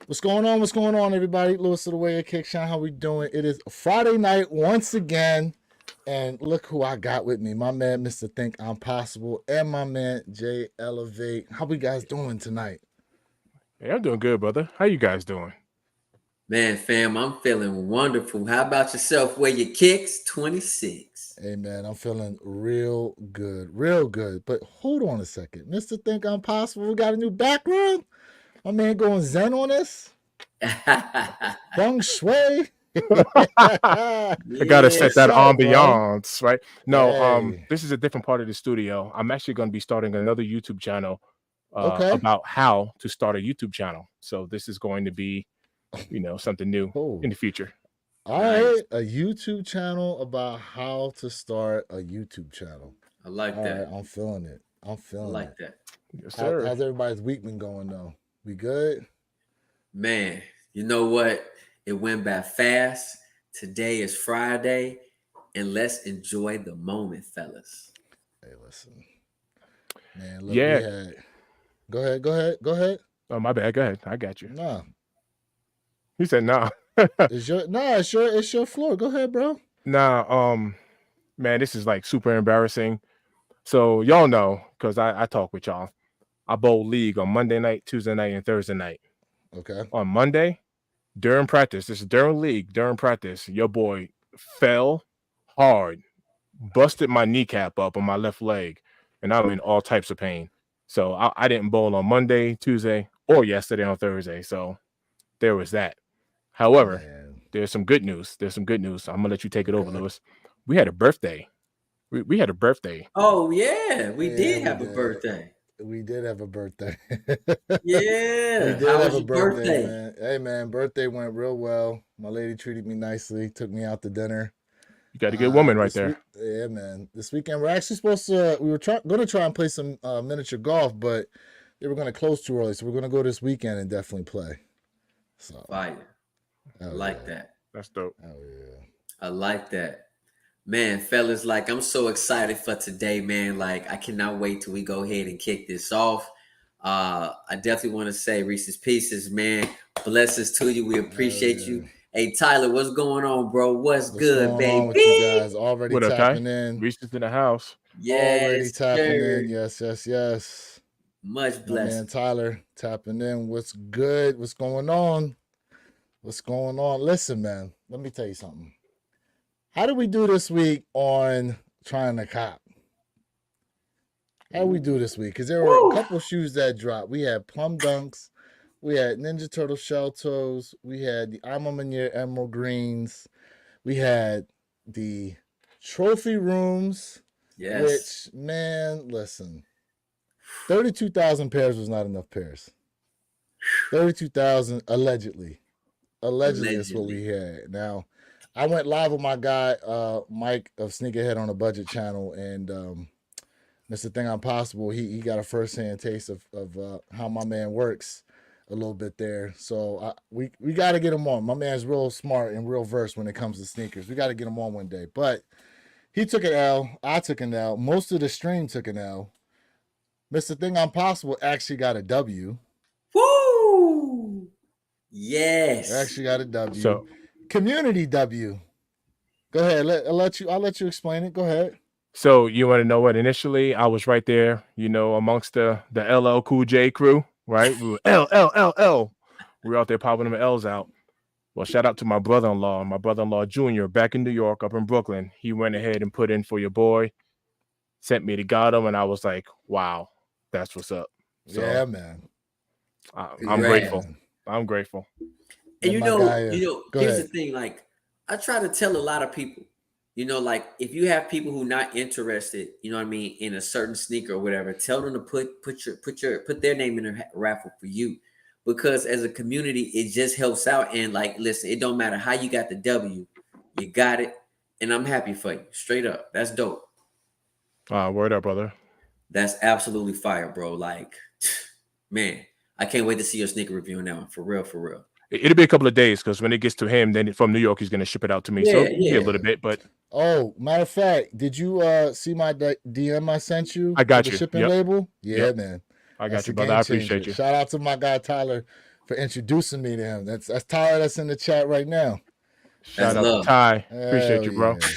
What's going on? What's going on, everybody? Lewis of the Way of Kickshine. How we doing? It is Friday night once again, and look who I got with me. My man, Mr. Think I'm Possible, and my man, Jay Elevate. How we guys doing tonight? Hey, I'm doing good, brother. How you guys doing? Man, fam, I'm feeling wonderful. How about yourself? Where your kicks? 26. Hey, man, I'm feeling real good, real good. But hold on a second. Mr. Think I'm Possible, we got a new background? My man going Zen on us? Feng Shui? I gotta set Yes. that What's up, bro? ambiance, right? No, Hey, this is a different part of the studio. I'm actually gonna be starting another YouTube channel okay. about how to start a YouTube channel. So this is going to be, something new Oh, in the future. all Nice. right, a YouTube channel about how to start a YouTube channel. I like All right, that. I'm feeling it. I'm I feeling like it. that. Yes, How's sir. everybody's week been going though? We good? Man, you know what? It went by fast. Today is Friday, and let's enjoy the moment, fellas. Hey, listen, man. Look, we Yeah. had. Go ahead. Go ahead. Go ahead. Oh, my bad. Go ahead. I got you. Nah, He said, "Nah, it's your nah. It's your floor. Go ahead, bro. nah." Man, this is like super embarrassing. So y'all know because I talk with y'all. I bowl league on Monday night, Tuesday night, and Thursday night. Okay. On Monday, during practice, this is during league, during practice, your boy fell hard, busted my kneecap up on my left leg, and I'm in all types of pain. So I didn't bowl on Monday, Tuesday, or yesterday on Thursday. So there was that. However, Man. there's some good news. There's some good news. I'm gonna let you take it over, Okay. Lewis. We had a birthday. We had a birthday. Oh, yeah, we Yeah, did we have a did. birthday. We did have a birthday. We Yeah. did How have was a your birthday, birthday? man. Hey, man, birthday went real well. My lady treated me nicely, took me out to dinner. You got a good woman right This there. week, yeah, man. This weekend we're actually supposed to. We were going to try and play some miniature golf, but they were going to close too early, so we're going to go this weekend and definitely play. So, Fire. I oh like yeah, that. That's dope. oh yeah. I like that. Man, fellas, like I'm so excited for today, man. Like I cannot wait till we go ahead and kick this off. I definitely want to say Reese's Pieces, man. Blessings to you. We Oh appreciate yeah. you. Hey Tyler, what's going on, bro? What's What's good, going on with you baby? guys? Already What up, Ty? tapping in. Reese's in the house. Already Yes, tapping in. sir. Yes, yes, yes. Much My man blessings. Tyler tapping in. What's good? What's going on? What's going on? Listen, man. Let me tell you something. How did we do this week on trying to cop? How did we do this week? Because there were a Woo! couple shoes that dropped. We had Plum Dunks, we had Ninja Turtle Shell Toes, we had the Alma Manier Emerald Greens, we had the Trophy Rooms, Yes, which, man, listen, 32,000 pairs was not enough pairs. 32,000 allegedly. Allegedly, that's what we allegedly. had. Now, I went live with my guy, Mike of Sneakerhead on a Budget channel, and Mr. Thing I'm Possible, he got a first hand taste of how my man works a little bit there. So we got to get him on. My man's real smart and real versed when it comes to sneakers. We got to get him on one day. But he took an L. I took an L. Most of the stream took an L. Mr. Thing I'm Possible actually got a W. Woo! Yes. Actually got a W. So Community W. Go ahead. I'll let you explain it. Go ahead. so you want to know what? Initially, I was right there, amongst the LL Cool J crew, right? We were L. We were out there popping them L's out. Well, shout out to my brother-in-law Junior, back in New York, up in Brooklyn. He went ahead and put in for your boy, sent me to got him, and I was like, wow, that's what's up. So Yeah, man. I'm Yeah, Congrats. grateful. man. I'm grateful. And And my guy, go here's the ahead. thing. Like, I try to tell a lot of people, like if you have people who not interested, you know what I mean, in a certain sneaker or whatever, tell them to put their name in a raffle for you, because as a community, it just helps out. And like, listen, it don't matter how you got the W, you got it, and I'm happy for you. Straight up, that's dope. Word up, brother. That's absolutely fire, bro. Like, man, I can't wait to see your sneaker review on that one. For real, for real. It'll be a couple of days because when it gets to him, then from New York, he's gonna ship it out to me. So Yeah, it'll be a yeah. little Yeah. bit, but Oh, matter of fact, did you see my DM I sent you I for got the you. shipping Yep, label? yep. Yeah, man. I got That's you, a brother. I game appreciate changer. you. Shout out to my guy Tyler for introducing me to him. That's Tyler. That's in the chat right now. Shout That's out to love. Ty. Hell Appreciate you, bro. yeah.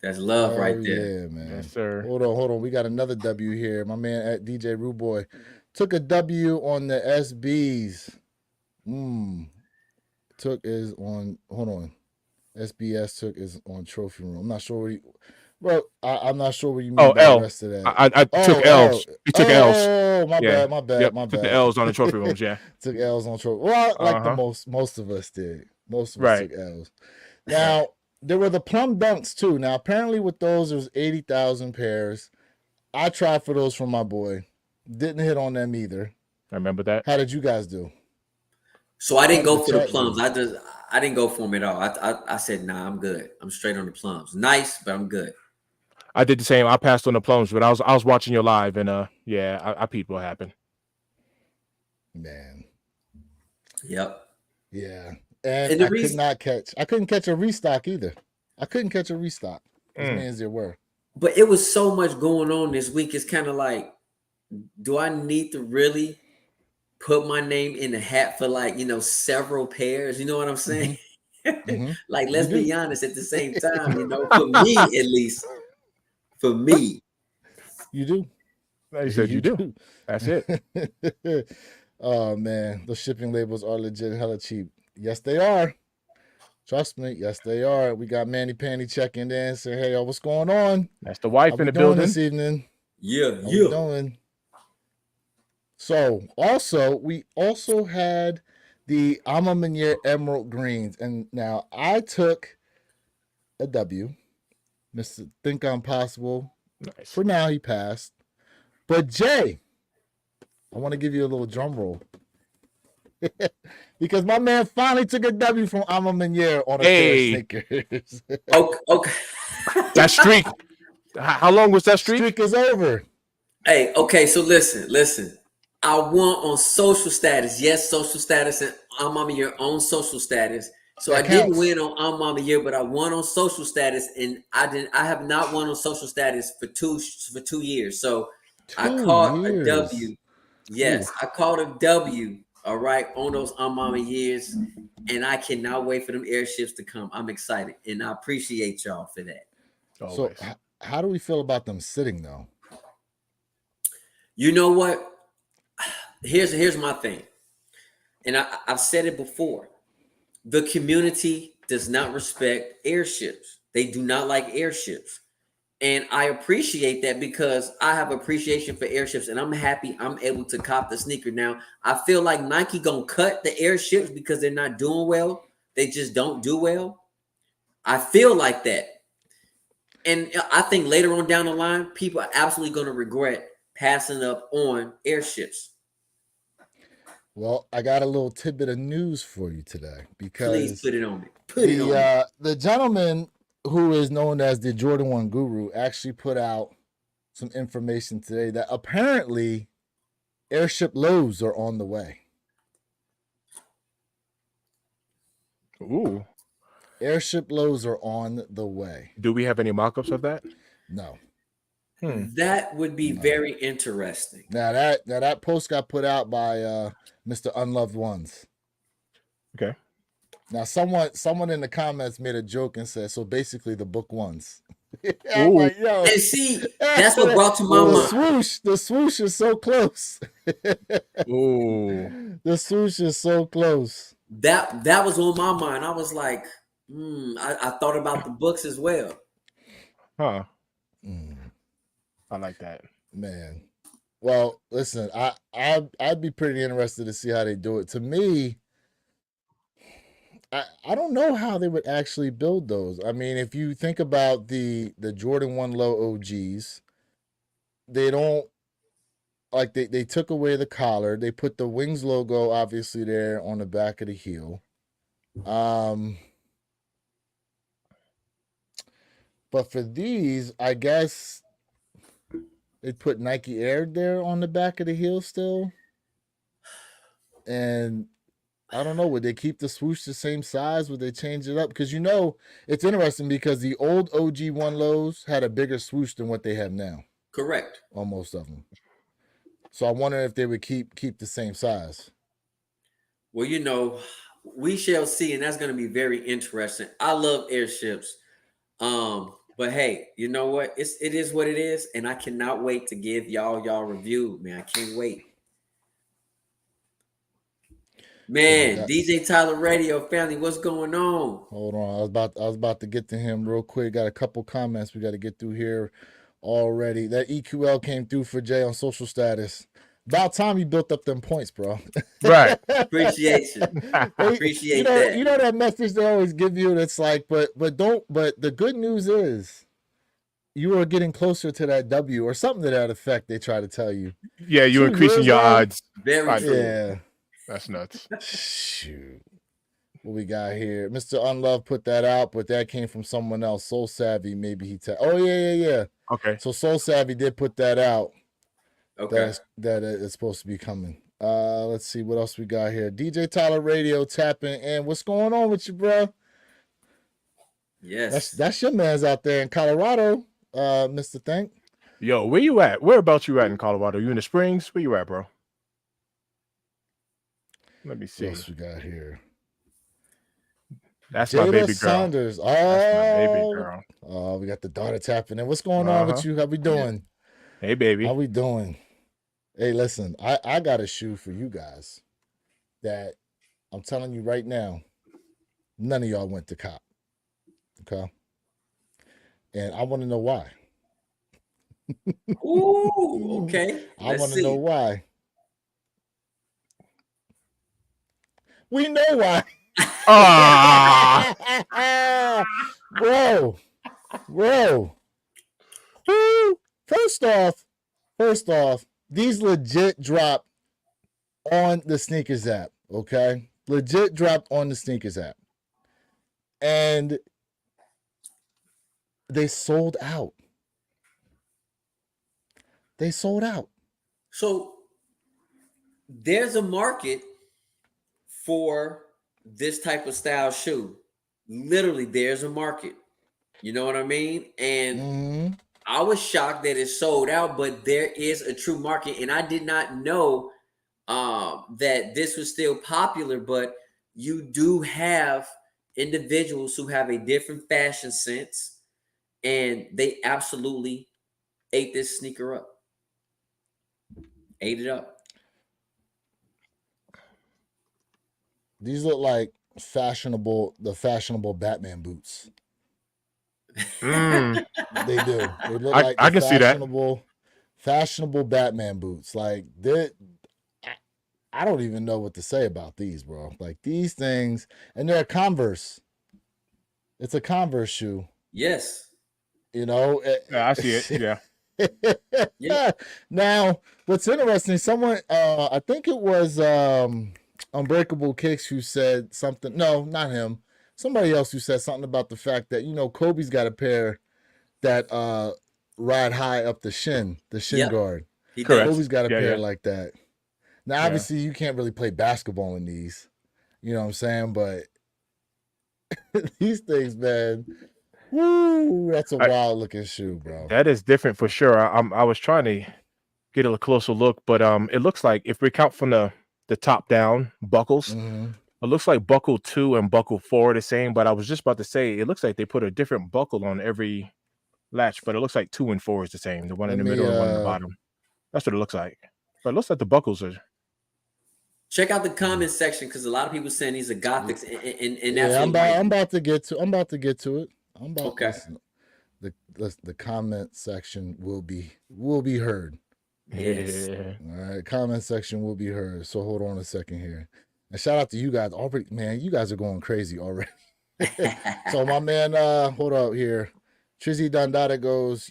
That's love right Hell there. yeah, man. Yes, sir. Hold on. We got another W here. My man at DJ Rude Boy took a W on the SBs. Took is on. Hold on. SBS took is on trophy room. I'm not sure where you. Bro, I'm not sure what you mean by L. the rest of that. I took L's. He took L's. Oh, my Yeah. bad. Yep. My Took bad. the L's on the trophy rooms. Yeah. Took L's on trophy. Well, like the Uh-huh. most of us did. Most of us Right. took L's. Now there were the plum dunks too. Now apparently with those there was 80,000 pairs. I tried for those from my boy. Didn't hit on them either. I remember that. How did you guys do? So I didn't How go did for the chat do? plums. I didn't go for them at all. I said, nah, I'm good. I'm straight on the plums. Nice, but I'm good. I did the same. I passed on the plums, but I was watching your live, and yeah, I peeped what happened. Man. Yep. Yeah. And And the I reason- couldn't catch a restock either. I couldn't catch a restock. As many as there were. But it was so much going on this week. It's kind of like, do I need to really put my name in the hat for like, several pairs? You know what I'm saying? Mhm. Like, let's You do. be honest at the same time, for me at least. For me. You do. He said you do. That's it. Oh man, the shipping labels are legit hella cheap. Yes, they are. Trust me. Yes, they are. We got Manny Panty checking in, saying, "Hey, yo, what's going on? That's the wife How in we the doing building. this evening? Yeah, How we doing?" So, we also had the Alma Manier Emerald Greens, and now I took a W. Mr. Think I'm Possible. Nice. For now, he passed. But Jay, I want to give you a little drum roll. Because my man finally took a W from Alma Manier on a pair of sneakers. Okay. That streak. How long was that streak? Streak is over. Hey, okay, so listen. I won on social status. Yes, social status, and I'm on your own social status. So That I didn't counts. win on I'm Mama Year, but I won on social status, and I have not won on social status for 2 years. So I 2 called years. a W. Yes, I called a W. All right, on those I'm Mama Years, and I cannot wait for them airships to come. I'm excited, and I appreciate y'all for that. Always. So how do we feel about them sitting though? You know what? Here's my thing, and I've said it before. The community does not respect airships. They do not like airships. And I appreciate that because I have appreciation for airships, and I'm happy I'm able to cop the sneaker. Now, I feel like Nike gonna cut the airships because they're not doing well. They just don't do well. I feel like that. And I think later on down the line, people are absolutely gonna regret passing up on airships. Well, I got a little tidbit of news for you today because Please put it on me. Put it on me. The gentleman who is known as the Jordan 1 Guru actually put out some information today that apparently airship lows are on the way. Ooh. Airship lows are on the way. Do we have any mock-ups of that? No. That would be very interesting. Now that post got put out by Mr. Unloved Ones. Okay. Now someone in the comments made a joke and said, so basically the book ones. I'm like, yo. And see, that's what brought to my mind. The swoosh is so close. Ooh. The swoosh is so close. That was on my mind. I was like, I thought about the books as well. Huh. I like that. Man. Well, listen, I'd be pretty interested to see how they do it. To me, I don't know how they would actually build those. I mean, if you think about the Jordan 1 Low OGs, they don't like they took away the collar. They put the Wings logo obviously there on the back of the heel. But for these, I guess they put Nike Air there on the back of the heel still. And I don't know, would they keep the swoosh the same size? Would they change it up? Because it's interesting because the old OG 1 Lows had a bigger swoosh than what they have now. Correct. On most of them. So I wonder if they would keep the same size. Well, we shall see, and that's going to be very interesting. I love airships. But hey, you know what? It is what it is, and I cannot wait to give y'all review, man. I can't wait. Yeah, Man, DJ Tyler Radio family, what's going on? hold on. I was about to get to him real quick. Got a couple comments we got to get through here already. That EQL came through for Jay on social status. About time you built up them points, bro. Right. Appreciation. Appreciate you that. know that message they always give you. That's like, but the good news is you are getting closer to that W or something to that effect. They try to tell you. Yeah, you're 2 increasing years, your bro? odds. Very true. Yeah. That's nuts. Shoot. What we got here? Mr. Unlove put that out, but that came from someone else. Soul Savvy, maybe he oh yeah. Okay. So Soul Savvy did put that out. Okay. That is supposed to be coming. Let's see what else we got here. DJ Tyler Radio tapping in. What's going on with you, bro? Yes. That's your man's out there in Colorado, Mr. Thank. Yo, where you at? Whereabouts you at in Colorado? You in the Springs? Where you at, bro? Let me see. What else we got here? That's Jada my baby girl. Saunders. Oh, That's my baby girl. Oh, we got the daughter tapping in. What's going on with you? How we doing? Hey, baby. How we doing? Hey, listen, I got a shoe for you guys that I'm telling you right now, none of y'all went to cop. Okay. And I want to know why. Ooh, okay. I want to know why. We know why. Bro. First off, these legit dropped on the sneakers app. Okay, legit dropped on the sneakers app, and they sold out. So there's a market for this type of style shoe. Literally, there's a market. You know what I mean? And I was shocked that it sold out, but there is a true market, and I did not know that this was still popular. But you do have individuals who have a different fashion sense, and they absolutely ate this sneaker up. Ate it up. These look like the fashionable Batman boots. Mm. They do. They look like I can see that. Fashionable Batman boots. Like I don't even know what to say about these, bro. Like these things, and they're a Converse. It's a Converse shoe. Yes. You know. Yeah, I see it. Yeah. Yeah. Now, what's interesting? Someone, I think it was Unbreakable Kicks who said something. No, not him. Somebody else who said something about the fact that Kobe's got a pair that ride high up the shin guard. Correct. Kobe's got a pair like that. Now, obviously, you can't really play basketball in these. You know what I'm saying? But these things, man. Woo, that's a wild looking shoe, bro. That is different for sure. I was trying to get a closer look, but it looks like if we count from the top down buckles, it looks like buckle 2 and buckle 4 are the same. But I was just about to say it looks like they put a different buckle on every latch, but it looks like 2 and 4 is the same. The one in the middle and one in the bottom. That's what it looks like. But it looks like the buckles are. Check out the comment section because a lot of people saying these are gothics, and yeah, I'm about to get to it. Okay. The comment section will be heard. Yes. All right, comment section will be heard. So hold on a second here. And shout out to you guys already, man. You guys are going crazy already. So my man, hold up here. Trizzy Dundada goes,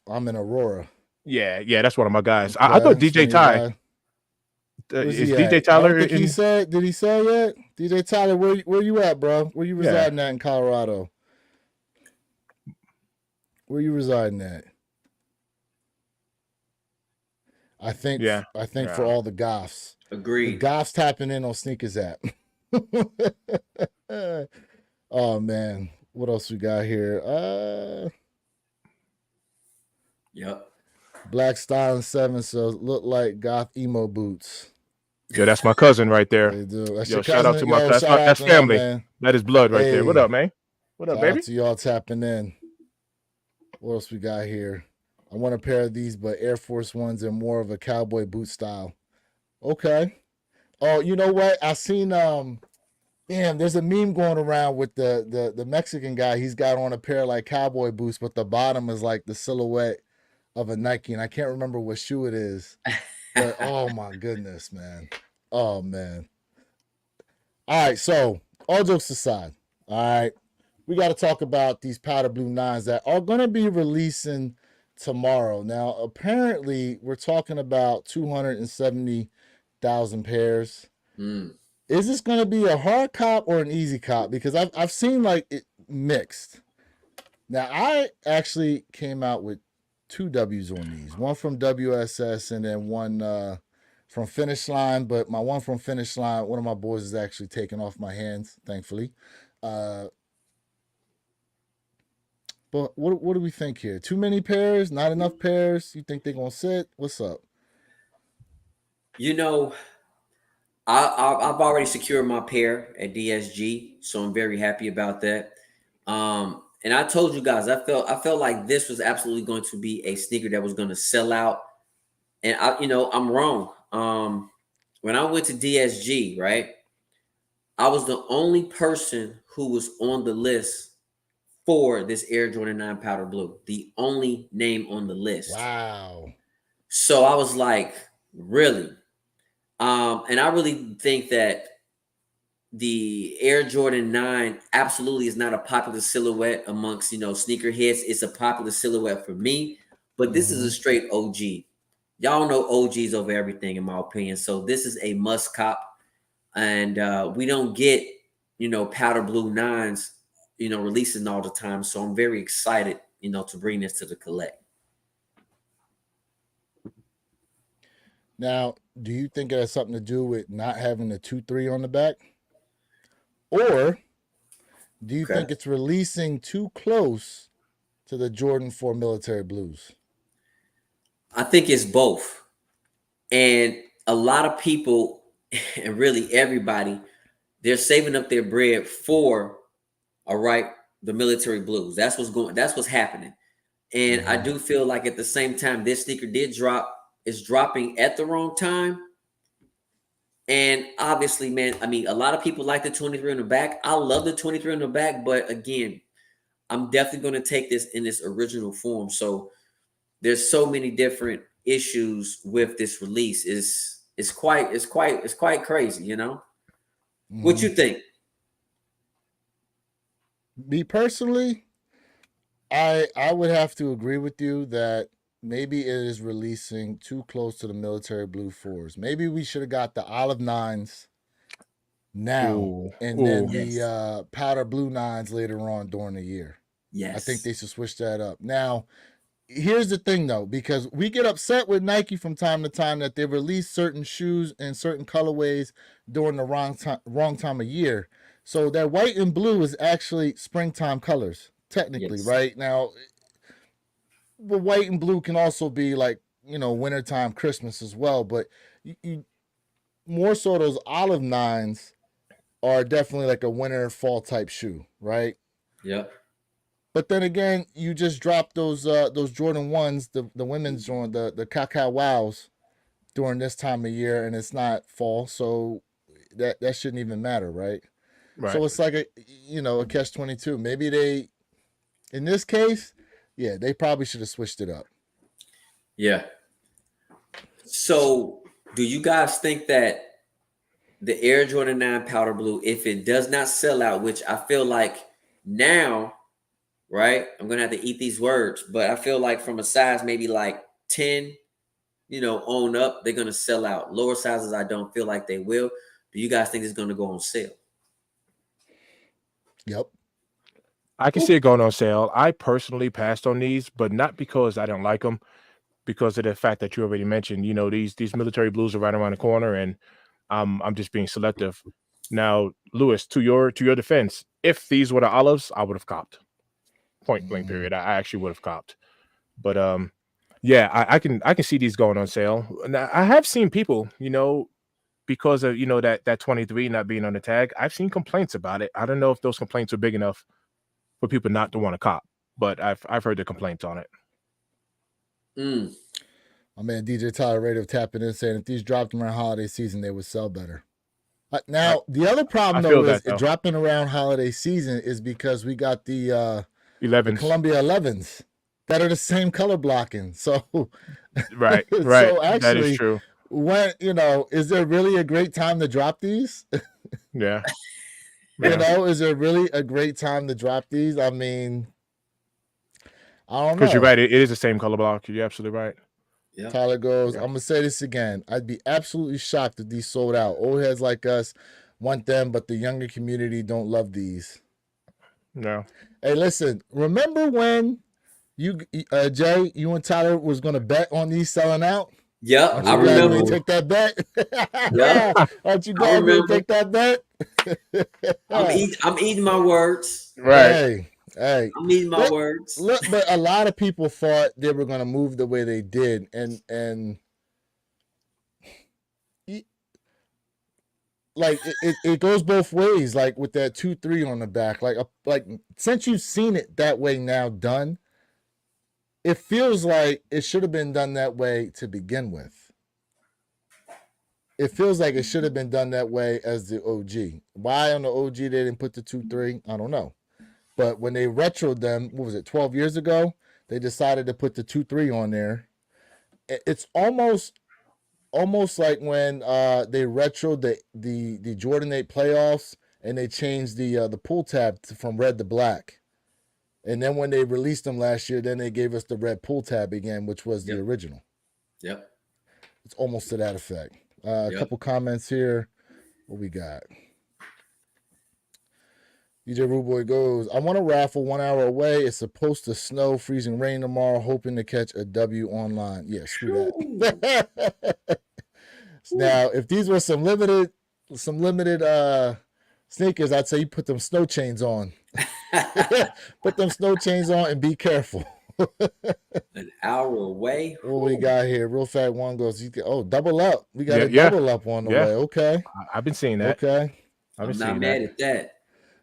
I'm in Aurora. Yeah, that's one of my guys. Okay, I thought DJ Ty. Is DJ Tyler? Did he say yet? DJ Tyler, where you at, bro? Where you residing at in Colorado? Where you residing at? I think for all the goths. Agreed. The goths tapping in on Sneakers app. Oh man. What else we got here? Yep. Black Style 7 says look like goth emo boots. Yo, that's my cousin right there. They do. That's Yo, your shout out cousin. to my Yo, that's shout out that's to them, family. man. That is blood right there. What Hey, up, man? What up, shout out baby? to y'all tapping in. What else we got here? I want a pair of these, but Air Force Ones are more of a cowboy boot style. Okay. Oh, you know what? I seen damn, there's a meme going around with the Mexican guy. He's got on a pair of like cowboy boots, but the bottom is like the silhouette of a Nike, and I can't remember what shoe it is. But oh my goodness, man. Oh man. All right, so all jokes aside, all right, we got to talk about these powder blue nines that are going to be releasing tomorrow. Now, apparently, we're talking about 270,000 pairs. Mm. Is this going to be a hard cop or an easy cop? Because I've seen like it mixed. Now, I actually came out with 2 W's on these. One from WSS and then one from Finish Line. But my one from Finish Line, one of my boys is actually taken off my hands, thankfully. But what do we think here? Too many pairs? Not enough pairs? You think they're going to sit? What's up? You know, I've already secured my pair at DSG, so I'm very happy about that. And I told you guys, I felt like this was absolutely going to be a sneaker that was going to sell out, and I'm wrong. When I went to DSG, right, I was the only person who was on the list for this Air Jordan 9 Powder Blue, the only name on the list. Wow. So I was like, really? And I really think that the Air Jordan 9 absolutely is not a popular silhouette amongst, sneakerheads. It's a popular silhouette for me, but this is a straight OG. Y'all know OGs over everything, in my opinion. So this is a must cop. And we don't get, powder blue nines, releasing all the time. So I'm very excited, to bring this to the collect. Now, do you think it has something to do with not having the 2-3 on the back? Or do you think it's releasing too close to the Jordan 4 military blues? I think it's both. And a lot of people, and really everybody, they're saving up their bread for, the military blues. That's what's happening. And I do feel like at the same time, this sneaker did drop. It's dropping at the wrong time. And obviously, man, I mean, a lot of people like the 23 on the back. I love the 23 on the back, but again, I'm definitely going to take this in its original form. So there's so many different issues with this release. It's quite crazy, What you think? Me personally, I would have to agree with you that maybe it is releasing too close to the military blue 4s. Maybe we should have got the olive 9s now and then the powder blue 9s later on during the year. Yes. I think they should switch that up. Now, here's the thing though, because we get upset with Nike from time to time that they release certain shoes in certain colorways during the wrong time of year. So that white and blue is actually springtime colors, technically, Yes. right? Now, the white and blue can also be like, wintertime, Christmas as well. But you more so those olive 9s are definitely like a winter, fall type shoe, right? Yep. But then again, you just dropped those Jordan 1s, the women's Jordan, the Cacao Wows during this time of year, and it's not fall, so that shouldn't even matter, right? Right. So it's like a catch-22. Maybe they, in this case, yeah, they probably should have switched it up. Yeah. So do you guys think that the Air Jordan 9 Powder Blue, if it does not sell out, which I feel like now, right, I'm going to have to eat these words, but I feel like from a size maybe like 10, on up, they're going to sell out. Lower sizes, I don't feel like they will. Do you guys think it's going to go on sale? Yep. I can see it going on sale. I personally passed on these, but not because I don't like them, because of the fact that you already mentioned, these military blues are right around the corner, and I'm just being selective. Now, Lewis, to your defense, if these were the olives, I would have copped. Point blank period. I actually would have copped. But yeah, I can see these going on sale. Now, I have seen people, because of that 23 not being on the tag, I've seen complaints about it. I don't know if those complaints are big enough for people not to want to cop, but I've heard the complaints on it. My man DJ Tyler Radio tapping in saying if these dropped around holiday season, they would sell better. Now, the other problem though is dropping around holiday season is because we got the 11s, the Columbia 11s that are the same color blocking. So right. So actually, that is true. When is there really a great time to drop these? Yeah. Is there really a great time to drop these? I mean, I don't know. Because you're right, it is the same color block. You're absolutely right. Yeah. Tyler goes, I'm gonna say this again. I'd be absolutely shocked if these sold out. Old heads like us want them, but the younger community don't love these. No. Hey, listen, remember when Jay, you and Tyler was gonna bet on these selling out? Yep, I remember. Take that bet. Yeah, aren't you glad we take that bet? I'm eating my words. Right. Hey, I'm eating my words. Look, but a lot of people thought they were going to move the way they did, and like it goes both ways. Like with that 2-3 on the back, like since you've seen it that way now done, it feels like it should have been done that way to begin with. It feels like it should have been done that way as the OG. Why on the OG they didn't put the 2-3? I don't know. But when they retroed them, what was it, 12 years ago? They decided to put the 2-3 on there. It's almost like when they retroed the Jordan 8 playoffs and they changed the pull tab from red to black. And then when they released them last year, then they gave us the red pull tab again, which was the original. Yep. It's almost to that effect. A couple comments here. What we got? DJ Ruboy goes, I want to raffle 1 hour away. It's supposed to snow, freezing rain tomorrow, hoping to catch a W online. Yeah, screw that. Now, if these were some limited sneakers, I'd say you put them snow chains on. Put them snow chains on and be careful. An hour away. What we got here? Real Fat One goes, double up. We got a double up on the way. Okay. I've been seeing that. Okay. I'm not mad at that.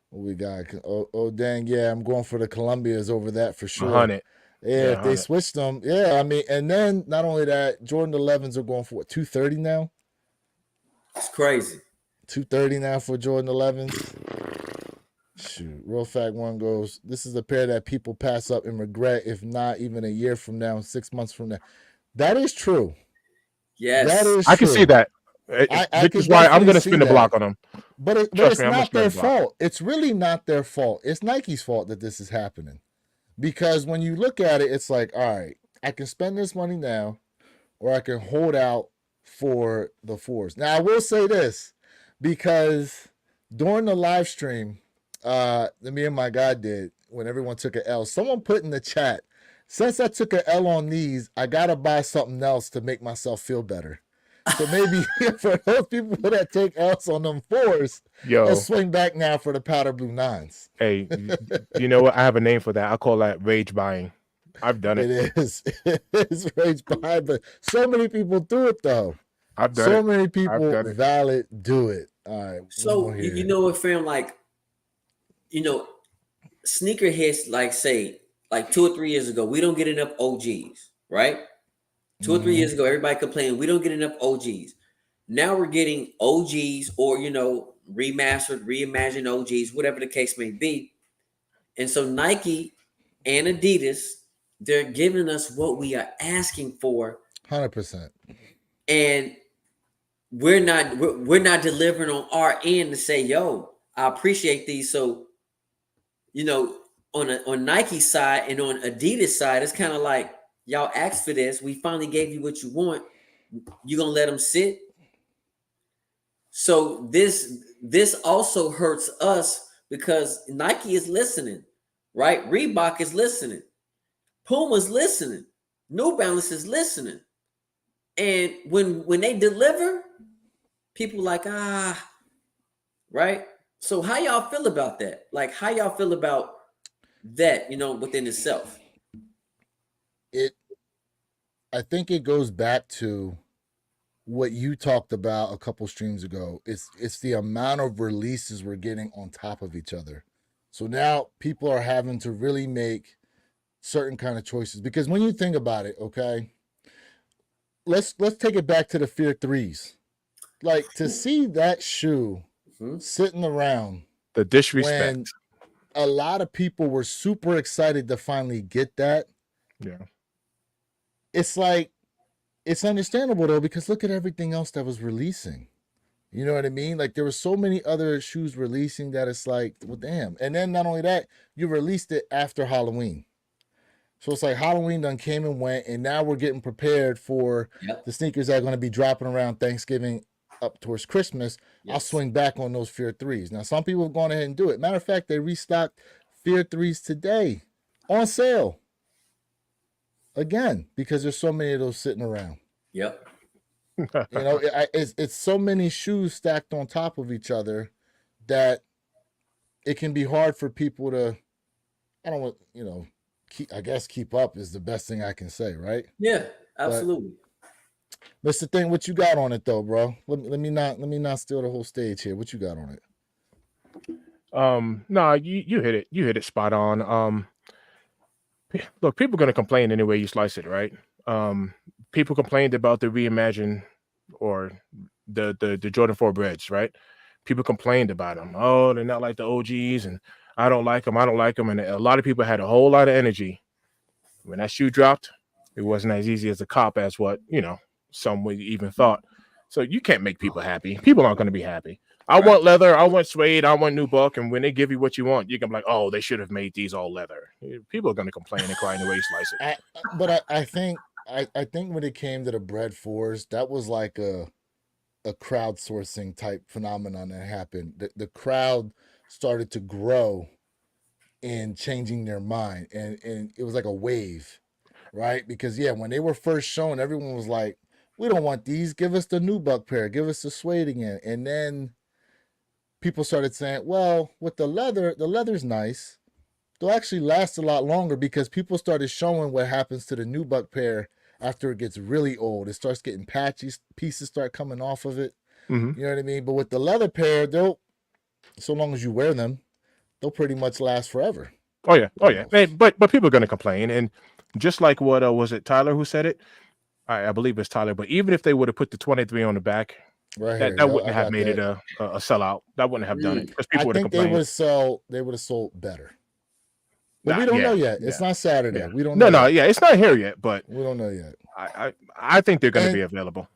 What we got? Oh, dang. Yeah, I'm going for the Columbias over that for sure. 100. Yeah, if they switched them. Yeah, I mean, and then not only that, Jordan 11s are going for what, 230 now? It's crazy. 230 now for Jordan 11s. Shoot. Real Fact One goes, this is a pair that people pass up and regret, if not even a year from now, 6 months from now. That is true. Yes. That is I can see that. Which is why I'm going to spin the block on them. But it's not their fault. It's really not their fault. It's Nike's fault that this is happening. Because when you look at it, it's like, all right, I can spend this money now, or I can hold out for the 4s. Now, I will say this, because during the live stream, me and my guy did, when everyone took an L, someone put in the chat, since I took an L on these, I got to buy something else to make myself feel better. So maybe for those people that take L's on them 4s, let's swing back now for the powder blue 9s. Hey, you know what? I have a name for that. I call that rage buying. I've done it. It is. It's rage buying, but so many people do it though. I've done it. So many people valid do it. All right. So you know what, fam? Like, sneakerheads, like 2 or 3 years ago, we don't get enough OGs, right? 2 or 3 years ago, everybody complained we don't get enough OGs. Now we're getting OGs or, remastered, reimagined OGs, whatever the case may be. And so Nike and Adidas, they're giving us what we are asking for. 100%. And we're not delivering on our end to say, yo, I appreciate these. So, on Nike's side and on Adidas side, it's kind of like, y'all asked for this. We finally gave you what you want. You gonna let them sit? So this also hurts us because Nike is listening, right? Reebok is listening. Puma's listening. New Balance is listening. And when they deliver, people like, right? So how y'all feel about that? Like, how y'all feel about that, within itself? I think it goes back to what you talked about a couple streams ago. It's the amount of releases we're getting on top of each other. So now people are having to really make certain kind of choices because when you think about it, okay, let's take it back to the Fear Threes. Like to see that shoe sitting around The disrespect. when a lot of people were super excited to finally get that. Yeah. It's like it's understandable though because look at everything else that was releasing. You know what I mean? Like there were so many other shoes releasing that it's like, well, damn. And then not only that, you released it after Halloween. So it's like Halloween done came and went, and now we're getting prepared for the sneakers that are going to be dropping around Thanksgiving up towards Christmas. Yes. I'll swing back on those Fear 3s. Now, some people have gone ahead and do it. Matter of fact, they restocked Fear 3s today on sale. Again, because there's so many of those sitting around. Yep. You know, it's so many shoes stacked on top of each other that it can be hard for people to, I don't want, you know, keep up is the best thing I can say, right? Yeah, absolutely. But, Mr. Thing, what you got on it though, bro? Let me not steal the whole stage here. What you got on it? No, you hit it. You hit it spot on. Look, people are gonna complain any way you slice it, right? People complained about the reimagined or the Jordan 4 breads, right? People complained about them. Oh, they're not like the OGs, and I don't like them. I don't like them. And a lot of people had a whole lot of energy when that shoe dropped. It wasn't as easy as a cop as what some would even thought. So you can't make people happy. People aren't going to be happy. I want leather. I want suede. I want nubuck. And when they give you what you want, you can be like, oh, they should have made these all leather. People are going to complain and cry in the way you slice it. But I think when it came to the bread fours, that was like a crowdsourcing type phenomenon that happened. The crowd started to grow in changing their mind, and it was like a wave, right? Because when they were first shown, everyone was like, we don't want these, give us the nubuck pair, give us the suede again. And then people started saying, well, with the leather's nice, they'll actually last a lot longer, because people started showing what happens to the nubuck pair after it gets really old. It starts getting patchy, pieces start coming off of it. You know what I mean? But with the leather pair, they'll, so long as you wear them, they'll pretty much last forever. Oh yeah, Hey, but people are going to complain, and just like what was it Tyler who said it? I believe it's Tyler. But even if they would have put the 23 on the back, that wouldn't have made it a sellout. That wouldn't have done it, because people would have complained. They would have sold better. But we don't know yet. It's not Saturday. We don't know. No, it's not here yet, but we don't know yet. I think they're going to be available.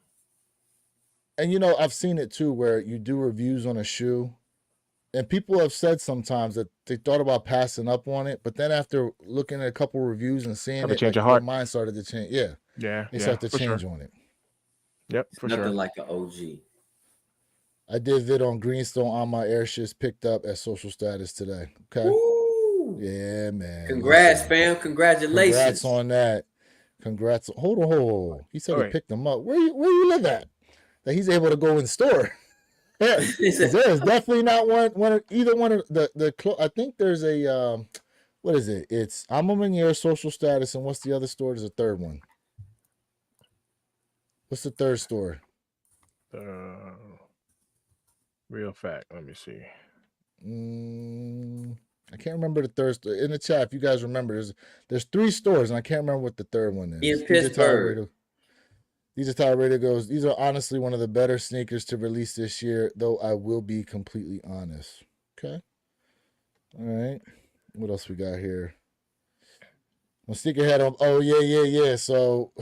And I've seen it too, where you do reviews on a shoe, and people have said sometimes that they thought about passing up on it, but then after looking at a couple reviews and seeing it, their mind started to change. They start to change on it. Yep, for sure. Nothing like an OG. I did vid on Greenstone on my air shits picked up at social status today. Okay. Woo! Yeah, man. Congrats, fam. Congratulations. Congrats on that. Congrats. Hold on. He said he picked them up. Where you live at? That he's able to go in store. There is definitely not either one of the I think there's a what is it? It's I'm a Meunier, social status, and what's the other store? There's a third one. What's the third store? Real fact. Let me see. I can't remember the third store. In the chat, if you guys remember, there's 3 stores, and I can't remember what the third one is. In Pittsburgh. These are Tyler Radio goes. These are honestly one of the better sneakers to release this year, though I will be completely honest. Okay. All right. What else we got here? When Sneakerhead on. Oh yeah. So,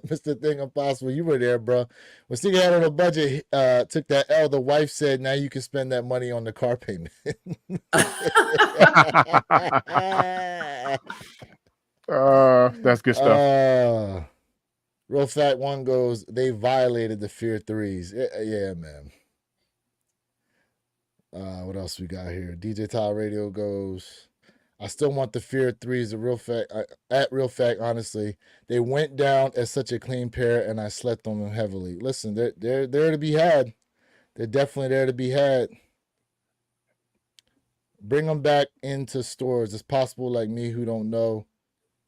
Mr. Thing Impossible, you were there, bro. When Sneakerhead on a budget took that L, the wife said, "Now you can spend that money on the car payment." That's good stuff. Real Fat One goes, they violated the Fear 3s. Yeah, man. What else we got here? DJ Tyler Radio goes, I still want the Fear 3s. The Real Fact, honestly, they went down as such a clean pair, and I slept on them heavily. Listen, they're there to be had. They're definitely there to be had. Bring them back into stores. It's possible, like me, who don't know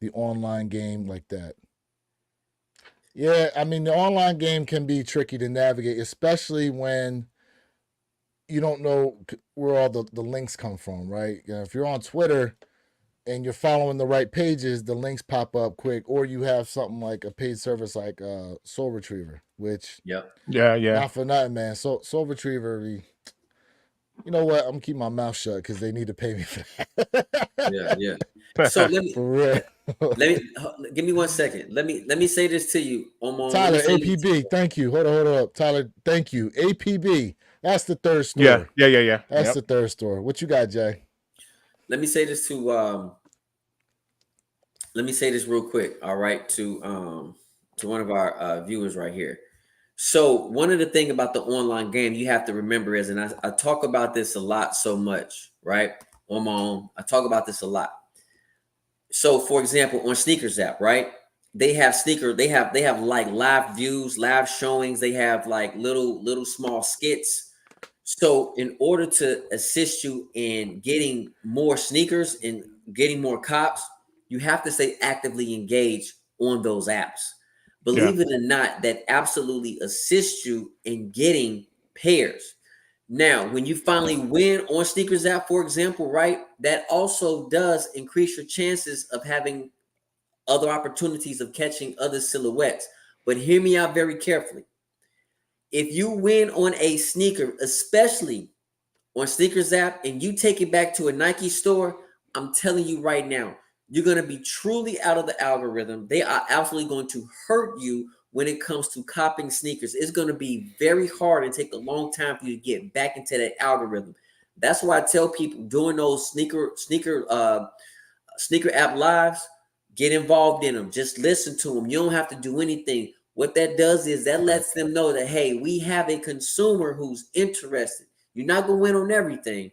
the online game like that. Yeah, I mean the online game can be tricky to navigate, especially when you don't know where all the links come from, right? You know, if you're on Twitter and you're following the right pages, the links pop up quick, or you have something like a paid service like Soul Retriever, which Yep. Yeah. not for nothing, man. Soul Retriever, you know what? I'm gonna keep my mouth shut because they need to pay me for Yeah. that. Yeah. So let me For real. give me 1 second. Let me say this to you, Omar. Let me Tyler, say this. APB, thank you. Hold up. Tyler, thank you. APB. That's the third Yeah. store. Yep. That's the third store. What you got, Jay? Let me say this to let me say this real quick, all right, to one of our viewers right here. So one of the thing about the online game you have to remember is, and I talk about this a lot so much, right? On my own. I talk about this a lot. So for example, on Sneakers app, right? They have like live views, live showings, they have like little small skits. So in order to assist you in getting more sneakers and getting more cops, you have to stay actively engaged on those apps. Yeah. Believe it or not, that absolutely assists you in getting pairs. Now, when you finally win on Sneakers app, for example, right, that also does increase your chances of having other opportunities of catching other silhouettes. But hear me out very carefully. If you win on a sneaker, especially on Sneakers app, and you take it back to a Nike store, I'm telling you right now, you're going to be truly out of the algorithm. They are absolutely going to hurt you when it comes to copying sneakers. It's going to be very hard and take a long time for you to get back into that algorithm. That's why I tell people doing those sneaker app lives, get involved in them. Just listen to them. You don't have to do anything. What that does is that lets them know that, hey, we have a consumer who's interested. You're not going to win on everything,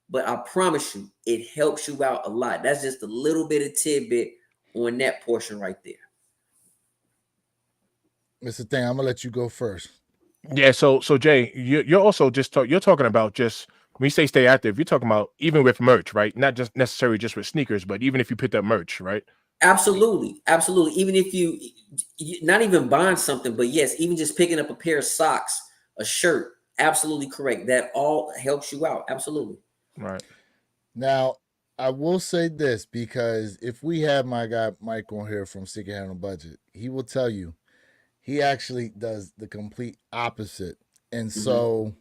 but I promise you, it helps you out a lot. That's just a little bit of tidbit on that portion right there. Mr. Thing, I'm gonna let you go first. Yeah. So Jay, you're also you're talking about just when you say stay active, you're talking about even with merch, right? Not just necessarily just with sneakers, but even if you picked up merch, right? Absolutely, absolutely. Even if not even buying something, but yes, even just picking up a pair of socks, a shirt, absolutely correct. That all helps you out. Absolutely. Right. Now, I will say this because if we have my guy Mike on here from Secret Hand on Budget, he will tell you he actually does the complete opposite. And so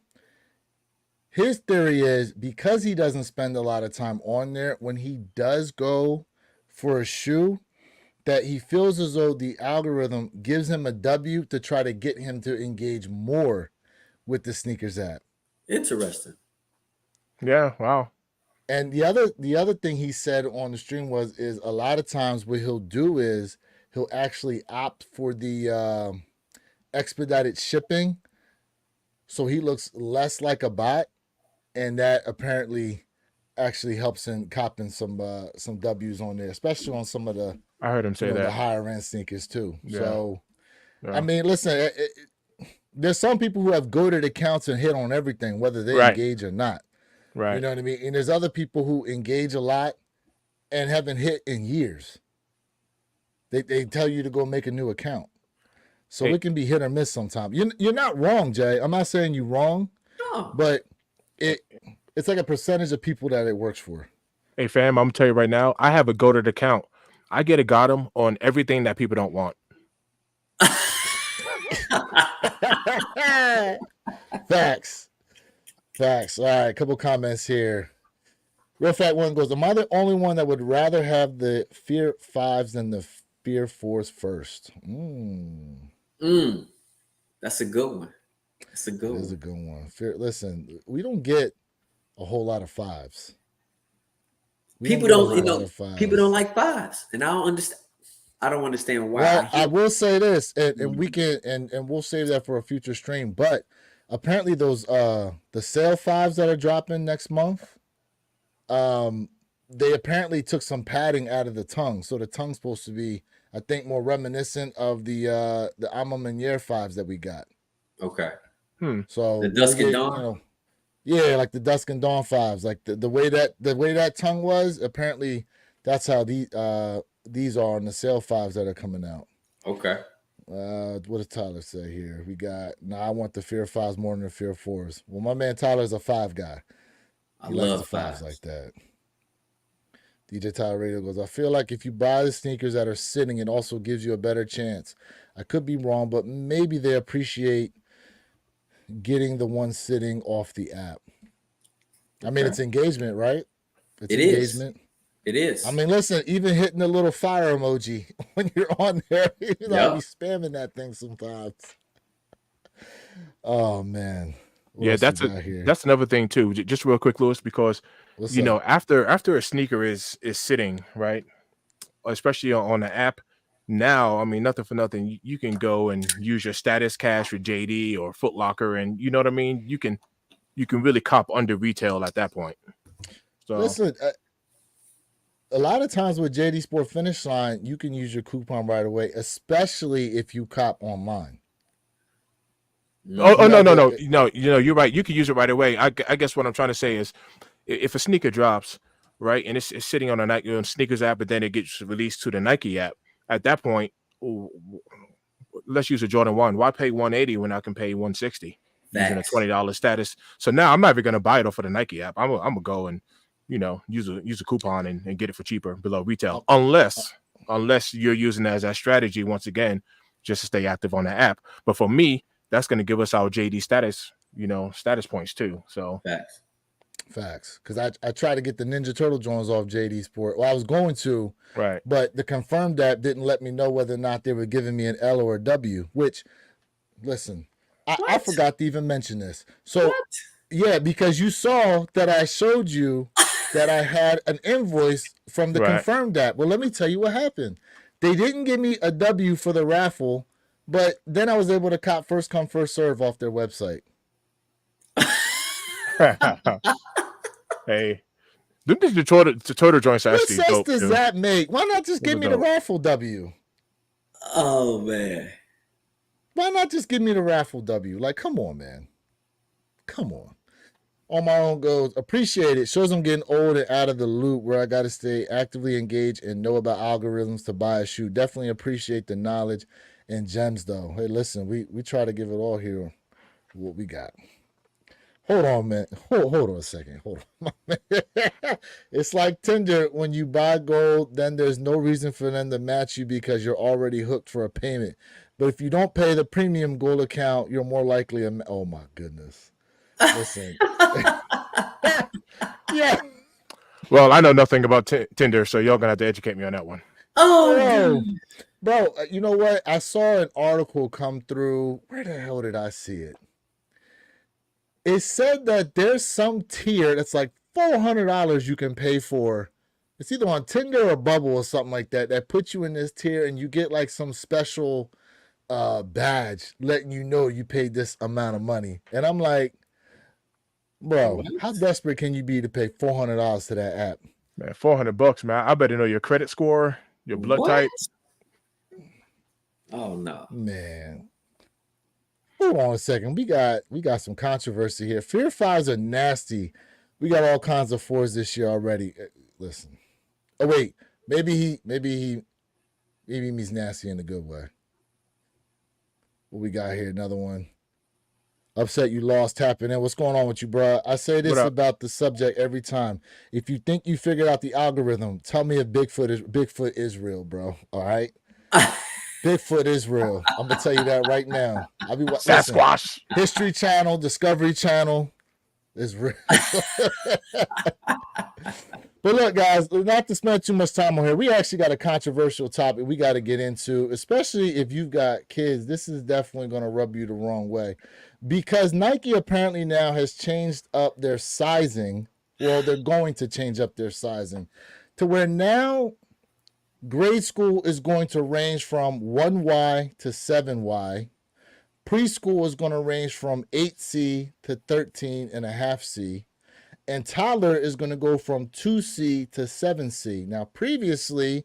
his theory is because he doesn't spend a lot of time on there, when he does go for a shoe, that he feels as though the algorithm gives him a W to try to get him to engage more with the sneakers app. Interesting. Yeah. Wow. And the other thing he said on the stream is a lot of times what he'll do is he'll actually opt for the expedited shipping, so he looks less like a bot, and that apparently actually helps in copping some W's on there, especially on some of the I heard him say the that. higher end sneakers too. Yeah. So I Yeah. mean, listen, there's some people who have goated accounts and hit on everything, whether they Right. engage or not. You Right. know what I mean? And there's other people who engage a lot and haven't hit in years. They tell you to go make a new account. So Hey, it can be hit or miss sometimes. You're not wrong, Jay. I'm not saying you're wrong, Oh, but it's like a percentage of people that it works for. hey, fam, I'm gonna tell you right now, I have a goated account. I get a got 'em on everything that people don't want. Facts. Facts. All right, a couple comments here. Real Fat One goes, am I the only one that would rather have the Fear 5s than the Fear 4s first? That's a good one. That's a good It is a one. good one. Listen, we don't get a whole lot of 5s. We don't People get a don't, whole lot of people don't 5s. like fives, and I don't understand. I don't understand why. Well, I will say this, and we Mhm. can and we'll save that for a future stream. But apparently those the sale 5s that are dropping next month, they apparently took some padding out of the tongue. So the tongue's supposed to be, I think, more reminiscent of the Alma Manier 5s that we got. Okay. Hmm. The So we Dusk and get, Dawn. yeah, like the Dusk and Dawn 5s, like the way that tongue was. Apparently, that's how these are on the sale 5s that are coming out. Okay. What does Tyler say here? We got, I want the Fear 5s more than the Fear 4s. Well, my man Tyler's a 5 guy. I He likes the love 5s fives. like that. DJ Tyler Radio goes, I feel like if you buy the sneakers that are sitting, it also gives you a better chance. I could be wrong, but maybe they appreciate getting the one sitting off the app. I mean, Okay. it's engagement, right? It's It is. engagement. It is. I mean, listen, even hitting the little fire emoji when you're on there, you know, I Yep. be spamming that thing sometimes. Oh man, what Yeah, else we got here? that's another thing too. Just real quick, Lewis, because What's you up? know after a sneaker is sitting right, especially on the app. Now, I mean, nothing for nothing. You can go and use your status cash with JD or Foot Locker, and you know what I mean. You can really cop under retail at that point. So Listen, a lot of times with JD Sport Finish Line, you can use your coupon right away, especially if you cop online. oh, Mhm. no, It, you know, you're right. You can use it right away. I guess what I'm trying to say is, if a sneaker drops, right, and it's sitting on a Nike sneakers app, but then it gets released to the Nike app, at that point, let's use a Jordan 1. Why pay 180 when I can pay 160 using a Facts. $20 status? So now I'm not even gonna buy it off of the Nike app. I'm gonna go and use a coupon and get it for cheaper below retail, unless you're using it as a strategy once again, just to stay active on the app. But for me, that's gonna give us our JD status, status points too. So Facts. Facts, because I tried to get the Ninja Turtle joints off JD Sport. Well, I was going to, right. but the confirmed app didn't let me know whether or not they were giving me an L or a W. Which, listen, I What? forgot to even mention this. So What? yeah, because you saw that I showed you that I had an invoice from the Right. confirmed app. Well, let me tell you what happened. They didn't give me a W for the raffle, but then I was able to cop first come first serve off their website. Hey, the Turtle joints are What actually sense dope does too. that make? Why not just Those give are me the dope. raffle W? Oh man. Why not just give me the raffle W? Like, come on, man. Come on. On my own goes, appreciate it. Shows I'm getting old and out of the loop where I got to stay actively engaged and know about algorithms to buy a shoe. Definitely appreciate the knowledge and gems, though. Hey, listen, we try to give it all here, what we got. Hold on, man. Hold on a second. Hold on. It's like Tinder. When you buy gold, then there's no reason for them to match you because you're already hooked for a payment. But if you don't pay the premium gold account, you're more likely a. Oh, my goodness. Listen. Yeah. Well, I know nothing about Tinder, so y'all gonna have to educate me on that one. Oh Bro, you know what? I saw an article come through. Where the hell did I see it? It said that there's some tier that's like $400 you can pay for. It's either on Tinder or Bubble or something like that that puts you in this tier and you get like some special badge letting you know you paid this amount of money. And I'm like, bro, What? how desperate can you be to pay $400 to that app? Man, $400, man. I better know your credit score, your blood What? type. Oh no. Man. Hold on a second. We got some controversy here. Fear 5s are nasty. We got all kinds of 4s this year already. Listen. Oh wait, maybe he means nasty in a good way. What we got here? Another one. Upset you lost tapping in. What's going on with you, bro? I say What this up? about the subject every time. If you think you figured out the algorithm, tell me if Bigfoot is real, bro. All right. Bigfoot is real. I'm gonna tell you that right now. Listen. Sasquatch. History Channel, Discovery Channel is real. But look, guys, not to spend too much time on here, we actually got a controversial topic we got to get into, especially if you've got kids. This is definitely going to rub you the wrong way because Nike apparently now has changed up their sizing. Well, they're going to change up their sizing to where now grade school is going to range from 1Y to 7Y. Preschool is going to range from 8C to 13.5C. And toddler is going to go from 2C to 7C. Now, previously,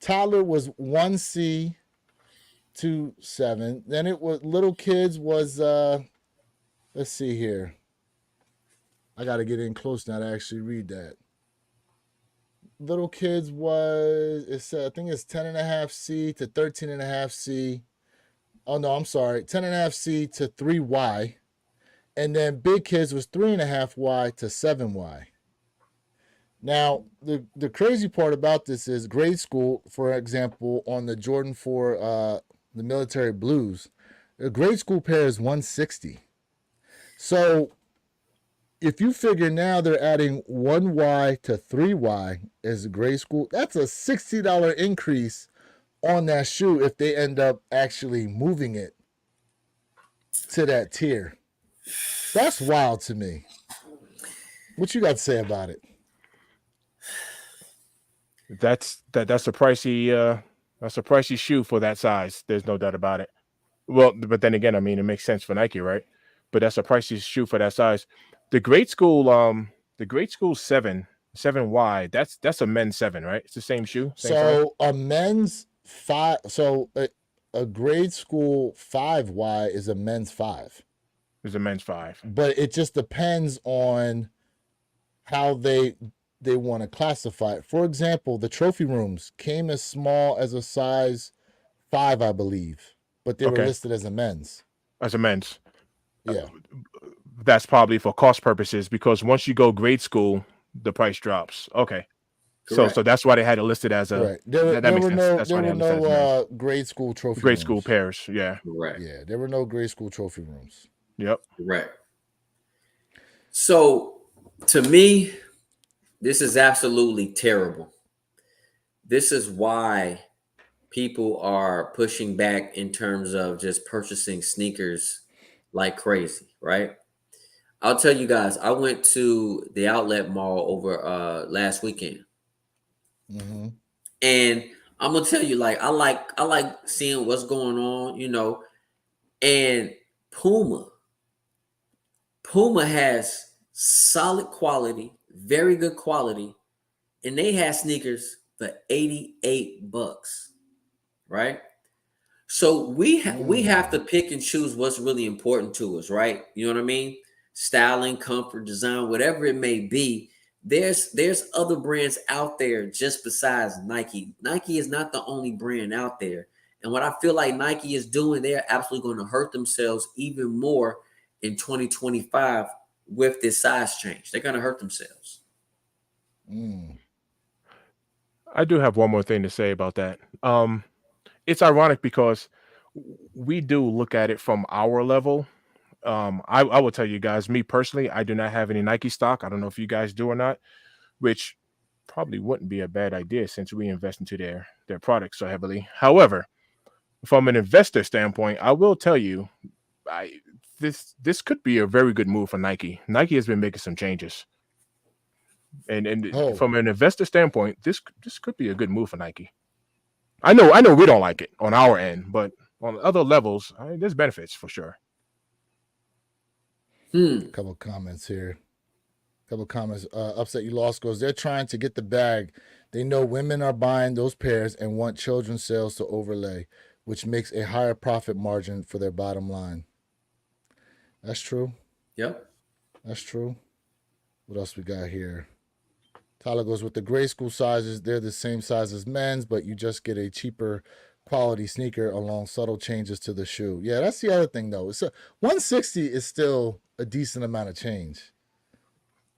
toddler was 1C to 7. Then it was little kids was, let's see here. I got to get in close now to actually read that. Little kids was, it said, I think it's 10.5C to 13.5C. Oh no, I'm sorry. 10.5C to 3Y. And then big kids was 3.5Y to 7Y. Now, the crazy part about this is grade school, for example, on the Jordan 4, the military blues, the grade school pair is 160. So if you figure now they're adding 1Y to 3Y as a grade school, that's a $60 increase on that shoe if they end up actually moving it to that tier. That's wild to me. What you got to say about it? That's a pricey shoe for that size. There's no doubt about it. Well, but then again, I mean, it makes sense for Nike, right? But that's a pricey shoe for that size. The grade school 7Y, that's a men's 7, right? It's the same shoe, same size. So a men's 5, so a grade school 5Y is a men's 5. It's a men's 5. But it just depends on how they want to classify it. For example, the trophy rooms came as small as a size 5, I believe, but they were Okay. listed as a men's. As a men's. Yeah. That's probably for cost purposes, because once you go grade school, the price drops. Okay. Correct. So that's why they had it listed as a. Right. There that makes were sense. no That's there why they were had it listed as men's. no grade school trophy Grade rooms. school pairs. Yeah. Correct. Yeah, there were no grade school trophy rooms. Yep. Correct. So to me, this is absolutely terrible. This is why people are pushing back in terms of just purchasing sneakers like crazy, right? I'll tell you guys, I went to the outlet mall over last weekend. Mm-hmm. And I'm gonna tell you, like, I like seeing what's going on, and Puma has solid quality, very good quality, and they have sneakers for $88, right? So we have to pick and choose what's really important to us, right? You know what I mean? Styling, comfort, design, whatever it may be. There's other brands out there just besides Nike. Nike is not the only brand out there. And what I feel like Nike is doing, they're absolutely going to hurt themselves even more in 2025 with this size change. They're going to hurt themselves. I do have one more thing to say about that. It's ironic because we do look at it from our level. I will tell you guys, me personally, I do not have any Nike stock. I don't know if you guys do or not, which probably wouldn't be a bad idea since we invest into their products so heavily. However, from an investor standpoint, I will tell you, this could be a very good move for Nike. Nike has been making some changes, and from an investor standpoint, this could be a good move for Nike. I know we don't like it on our end, but on other levels, there's benefits for sure. Couple comments here. Upset you lost goes, they're trying to get the bag. They know women are buying those pairs and want children's sales to overlay, which makes a higher profit margin for their bottom line. That's true. Yep. That's true. What else we got here? Tyler goes, with the grade school sizes, they're the same size as men's, but you just get a cheaper quality sneaker along subtle changes to the shoe. Yeah, that's the other thing, though. 160 is still a decent amount of change.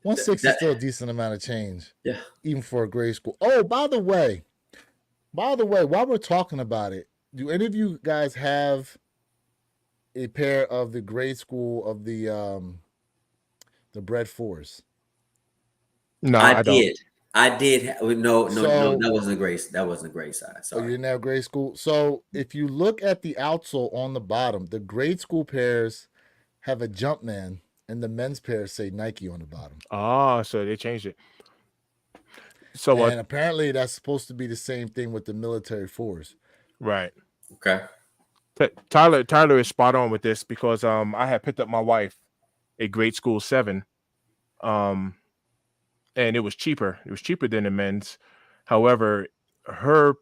160 is still a decent amount of change. Yeah. Even for a grade school. Oh, by the way, while we're talking about it, do any of you guys have a pair of the grade school of the Bread 4s? No, I don't. did. No, that wasn't a great size. Sorry. Oh, you didn't have grade school? So if you look at the outsole on the bottom, the grade school pairs have a Jumpman, and the men's pairs say Nike on the bottom. Ah, so they changed it. So and apparently that's supposed to be the same thing with the military 4s. Right. Okay. Tyler is spot on with this because I had picked up my wife a grade school 7. And it was cheaper. It was cheaper than the men's. However, I'm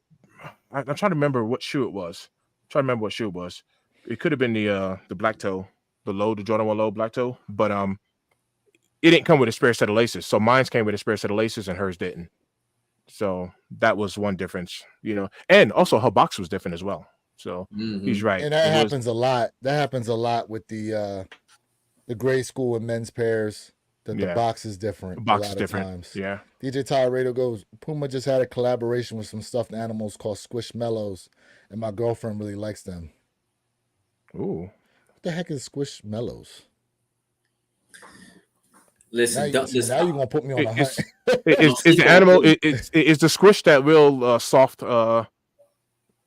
trying to remember what shoe it was. It could have been the black toe, the Jordan 1 low black toe, but it didn't come with a spare set of laces. So mine's came with a spare set of laces and hers didn't. So that was one difference, And also her box was different as well. So he's Mhm. right. And that It was happens a lot. That happens a lot with the grade school and men's pairs. That the yeah. box is The different a box is lot of different. times. Yeah. DJ Tyler Radio goes, Puma just had a collaboration with some stuffed animals called Squishmallows, and my girlfriend really likes them. Ooh. What the heck is Squishmallows? Listen, don't Now you're gonna put me on a hunt. It's sleep the on animal. Puma. It's the squish that real soft. I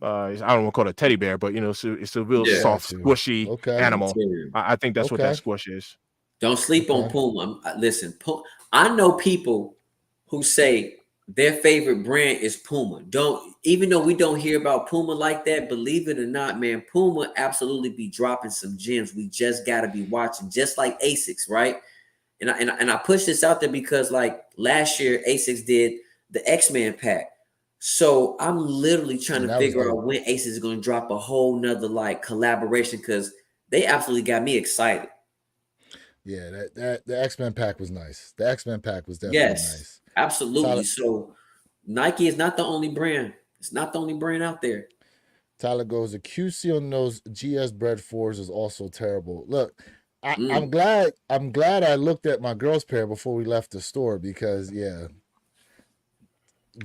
don't want to call it a teddy bear, but it's a real Yeah. soft, Got you. squishy Okay. animal. Material. I think that's what that Okay. squish is. Don't sleep on Okay. Puma. Listen, I know people who say their favorite brand is Puma. Even though we don't hear about Puma like that, believe it or not, man, Puma absolutely be dropping some gems. We just got to be watching, just like Asics, right? And I push this out there because like last year, Asics did the X-Men pack. So I'm literally trying And to that was figure dope. out when Asics is going to drop a whole nother like collaboration because they absolutely got me excited. Yeah, that the X-Men pack was nice. The X-Men pack was definitely Yes, nice. absolutely. Tyler, So Nike is not the only brand. It's not the only brand out there. Tyler goes, the QC on those GS Bread 4s is also terrible. Look, I'm Mm. glad I looked at my girl's pair before we left the store because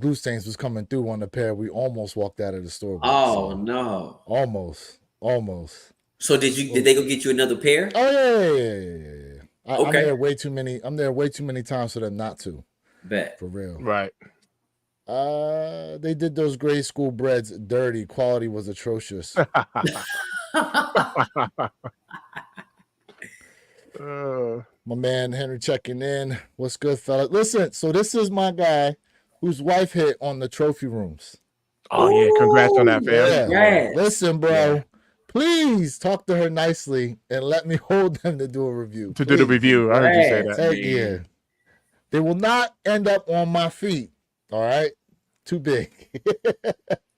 glue stains was coming through on the pair we almost walked out of the store with. Oh So no. almost. So did they go get you another pair? Oh yeah. I'm Okay. there way too many. I'm there way too many times for them not to. Bet. For real. Right. They did those grade school breads dirty. Quality was atrocious. My man Henry checking in. What's good, fella? Listen, so this is my guy whose wife hit on the trophy rooms. Oh yeah, congrats on that, Ooh, fam. Yeah. congrats. Listen, bro. Yeah. Please talk to her nicely and let me hold them to do a review. To do the Please. review. I heard you say Congrats, that. Thank man. you. They will not end up on my feet. All right. Too big.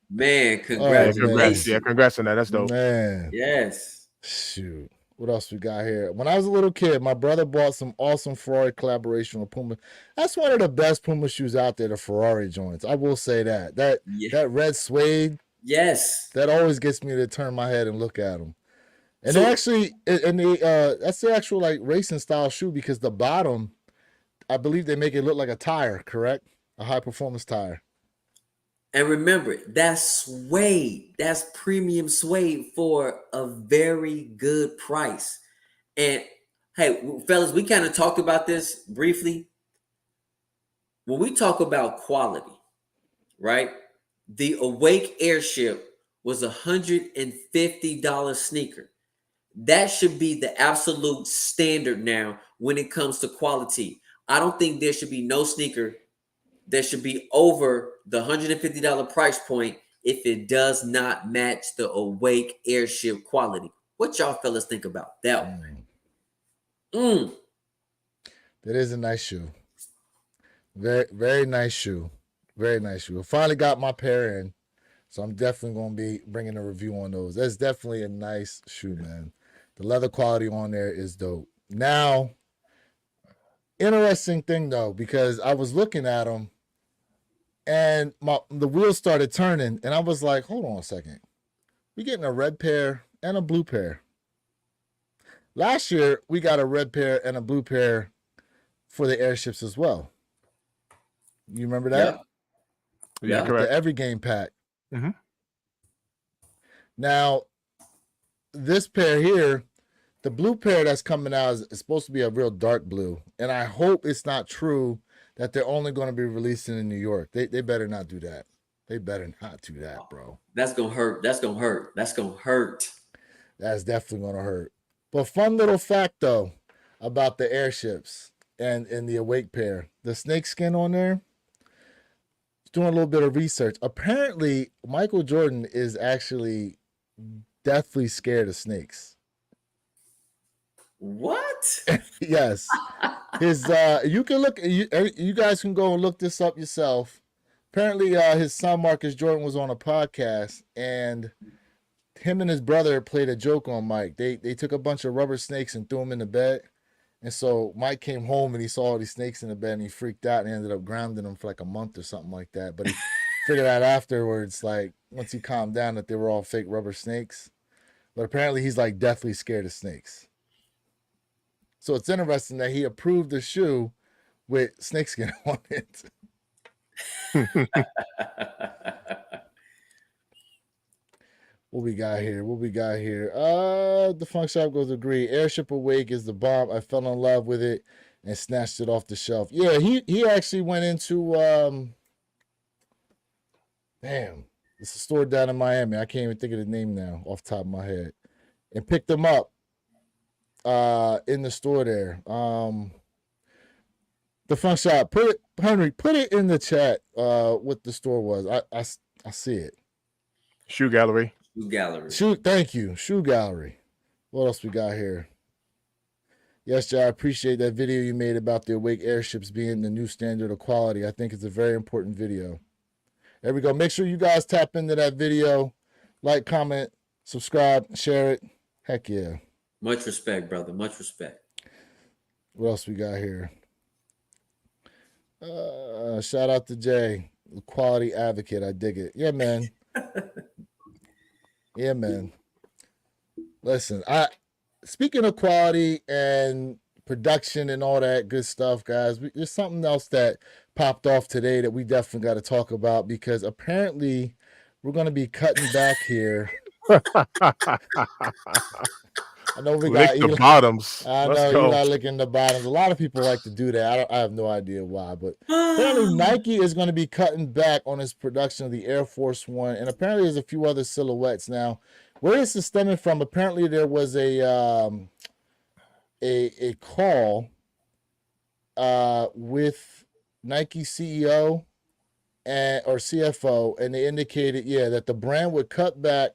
Man, Yeah, congratulations. Yeah, congrats on that. That's dope. Man. Yes. Shoot. What else we got here? When I was a little kid, my brother bought some awesome Ferrari collaboration with Puma. That's one of the best Puma shoes out there, the Ferrari joints. I will say that. Yeah. That red suede, Yes. that always gets me to turn my head and look at them. And So- they actually, that's the actual like racing style shoe because the bottom, I believe they make it look like a tire, correct? A high performance tire. And remember, that's suede. That's premium suede for a very good price. And hey, fellas, we kind of talked about this briefly. When we talk about quality, right? The Awake Airship was $150 sneaker. That should be the absolute standard now when it comes to quality. I don't think there should be no sneaker that should be over the $150 price point if it does not match the Awake Airship quality. What y'all fellas think about that one? That is a nice shoe. Very, very nice shoe. Very nice shoe. I finally got my pair in, so I'm definitely going to be bringing a review on those. That's definitely a nice shoe, man. The leather quality on there is dope. Now, interesting thing though, because I was looking at them, and the wheels started turning, and I was like, hold on a second. We getting a red pair and a blue pair. Last year, we got a red pair and a blue pair for the airships as well. You remember that? Yeah, Yeah. correct. The Every Game pack. Mm-hmm. Now, this pair here, the blue pair that's coming out is supposed to be a real dark blue. And I hope it's not true that they're only going to be releasing in New York. They better not do that. They better not do that, bro. That's gonna hurt. That's gonna hurt. That's gonna hurt. That's definitely going to hurt. But fun little fact, though, about the airships and the Awake pair. The snake skin on there, doing a little bit of research. Apparently, Michael Jordan is actually deathly scared of snakes. What? Yes. His you can look you guys can go and look this up yourself. Apparently his son Marcus Jordan was on a podcast and him and his brother played a joke on Mike. They took a bunch of rubber snakes and threw them in the bed. And so Mike came home and he saw all these snakes in the bed and he freaked out and ended up grounding them for like a month or something like that. But figured out afterwards, like once he calmed down, that they were all fake rubber snakes. But apparently, he's like deathly scared of snakes. So it's interesting that he approved the shoe with snakeskin on it. What we got here? The Funk Shop goes agree. Airship Awake is the bomb. I fell in love with it and snatched it off the shelf. Yeah, he actually went into damn, it's a store down in Miami. I can't even think of the name now off the top of my head. And picked them up in the store there. The Funk Shop, Henry, put it in the chat what the store was. I see it. Shoe Gallery. Thank you. Shoe Gallery. What else we got here? Yes, Jay, I appreciate that video you made about the Awake airships being the new standard of quality. I think it's a very important video. There we go. Make sure you guys tap into that video. Like, comment, subscribe, share it. Heck yeah. Much respect, brother. Much respect. What else we got here? Shout out to Jay, quality advocate. I dig it. Yeah, man. Yeah, man. Listen, speaking of quality and production and all that good stuff, guys, there's something else that popped off today that we definitely got to talk about, because apparently we're going to be cutting back here. I know we got the bottoms. I know you're not licking the bottoms. A lot of people like to do that. I have no idea why, but apparently Nike is going to be cutting back on its production of the Air Force One, and apparently there's a few other silhouettes. Now, where this is stemming from, apparently there was a call with Nike CEO or CFO, and they indicated, that the brand would cut back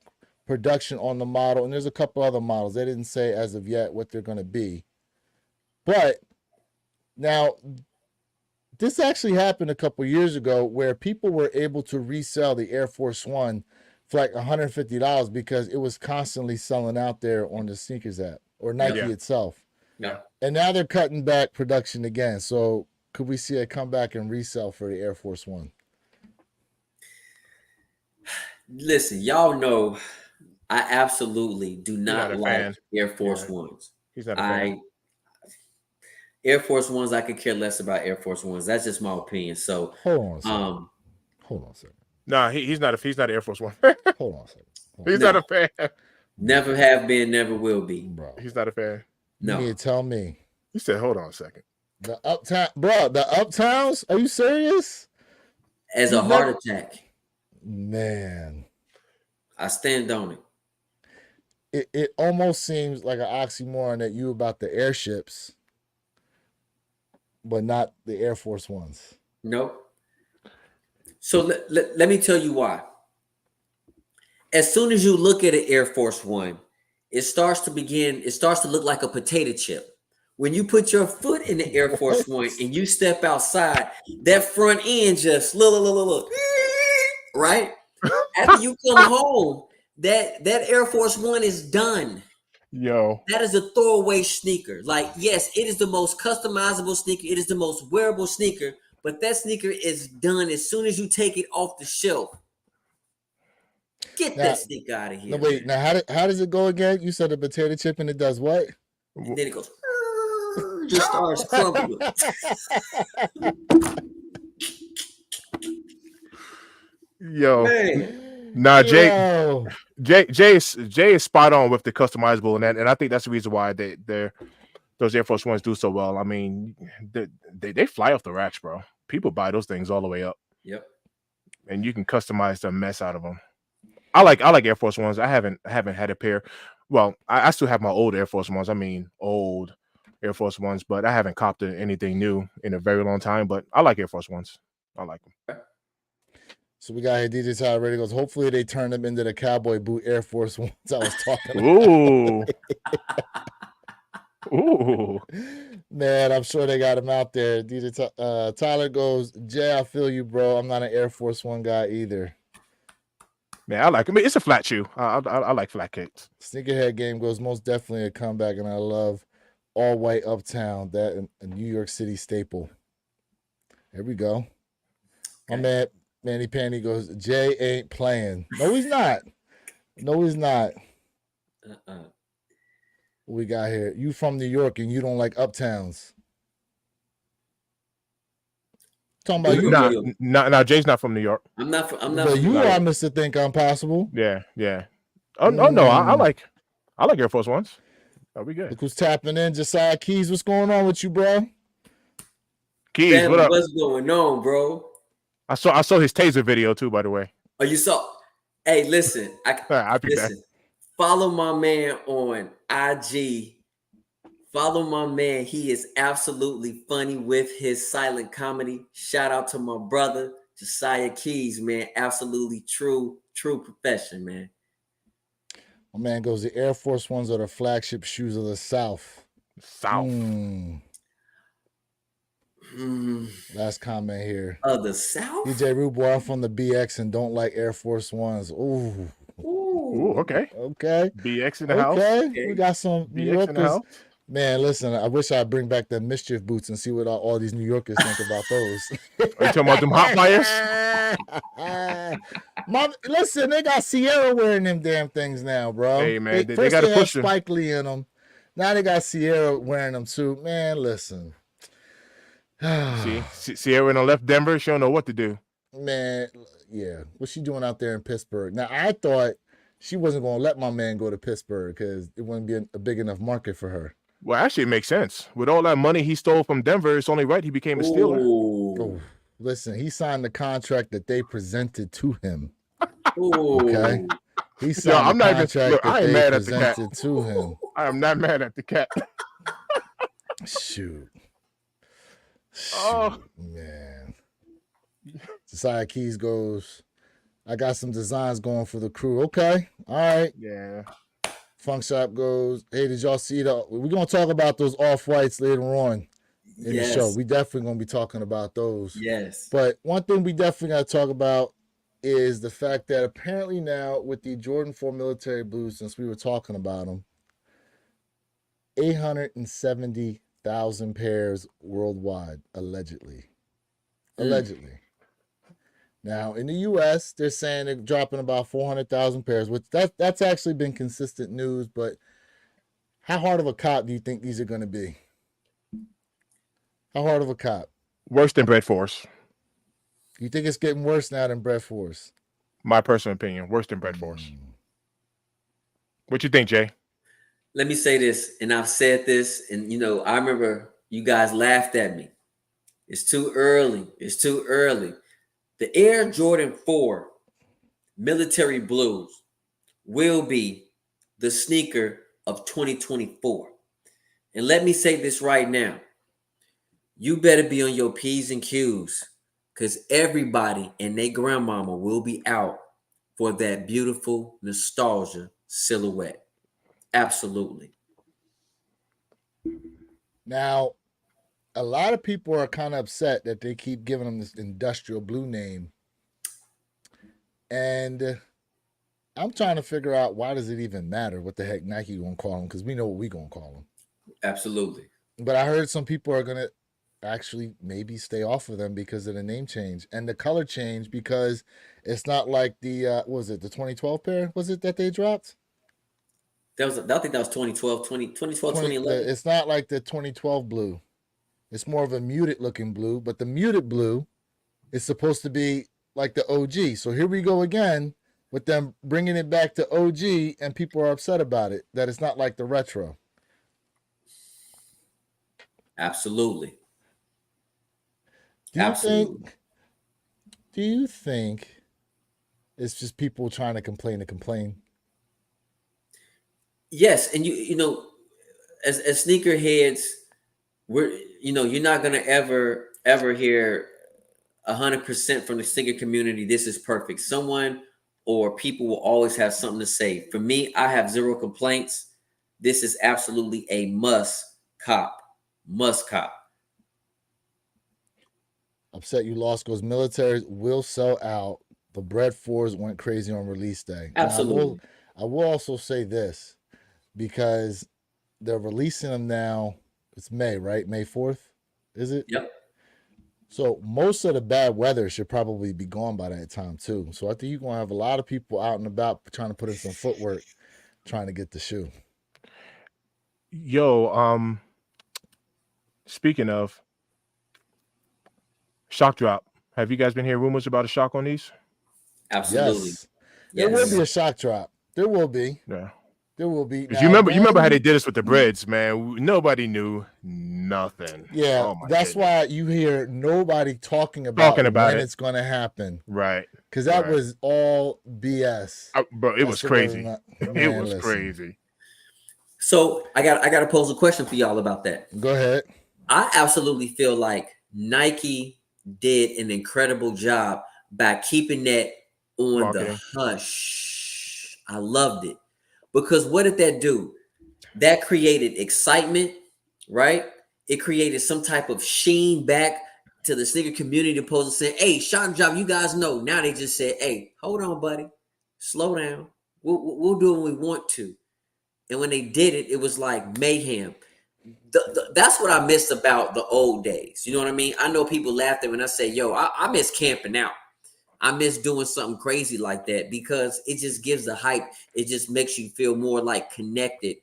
production on the model, and there's a couple other models. They didn't say as of yet what they're going to be. But now, this actually happened a couple years ago where people were able to resell the Air Force One for like $150 because it was constantly selling out there on the sneakers app or Nike itself. Yeah. And now they're cutting back production again. So could we see a comeback and resell for the Air Force One? Listen, y'all know I absolutely do not like fan. Air Force Ones. He's not a fan. Air Force Ones, I could care less about Air Force Ones. That's just my opinion. So hold on a second. Nah, he's not an Air Force One. Hold on a second. He's not a fan. Never have been, never will be. Bro. He's not a fan. No. You need to tell me. He said, hold on a second. The Uptowns? Are you serious? As a heart attack. Man. I stand on it. It almost seems like an oxymoron that you about the airships, but not the Air Force Ones. Nope. So let me tell you why. As soon as you look at an Air Force One, it starts to look like a potato chip. When you put your foot in the Air Force One and you step outside, that front end just look, right? After you come home, that Air Force One is done. Yo. That is a throwaway sneaker. Like, yes, it is the most customizable sneaker. It is the most wearable sneaker, but that sneaker is done as soon as you take it off the shelf. Get that sneaker out of here. No, wait. Now, how does it go again? You said a potato chip and it does what? And then it goes, just starts crumbling. Yo. Hey. Nah, Jay is spot on with the customizable, and I think that's the reason why those Air Force Ones do so well. I mean, they fly off the racks, bro. People buy those things all the way up. Yep. And you can customize the mess out of them. I like Air Force Ones. I haven't had a pair. Well, I still have my old Air Force Ones. I mean, old Air Force Ones, but I haven't copped anything new in a very long time. But I like Air Force Ones. I like them. So we got here, DJ Tyler Ready goes, hopefully they turn them into the cowboy boot Air Force Ones I was talking about. Ooh. Man, I'm sure they got them out there. DJ Tyler goes, Jay, I feel you, bro. I'm not an Air Force One guy either. Man, I like it. I mean, it's a flat shoe. I like flat kicks. Sneakerhead Game goes, most definitely a comeback, and I love all white Uptown, that a New York City staple. There we go. My man, Manny Panty goes, Jay ain't playing. No, he's not. No, he's not. Uh-uh. What we got here? You from New York and you don't like uptowns. Talking about Where you, from New Nah, York? nah. Jay's not from New York. I'm not. I'm not but from you New are York. Mr. Think I'm Possible. Yeah. Oh no, I Mm. like Air Force Ones. That'll be good. Look who's tapping in. Josiah Keys, what's going on with you, bro? Keys, what Family, up? what's going on, bro? I saw his taser video too, by the way. Oh, you saw? Hey, listen. I think that. Listen. Follow my man on IG. Follow my man. He is absolutely funny with his silent comedy. Shout out to my brother Josiah Keys, man. Absolutely true profession, man. My man goes, the Air Force Ones are the flagship shoes of the South. South. Last comment here. Of the South? DJ Rude Boy, I'm from the BX and don't like Air Force Ones. Ooh. Ooh, okay. Okay. BX in the house. Okay. We got some New BX in the Yorkers. house. Man, listen, I wish I'd bring back the mischief boots and see what all these New Yorkers think about those. Are you talking about them hot flyers? Listen, they got Sierra wearing them damn things now, bro. Hey, man, they first gotta they push had them. Spike Lee in them. Now they got Sierra wearing them too. Man, listen. See, Sierra done left Denver. She don't know what to do. Man, yeah. What's she doing out there in Pittsburgh? Now, I thought she wasn't going to let my man go to Pittsburgh because it wouldn't be a big enough market for her. Well, actually, it makes sense. With all that money he stole from Denver, it's only right he became a Steeler. Oh, listen, he signed the contract that they presented to him. Ooh. Okay? He signed the contract that they presented to him. I am not mad at the cat. Shoot. Oh. Man. Josiah Keys goes, I got some designs going for the crew. Okay. All right. Yeah. Funk Shop goes, hey, did y'all see we're going to talk about those off-whites later on in the show. We definitely going to be talking about those. Yes. But one thing we definitely got to talk about is the fact that apparently now with the Jordan 4 military blues, since we were talking about them, 870,000 pairs worldwide, allegedly. Allegedly. Now, in the U.S., they're saying they're dropping about 400,000 pairs, which that's actually been consistent news, but how hard of a cop do you think these are going to be? How hard of a cop? Worse than Bread Force. You think it's getting worse now than Bread Force? My personal opinion, worse than Bread Force. What you think, Jay? Let me say this, and I've said this, and I remember you guys laughed at me. It's too early. It's too early. The Air Jordan 4 military blues will be the sneaker of 2024. And let me say this right now. You better be on your P's and Q's because everybody and their grandmama will be out for that beautiful nostalgia silhouette. Absolutely. Now, a lot of people are kind of upset that they keep giving them this industrial blue name. And I'm trying to figure out, why does it even matter what the heck Nike going to call them? Because we know what we going to call them. Absolutely. But I heard some people are going to actually maybe stay off of them because of the name change and the color change, because it's not like the, what was it, the 2012 pair? Was it that they dropped? I think that was 2012, 2011. It's not like the 2012 blue. It's more of a muted looking blue, but the muted blue is supposed to be like the OG. So here we go again with them bringing it back to OG, and people are upset about it, that it's not like the retro. Absolutely. Do you think it's just people trying to complain? Yes, and you know, as sneakerheads, you're not gonna ever hear 100% from the sneaker community. This is perfect. Someone or people will always have something to say. For me, I have zero complaints. This is absolutely a must cop. Upset you lost goes, militaries will sell out. The Bread 4s went crazy on release day. Absolutely. I will also say this, because they're releasing them now. It's May, right? May 4th, is it? Yep. So most of the bad weather should probably be gone by that time too. So I think you're gonna have a lot of people out and about trying to put in some footwork, trying to get the shoe. Yo, speaking of shock drop, have you guys been hearing rumors about a shock on these? Absolutely. Yes, there will be Yes. a shock drop. There will be. Yeah. There will be. Because you Now remember how they when? did us with the breads, man. Nobody knew nothing. Yeah, Oh my that's goodness. why you hear nobody talking Talking about about when it. it's going to happen, Right. because that Right. was all BS. Bro, it That's was the word of crazy. It man. was Listen, crazy. So I got to pose a question for y'all about that. go ahead. I absolutely feel like Nike did an incredible job by keeping that on Marketing. the hush. I loved it because what did that do? That created excitement, right? It created some type of sheen back to the sneaker community opposed to saying, hey, shock drop, you guys know. Now they just said, hey, hold on, buddy. Slow down. We'll do what we want to. And when they did it, it was like mayhem. That's what I missed about the old days. You know what I mean? I know people laugh at when I say, yo, I miss camping out. I miss doing something crazy like that because it just gives the hype. It just makes you feel more like connected,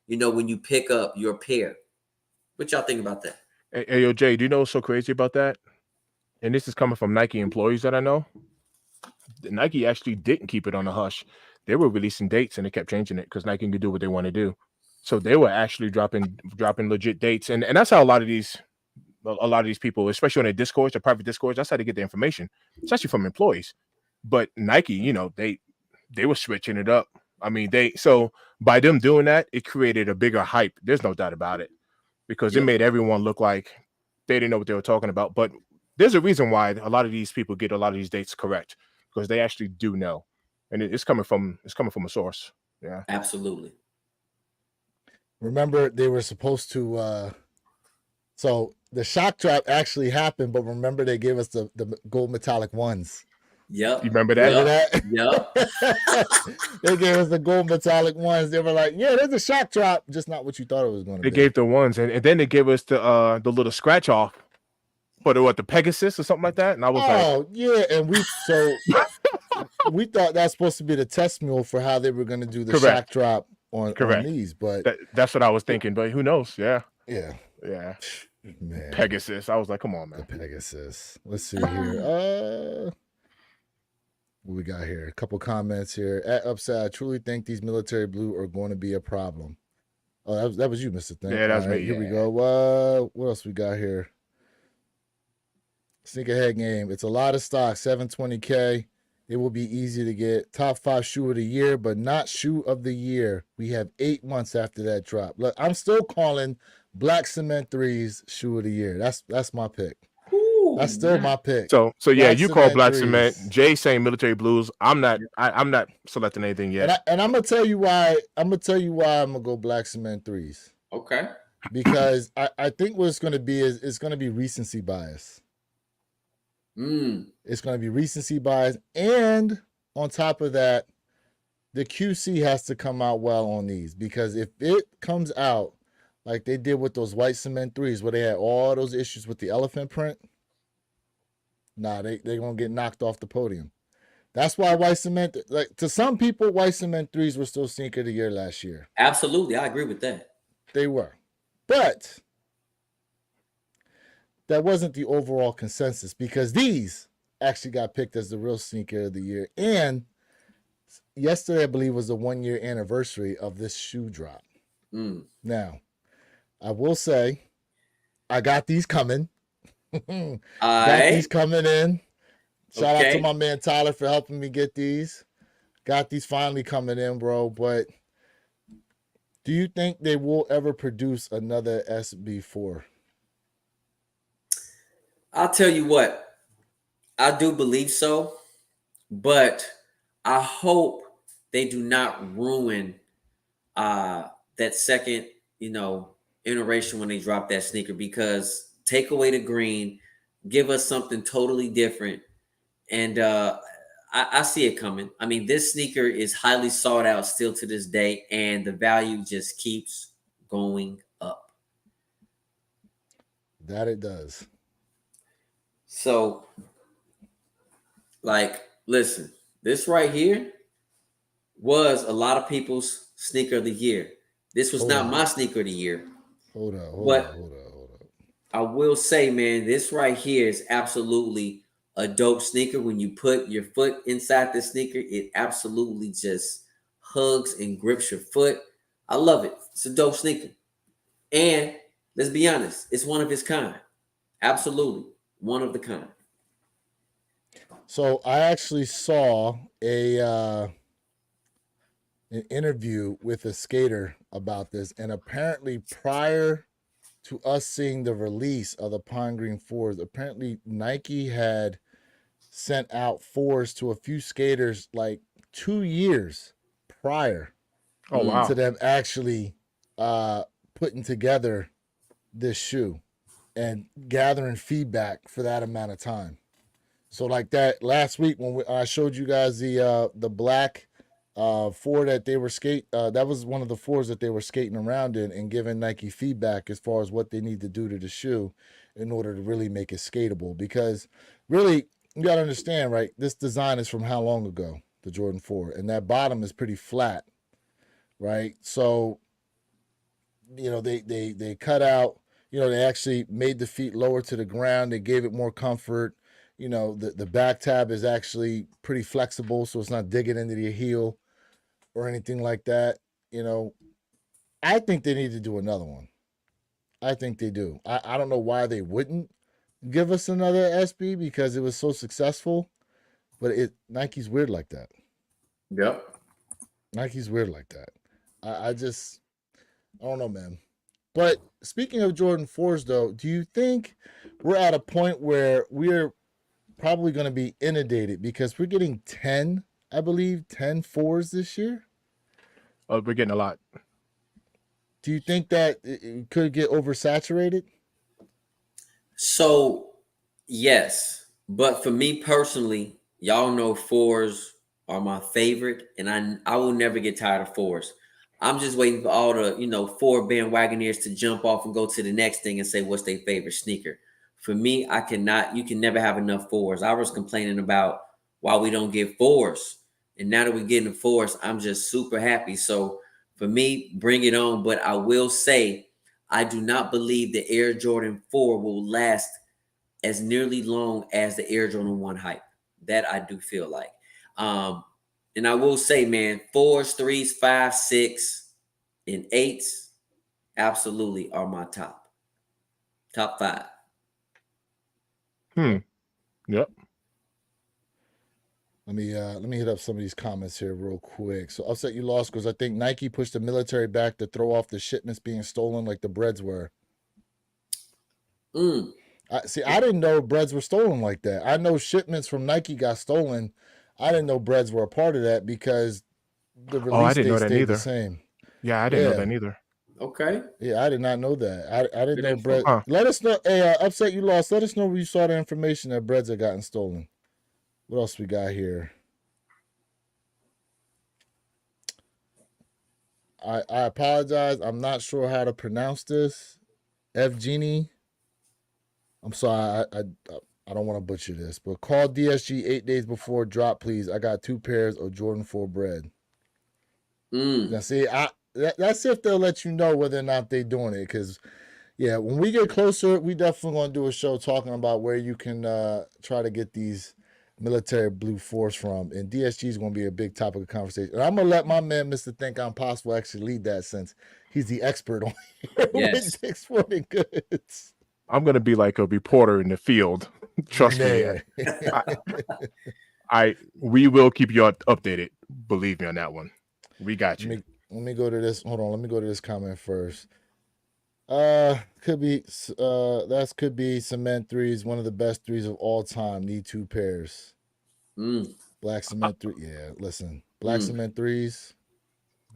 you know, when you pick up your pair. What y'all think about that? Hey, yo, Jay, do you know what's so crazy about that? And this is coming from Nike employees that I know. Nike actually didn't keep it on the hush. They were releasing dates and they kept changing it because Nike could do what they want to do. So they were actually dropping legit dates. And that's how a lot of these people, especially on their discords, their private discords, that's how they get the information. It's actually from employees. But Nike, you know, they were switching it up. I mean, so by them doing that, it created a bigger hype. There's no doubt about it. Because it Yep. made everyone look like they didn't know what they were talking about. But there's a reason why a lot of these people get a lot of these dates correct because they actually do know, and it's coming from a source. Yeah, Absolutely. Remember, they were supposed to. So the shock drop actually happened, but remember they gave us the gold metallic ones. Yep. you remember that? Remember that? Yep. They gave us the gold metallic ones. They were like, "Yeah, there's a shock drop, just not what you thought it was going to They be." gave the ones, and then they gave us the little scratch off for the Pegasus or something like that, and I was Oh yeah, and we thought that's supposed to be the test mule for how they were going to do the shock Correct. drop on Correct. these, but that's what I was thinking. But who knows? Yeah, yeah, man, Pegasus. I was like, come on, the man. Pegasus. Let's see here. What we got here? A couple comments here. At Upside, I truly think these military blue are going to be a problem. Oh, that was you, Mr. Think. Yeah, that's All right, me. here we Yeah. go. What else we got here? Sneakerhead game. It's a lot of stock, 720K. It will be easy to get. Top 5 shoe of the year, but not shoe of the year. We have 8 months after that drop. Look, I'm still calling Black Cement 3s shoe of the year. That's my pick. Ooh, That's still my pick. So yeah, Black you call Cement Black 3s. Cement. Jay saying military blues. I'm not. I'm not selecting anything yet. And I'm gonna tell you why. I'm gonna go Black Cement 3s. Okay. Because I think what it's gonna be is it's gonna be recency bias. It's gonna be recency bias, and on top of that, the QC has to come out well on these, because if it comes out like they did with those white cement 3s where they had all those issues with the elephant print, they're gonna get knocked off the podium. That's why white cement, like to some people, white cement 3s were still sneaker of the year last year. Absolutely, I agree with that. They were, but that wasn't the overall consensus, because these actually got picked as the real sneaker of the year. And yesterday, I believe, was the 1-year anniversary of this shoe drop. Now, I will say, I got these coming. Got these coming in. Shout out to my man Tyler for helping me get these. Got these finally coming in, bro. But do you think they will ever produce another SB4? I'll tell you what, I do believe so, but I hope they do not ruin that second, iteration when they drop that sneaker, because take away the green, give us something totally different. And I see it coming. I mean, this sneaker is highly sought out still to this day, and the value just keeps going up. That it does. So, like, listen, this right here was a lot of people's sneaker of the year. This was Hold not up. my sneaker of the year, Hold up. Hold up. but Hold up. Hold up. I will say, man, this right here is absolutely a dope sneaker. When you put your foot inside the sneaker, it absolutely just hugs and grips your foot. I love it. It's a dope sneaker. And let's be honest, it's one of its kind. Absolutely one of the kind. So I actually saw an interview with a skater about this, and apparently prior to us seeing the release of the Pine Green fours, apparently Nike had sent out fours to a few skaters like 2 years prior Oh Mm. to wow. them actually putting together this shoe and gathering feedback for that amount of time. So like that last week when I showed you guys the black four that they were that was one of the fours that they were skating around in and giving Nike feedback as far as what they need to do to the shoe in order to really make it skatable. Because really, you got to understand, right? This design is from how long ago? The Jordan 4, and that bottom is pretty flat, right? So they cut out, they actually made the feet lower to the ground. They gave it more comfort. The back tab is actually pretty flexible, so it's not digging into your heel or anything like that. you know I think they need to do another one. I think they do. I don't know why they wouldn't give us another SB because it was so successful, but Nike's weird like that. Yep. Nike's weird like that. I just, I don't know, man. But speaking of Jordan 4s, though, do you think we're at a point where we're probably going to be inundated because we're getting 10, I believe, 10 4s this year? We're getting a lot. Do you think that it could get oversaturated? So, yes, but for me personally, y'all know fours are my favorite, and I will never get tired of fours. I'm just waiting for all the four bandwagoners to jump off and go to the next thing and say what's their favorite sneaker. For me, I cannot. You can never have enough fours. I was complaining about why we don't get fours, and now that we're getting fours, I'm just super happy. So for me, bring it on. But I will say I do not believe the Air Jordan 4 will last as nearly long as the Air Jordan 1 hype. That I do feel like. And I will say, man, fours, threes, five, six, and eights absolutely are my top five. Yep. Let me hit up some of these comments here real quick. So upset you lost because I think Nike pushed the military back to throw off the shipments being stolen like the breads were. Mm. I didn't know breads were stolen like that. I know shipments from Nike got stolen. I didn't know breads were a part of that because the Oh, I release didn't know date that stayed the neither. same. Yeah, I didn't know Yeah, that neither. Okay. yeah, I did not know that. I didn't Good know info. bread. Huh. Let us know. Hey, upset you lost. Let us know where you saw the information that breads had gotten stolen. What else we got here? I apologize. I'm not sure how to pronounce this. Evgeny. I'm sorry. I don't want to butcher this, but call DSG 8 days before drop, please. I got 2 pairs of Jordan 4 bread. Mm. Now, see, that's if they'll let you know whether or not they're doing it. Because, yeah, when we get closer, we definitely going to do a show talking about where you can try to get these military blue force from. And DSG is going to be a big topic of conversation. And I'm going to let my man, Mr. Think I'm Possible, actually lead that since he's the expert on here Yes. with Dick's Sporting Goods. I'm gonna be like a reporter in the field. Trust me. Man. We will keep you updated. Believe me on that one. We got you. Let me go to this. Hold on. Let me go to this comment first. Could be could be cement threes, one of the best threes of all time. Need 2 pairs. Mm. Black cement three. Yeah, listen. Black Mm. cement threes.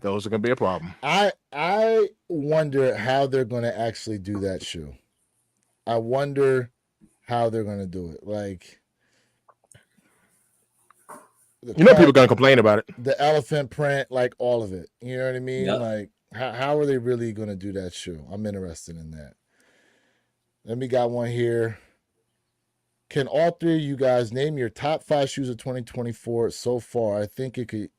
Those are gonna be a problem. I wonder how they're gonna actually do that shoe. I wonder how they're gonna do it. Like the You know, people cut, gonna complain about it. the elephant print, like all of it. You know what I mean? Yep. Like how are they really gonna do that shoe? I'm interested in that. Let me got one here. Can all three of you guys name your top 5 shoes of 2024 so far? I think it could.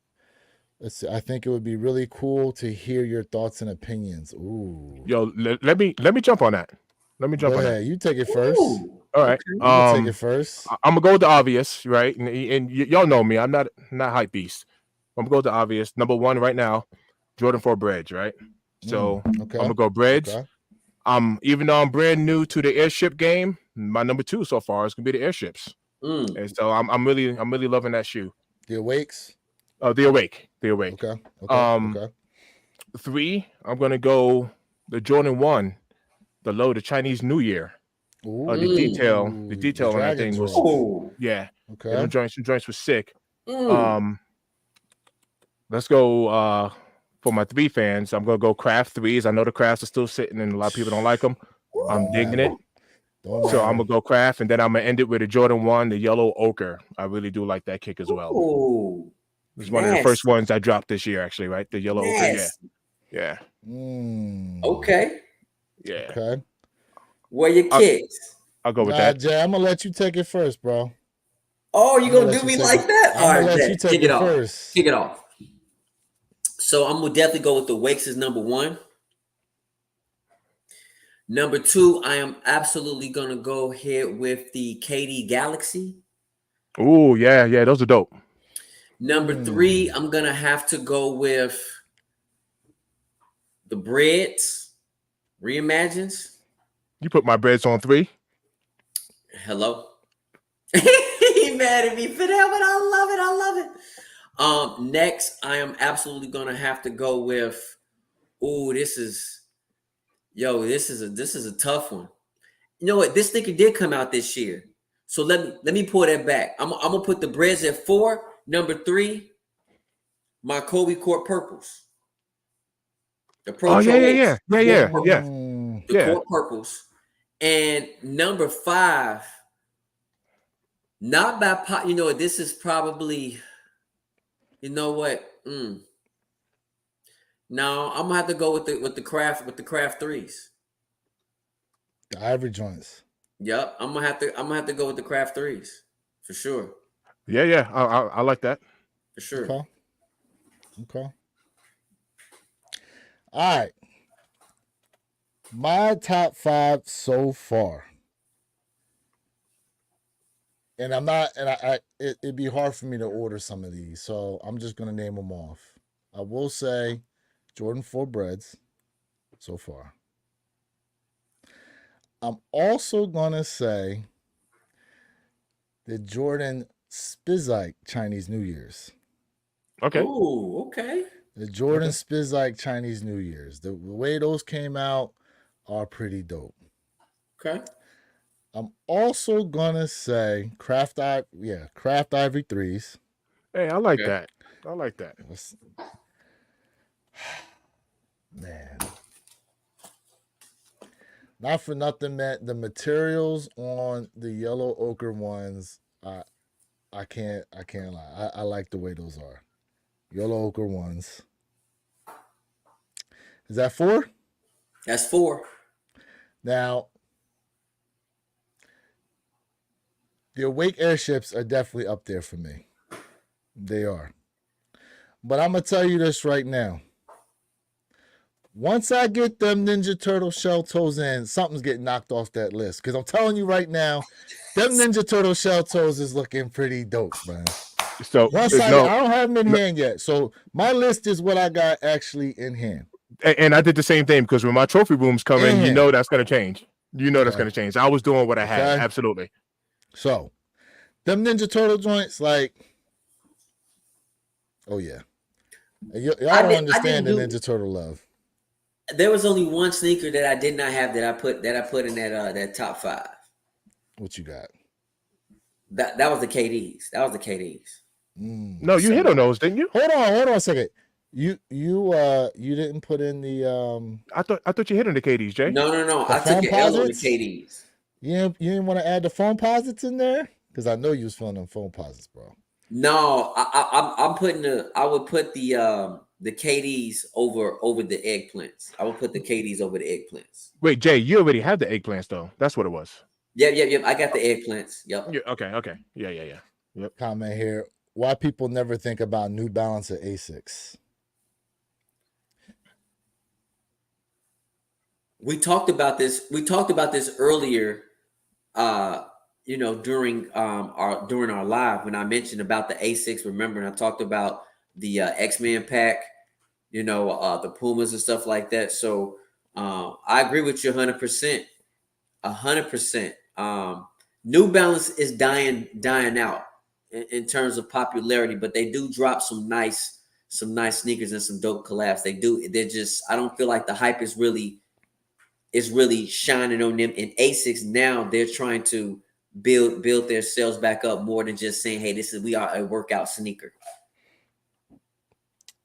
Let's see, I think it would be really cool to hear your thoughts and opinions. Ooh. Yo, let me jump on that. Let me jump Go on ahead. that. You take it first. Ooh, All right. okay. You can take it first. I'm gonna go with the obvious, right? And y'all know me. I'm not hype beast. I'm gonna go with the obvious. Number 1 right now, Jordan 4 Breads, right? So Okay. I'm gonna go Breads. Okay. Even though I'm brand new to the airship game, my number 2 so far is gonna be the airships. And so I'm really loving that shoe. The Awakes. The Awake. Okay. Okay. 3, I'm gonna go the Jordan 1, the Chinese New Year. Ooh, The detail on that thing was yeah. Okay. Some joints was sick. Let's go for my 3 fans. I'm gonna go Craft 3s. I know the Crafts are still sitting and a lot of people don't like them. I'm digging it. So I'm gonna go Craft, and then I'm gonna end it with a Jordan 1, the yellow ochre. I really do like that kick as well. Ooh, it's one of the first ones I dropped this year, actually, right? The yellow ochre. Yeah. Okay. Yeah. Okay. Where your kicks? I'll go with that. Jay, I'm gonna let you take it first, bro. Oh, you gonna do me like that? I'm gonna let you take it first. Kick it off. So I'm gonna definitely go with the Wakes as number 1. Number 2, I am absolutely gonna go ahead with the KD Galaxy. Ooh, yeah, those are dope. Number 3, I'm gonna have to go with the Breads Reimagines. You put my Breads on 3. Hello. He mad at me for that, but I love it. Next, I am absolutely gonna have to go with. Ooh, this is a tough one. You know what? This sneaker did come out this year, so let me pull that back. I'm gonna put the Breads at 4. Number 3, my Kobe Court Purples. The Pro. Yeah. The Court Purples, and number 5. Not by pot. You know what? This is probably. You know what? No, I'm gonna have to go with the craft 3s. The ivory joints. Yep, I'm gonna have to go with the craft 3s for sure. Yeah. I like that for sure. Okay. All right. My top 5 so far. And I'm not, and it'd be hard for me to order some of these, so I'm just gonna name them off. I will say Jordan 4 Breads so far. I'm also gonna say the Jordan Spizike Chinese New Year's. Okay. Ooh, okay. The Jordan Spizike Chinese New Year's. The way those came out are pretty dope. Okay. I'm also gonna say Craft Ivory 3s. Hey, I like that. I like that. Man. Not for nothing, man. The materials on the yellow ochre ones, I can't lie. I like the way those are. Yellow ochre ones. Is that 4? That's 4. Now, the Awake airships are definitely up there for me. They are. But I'm going to tell you this right now. Once I get them Ninja Turtle shell toes in, something's getting knocked off that list. Because I'm telling you right now, them Ninja Turtle shell toes is looking pretty dope, man. So I don't have them in hand yet. So my list is what I got actually in hand. And I did the same thing because when my trophy rooms come in, you know that's going to change. That's going to change. I was doing what I had. Absolutely. So, them Ninja Turtle joints, like, oh yeah. Y'all don't understand the Ninja Turtle love. There was only one sneaker that I did not have that I put in that top 5. What you got? That was the KDs. That was the KDs. No, you hit on those, didn't you? Hold on a second. You didn't put in the I thought you hit on the KDs, Jay. No. I took an L on the KDs. You didn't want to add the phone posits in there? Because I know you was feeling them phone posits, bro. No, I would put the KDs over the eggplants. I would put the KDs over the eggplants. Wait, Jay, you already had the eggplants though. That's what it was. Yep. I got the eggplants. Yep. Yeah. Okay. Yeah. Yep. Comment here. Why people never think about New Balance or Asics? We talked about this. We talked about this earlier. During our live when I mentioned about the A6. Remember, and I talked about the X-Men pack. The Pumas and stuff like that. So I agree with you 100%. 100%. New Balance is dying out in terms of popularity, but they do drop some nice sneakers and some dope collabs. They do. They're just. I don't feel like the hype is really shining on them. In Asics now, they're trying to build their sales back up more than just saying, "Hey, we are a workout sneaker."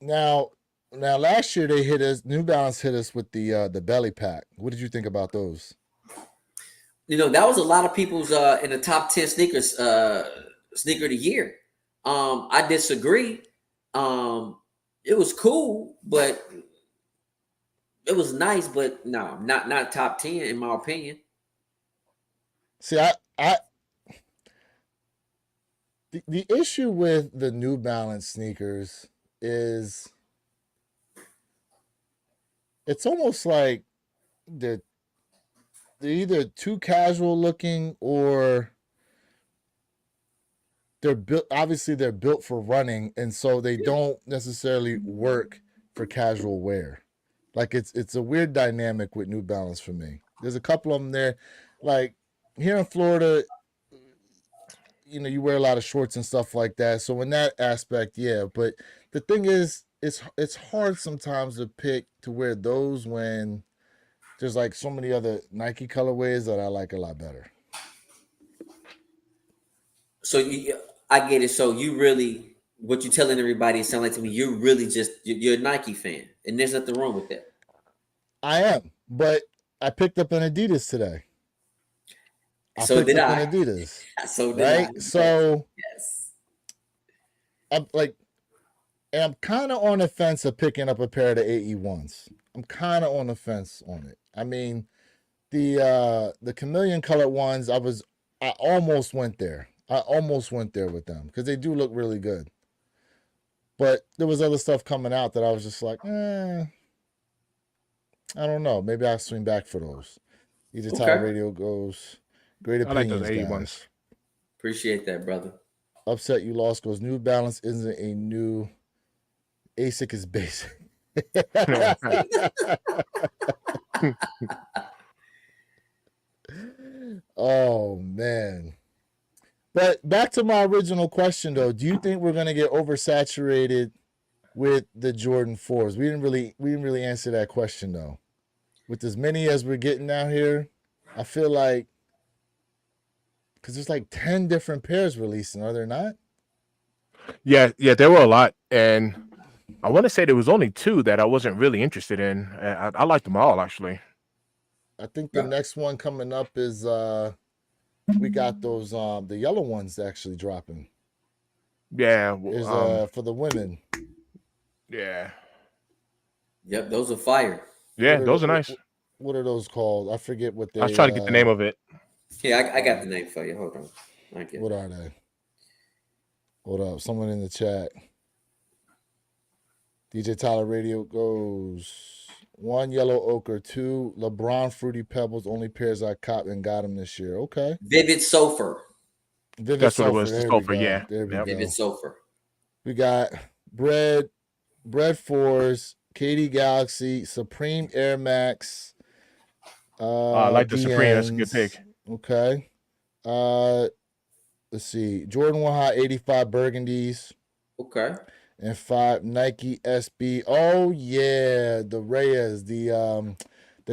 Now, last year they hit us. New Balance hit us with the belly pack. What did you think about those? That was a lot of people's in the top 10 sneakers sneaker of the year. I disagree. It was cool, but it was nice, but no, not top 10 in my opinion. See, the issue with the New Balance sneakers is it's almost like they're either too casual looking or they're built. Obviously, they're built for running, and so they don't necessarily work for casual wear. Like it's a weird dynamic with New Balance for me. There's a couple of them there, like here in Florida. You wear a lot of shorts and stuff like that. So in that aspect, yeah. But the thing is, it's hard sometimes to pick to wear those when there's like so many other Nike colorways that I like a lot better. So I get it. So you really, what you're telling everybody, it sounds like to me, you're really you're a Nike fan, and there's nothing wrong with that. I am, but I picked up an Adidas today. So did I. An Adidas. So did right? I. So yes. I'm like, and I'm kind of on the fence of picking up a pair of the AE1s. I'm kind of on the fence on it. I mean, the chameleon colored ones, I almost went there. I almost went there with them because they do look really good. But there was other stuff coming out that I was just like, I don't know. Maybe I'll swing back for those. Either Tyler Radio goes, great I like opinions, those A guys. ones. Appreciate that, brother. Upset you lost goes, New Balance isn't a new ASIC is basic. Oh man. But back to my original question though, do you think we're gonna get oversaturated with the Jordan 4s? We didn't really answer that question though. With as many as we're getting out here, I feel like because there's like 10 different pairs releasing, are there not? Yeah, there were a lot, and I want to say there was only 2 that I wasn't really interested in. I liked them all actually. I think the next one coming up is we got those the yellow ones actually dropping. Yeah, is for the women. Yeah. Yep, those are fire. Yeah, those are nice. What are those called? I forget what they. I was trying to get the name of it. Yeah, I got the name for you. Hold on. What are they? Hold up, someone in the chat. DJ Tyler Radio goes 1 yellow ochre, 2 LeBron Fruity Pebbles. Only pairs I copped and got them this year. Okay. Vivid Sulfur. That's what it was. There Sulfur, we go. yeah. There we go. Vivid Sulfur. We got Bread 4s, KD Galaxy, Supreme Air Max. I like the Supreme. That's a good pick. Okay. Let's see. Jordan 1 High 85 Burgundies. Okay. And 5 Nike SB. Oh yeah, the Reyes, the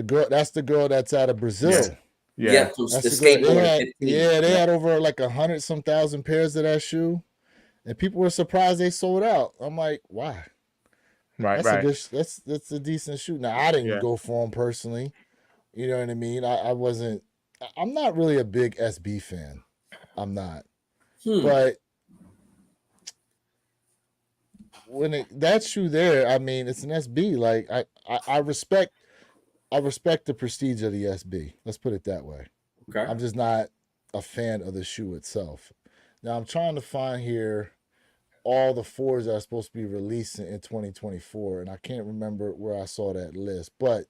girl. That's the girl that's out of Brazil. Yeah, that's the skateboard. They had over like 100-some thousand pairs of that shoe, and people were surprised they sold out. I'm like, why? Right. That's a decent shoe. Now I didn't go for them personally. You know what I mean? I wasn't. I'm not really a big SB fan. I'm not. But when that shoe there, I mean, it's an SB. Like I respect the prestige of the SB. Let's put it that way. Okay. I'm just not a fan of the shoe itself. Now I'm trying to find here all the fours that are supposed to be releasing in 2024, and I can't remember where I saw that list. But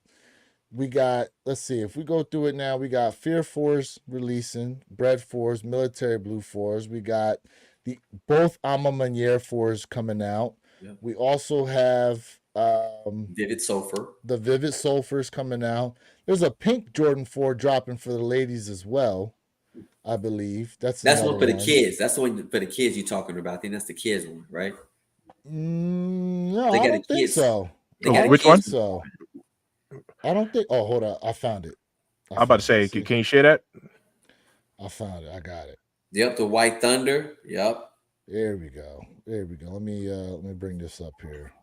we got, let's see, if we go through it now, we got Fear Fours releasing, Bread Fours, Military Blue Fours. We got the both Ama Maniere Fours coming out. Yeah. We also have Vivid Sulfur. the Vivid Sulfurs coming out. There's a pink Jordan 4 dropping for the ladies as well, I believe. That's one for the one. kids. That's the one for the kids you're talking about. I think that's the kids one, right? No, They I got a don't think kids. so. They got a Which one? kids. So I don't think. Oh, hold on. I found it. I'm about to say, See? can you share that? I found it. I got it. Yep, the White Thunder. Yep. There we go. There we go. Let me bring this up here.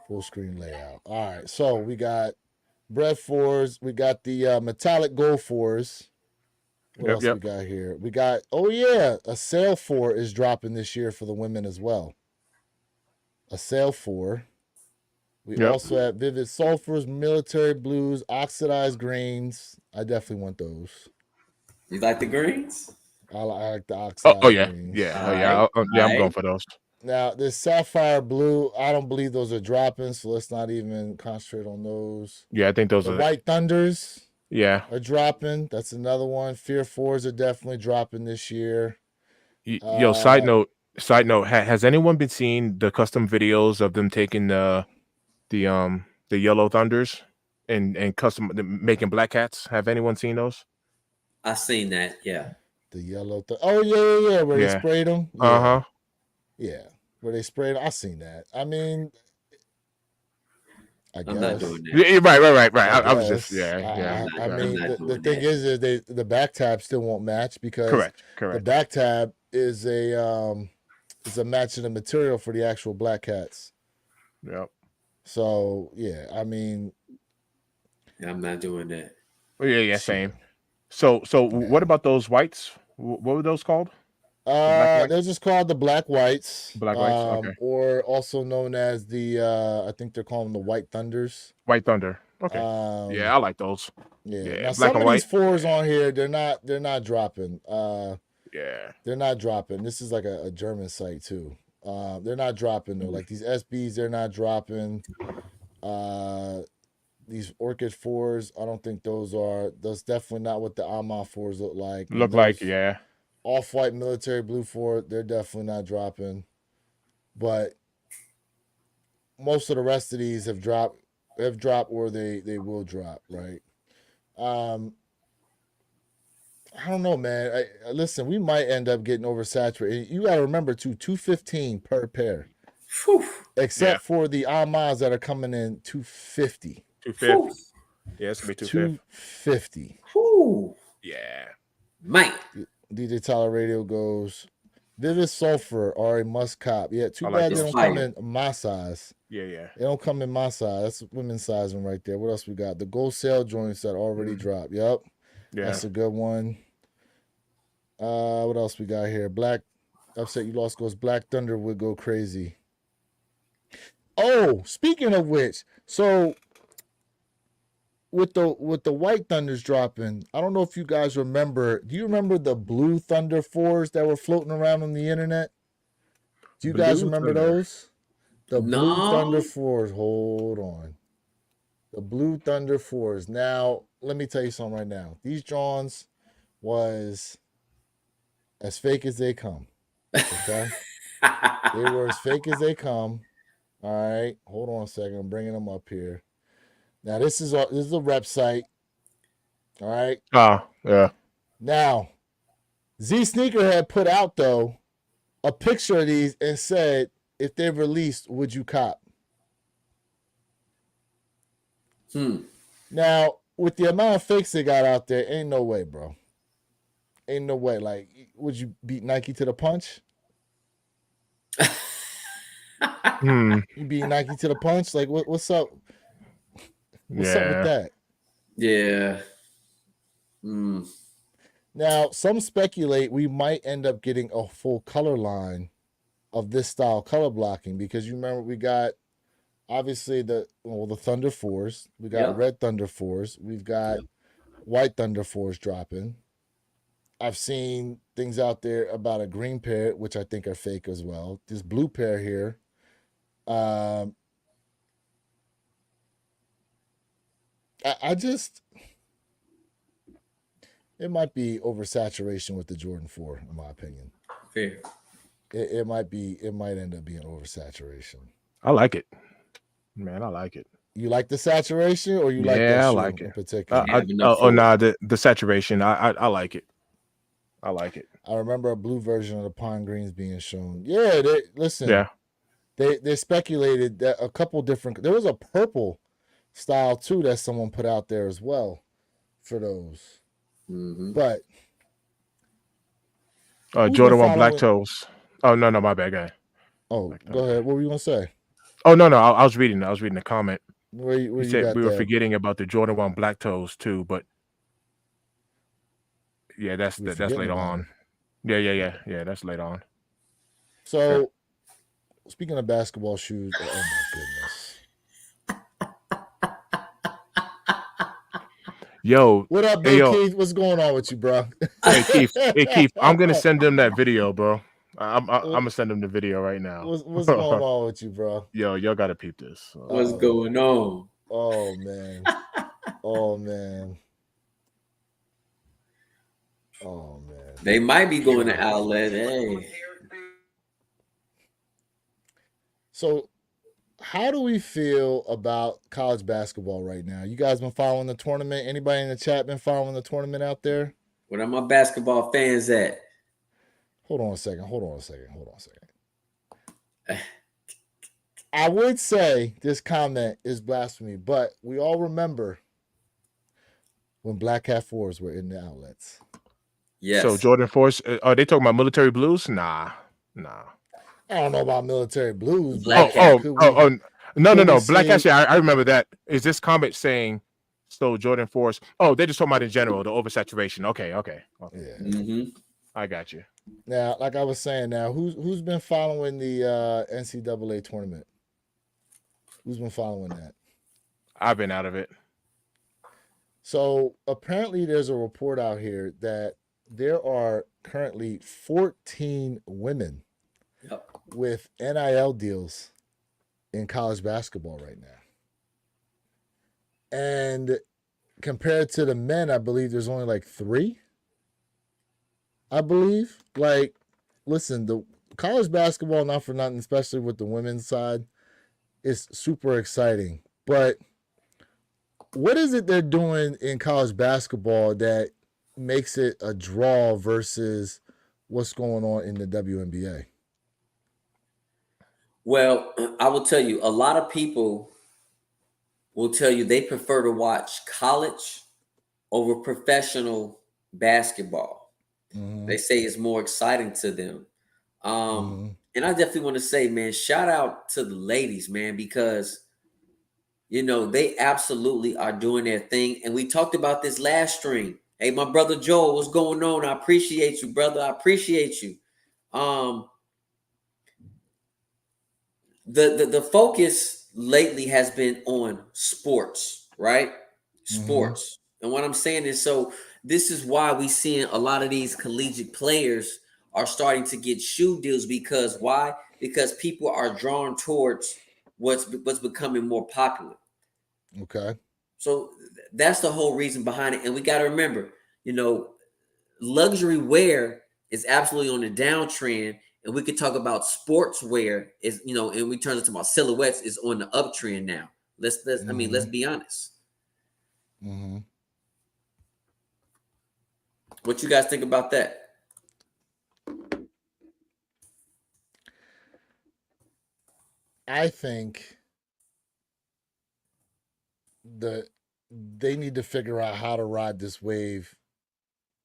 Full screen layout. All right. So we got Bread Fours. We got the metallic gold fours. What else we got here? We got, oh yeah, a Sail 4 is dropping this year for the women as well. A Sail 4. We also have Vivid Sulfurs, Military Blues, Oxidized Grains. I definitely want those. You like the greens? I like the Oxidized Grains. Yeah. I'm going for those. Now, this Sapphire Blue, I don't believe those are dropping, so let's not even concentrate on those. Yeah, I think those the are White Thunders. Yeah, are dropping. That's another one. Fear 4s are definitely dropping this year. Yo, side note. Has anyone been seeing the custom videos of them taking the Yellow Thunders and custom making black cats? Have anyone seen those? I seen that. Yeah. The Yellow. Oh yeah. Where they sprayed them. Yeah. Yeah. Where they sprayed. I seen that. I mean, I guess. I'm not doing that. Yeah, right. I was just I mean, the thing is the back tab still won't match because correct. The back tab is a match in the material for the actual black cats. Yep. So yeah, I mean, I'm not doing that. Yeah, same. So what about those whites? What were those called? They're just called the Black Whites. Black Whites, okay. Or also known as the I think they're calling them the White Thunders. White Thunder. Okay. Yeah, I like those. Yeah. Now some of these fours on here, they're not dropping. Yeah. They're not dropping. This is like a German site too. They're not dropping though. Like these SBs, they're not dropping. These Orchid 4s, I don't think those are. That's definitely not what the Ama 4s look like. Yeah. Off-white Military Blue 4, they're definitely not dropping. But most of the rest of these have dropped or they will drop, right? I don't know, man. Listen, we might end up getting oversaturated. You got to remember too, $215 per pair. Whew. Except for the Amas that are coming in $250. $250. Yeah, it's gonna be $250. Whew. Yeah. Man. DJ Tyler Radio goes, Vivid Sulfur are a must cop. Yeah, too bad they don't come in my size. Yeah. They don't come in my size. That's women's sizing right there. What else we got? The gold sail joints that already dropped. Yep. Yeah. That's a good one. What else we got here? Black Upset You Lost goes, Black Thunder would go crazy. Oh, speaking of which, so with the White Thunders dropping, I don't know if you guys remember. Do you remember the Blue Thunder 4s that were floating around on the internet? Do you guys remember those? The Blue Thunder 4s. Hold on. The Blue Thunder 4s. Now, let me tell you something right now. These Johns was as fake as they come. Okay? They were as fake as they come. All right. Hold on a second. I'm bringing them up here. Now, this is a rep site. All right. Yeah. Now, Z Sneakerhead put out, though, a picture of these and said, if they're released, would you cop? Now, with the amount of fakes they got out there, ain't no way, bro. Ain't no way. Like, would you beat Nike to the punch? You beat Nike to the punch? Like, what's up? What's up with that? Yeah. Now, some speculate we might end up getting a full color line of this style color blocking because you remember we got obviously the Thunder 4s, we got Red Thunder 4s, we've got white Thunder Force dropping. I've seen things out there about a green pair, which I think are fake as well. This blue pair here. I just, it might be oversaturation with the Jordan 4, in my opinion. Fair. It might end up being oversaturation. I like it, man. I like it. You like the saturation, or you like that Yeah, I shoe like in it. particular? The saturation. I like it. I like it. I remember a blue version of the pine greens being shown. Yeah, listen. Yeah. They speculated that a couple different. There was a purple style too that someone put out there as well for those. Mm-hmm. But Jordan 1 black toes. Oh no, my bad guy. Oh, go ahead. What were you gonna say? Oh no, I was reading. I was reading the comment. Where you said we were forgetting about the Jordan 1 black toes too, but yeah, that's later on. Yeah. That's later on. So, speaking of basketball shoes, oh my goodness. Yo, what up, Bill Keith? What's going on with you, bro? Hey Keith, I'm gonna send them that video, bro. I'm gonna send them the video right now. What's going on with you, bro? Yo, y'all gotta peep this. What's going on? Oh man. Oh man. They might be going to outlet. Hey. So, how do we feel about college basketball right now? You guys been following the tournament? Anybody in the chat been following the tournament out there? Where are my basketball fans at? Hold on a second. I would say this comment is blasphemy, but we all remember when Black Cat 4s were in the outlets. Yes. So Jordan Force, are they talking about military blues? Nah. I don't know about military blues. Black Cat. No. Black Cat. I remember that. Is this comment saying so Jordan Force? Oh, they're just talking about in general, the oversaturation. Okay. Yeah. Mm-hmm. I got you. Now, like I was saying, who's been following the NCAA tournament? Who's been following that? I've been out of it. So apparently there's a report out here that there are currently 14 women with NIL deals in college basketball right now. And compared to the men, I believe there's only like 3. I believe. Like, listen, the college basketball, not for nothing, especially with the women's side, is super exciting. But what is it they're doing in college basketball that makes it a draw versus what's going on in the WNBA? Well, I will tell you, a lot of people will tell you they prefer to watch college over professional basketball. Mm-hmm. They say it's more exciting to them. And I definitely want to say, man, shout out to the ladies, man, because, you know, they absolutely are doing their thing. And we talked about this last stream. Hey, my brother Joel, what's going on? I appreciate you, brother. I appreciate you. The focus lately has been on sports, right? Sports. And what I'm saying is, so this is why we seeing a lot of these collegiate players are starting to get shoe deals, because why? Because people are drawn towards what's becoming more popular. Okay. So that's the whole reason behind it. And we got to remember, you know, luxury wear is absolutely on the downtrend. And we could talk about sportswear is, you know, and we turn it to about silhouettes is on the uptrend now. Let's I mean, let's be honest. What you guys think about that? I think they need to figure out how to ride this wave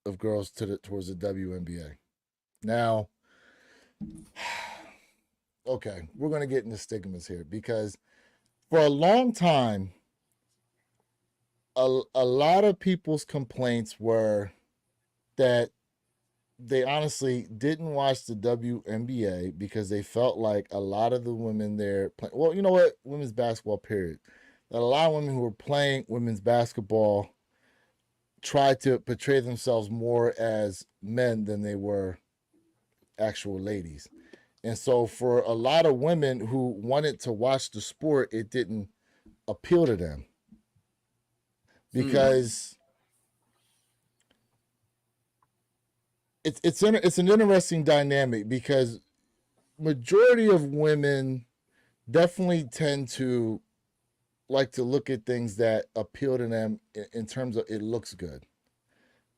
of girls towards the WNBA. Now, okay, we're going to get into stigmas here, because for a long time, a lot of people's complaints were that they honestly didn't watch the WNBA because they felt like a lot of the women there, well, you know what, women's basketball, period, that a lot of women who were playing women's basketball tried to portray themselves more as men than they were actual ladies. And so for a lot of women who wanted to watch the sport, it didn't appeal to them because it's an interesting dynamic because majority of women definitely tend to like to look at things that appeal to them in terms of it looks good,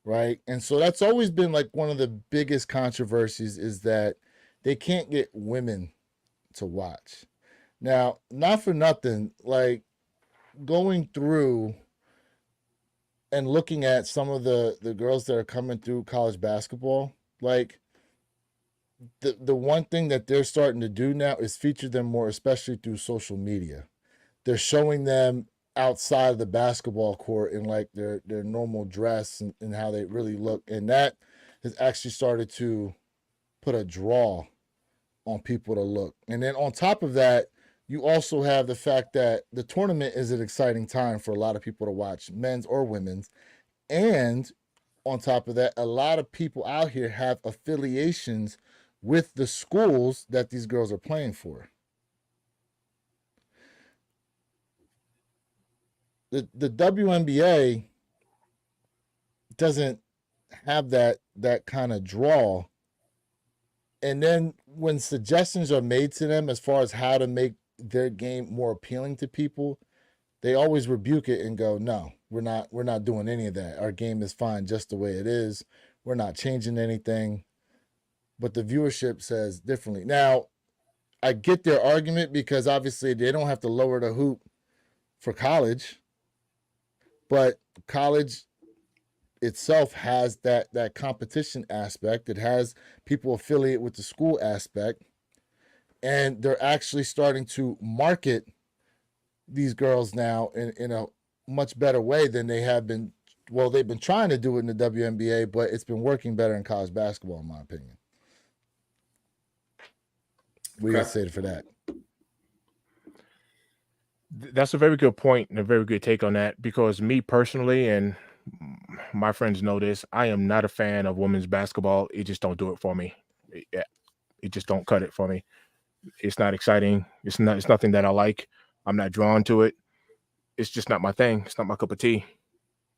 right? And so that's always been like one of the biggest controversies is that they can't get women to watch. Now, not for nothing, like going through and looking at some of the girls that are coming through college basketball, like the one thing that they're starting to do now is feature them more, especially through social media. They're showing them outside of the basketball court in like their normal dress and how they really look. And that has actually started to put a draw on people to look. And then on top of that, you also have the fact that the tournament is an exciting time for a lot of people to watch, men's or women's. And on top of that, a lot of people out here have affiliations with the schools that these girls are playing for. The WNBA doesn't have that kind of draw. And then when suggestions are made to them as far as how to make their game more appealing to people, they always rebuke it and go, "No, we're not doing any of that. Our game is fine just the way it is. We're not changing anything." But the viewership says differently. Now, I get their argument because obviously they don't have to lower the hoop for college, but college itself has that competition aspect. It has people affiliate with the school aspect, and they're actually starting to market these girls now in a much better way than they have been. Well, they've been trying to do it in the WNBA, but it's been working better in college basketball, in my opinion. What do you say for that? That's a very good point and a very good take on that, because me personally, and my friends know this, I am not a fan of women's basketball. It just don't do it for me. It just don't cut it for me. It's not exciting. It's nothing that I like. I'm not drawn to it. It's just not my thing. It's not my cup of tea.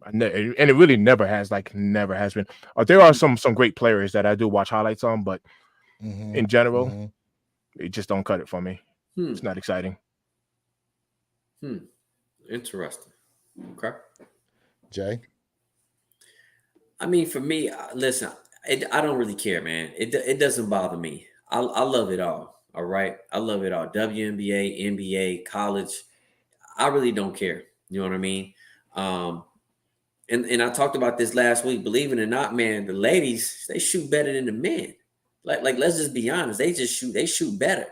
And it really never has been. There are some great players that I do watch highlights on, but in general, it just don't cut it for me. It's not exciting. Interesting. Okay. Jay? I mean, for me, listen, I don't really care, man. It doesn't bother me. I love it all. All right. I love it all. WNBA, NBA, college. I really don't care. You know what I mean? And I talked about this last week. Believe it or not, man, the ladies, they shoot better than the men. Like let's just be honest. They shoot better.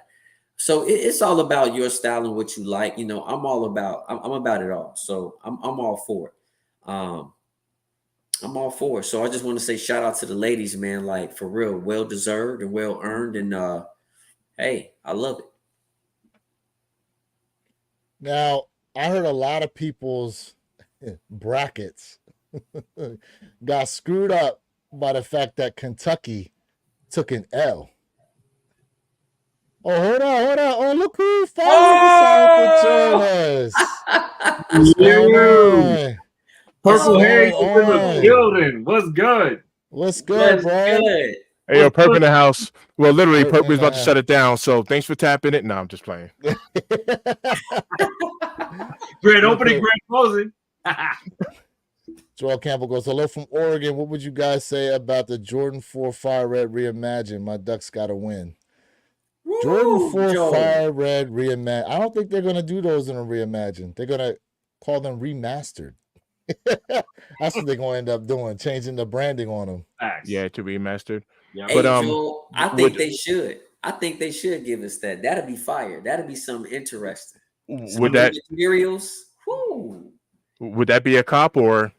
So it's all about your style and what you like. You know, I'm about it all. So I'm all for it. I'm all for it. So I just want to say shout out to the ladies, man. Like for real, well deserved and well earned. And hey, I love it. Now, I heard a lot of people's brackets got screwed up by the fact that Kentucky took an L. Oh, hold on. Oh, look who finally decided to join us. What's going on? Purple Haze is in the building. What's good? What's good, bro? Good. Hey, yo, Perp in the house. Well, literally, Perp is about to shut it down. So thanks for tapping it. No, I'm just playing. Great opening, great closing. Joel Campbell goes, hello from Oregon. What would you guys say about the Jordan 4 Fire Red reimagined? My Ducks got to win. Woo, Jordan 4 Joel. Fire Red reimagined. I don't think they're going to do those in a reimagined. They're going to call them remastered. That's what they're going to end up doing, changing the branding on them. Yeah, to remastered. Yeah. Hey, but Joel, I think they should. I think they should give us that. That'd be fire. That'd be something interesting. Would that materials? Whoo. Would that be a cop, or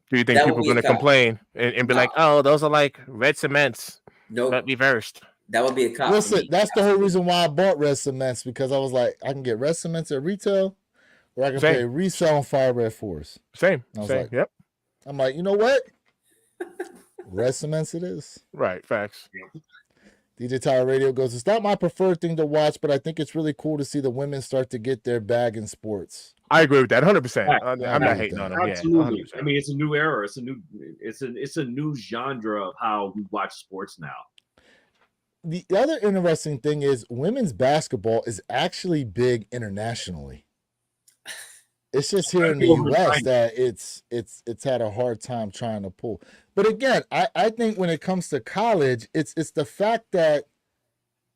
do you think people are going to complain and be like, "Oh, those are like red cements, but reversed"? That would be a cop. Listen, that's the whole reason why I bought red cements, because I was like, I can get red cements at retail, or I can pay resell on Fire Red 4s. Same. Like, yep. I'm like, you know what? Red cements it is. Right, facts. DJ Tyler Radio goes, it's not my preferred thing to watch, but I think it's really cool to see the women start to get their bag in sports. I agree with that 100%. Right. I'm agree not with hating that. on them. Yeah, Absolutely. 100%. I mean, it's a new era. It's a new genre of how we watch sports now. The other interesting thing is women's basketball is actually big internationally. It's just here in the U.S. that it's had a hard time trying to pull. But again, I think when it comes to college, it's the fact that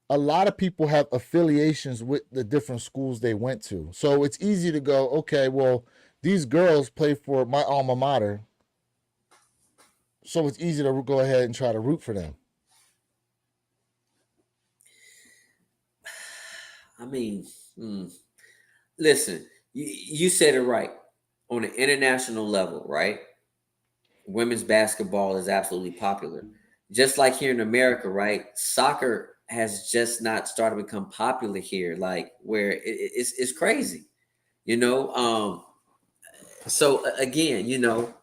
a lot of people have affiliations with the different schools they went to. So it's easy to go, okay, well, these girls play for my alma mater. So it's easy to go ahead and try to root for them. I mean, listen, you said it right. On an international level, right? Women's basketball is absolutely popular. Just like here in America, right? Soccer has just not started to become popular here, like where it's crazy, you know. So again, you know,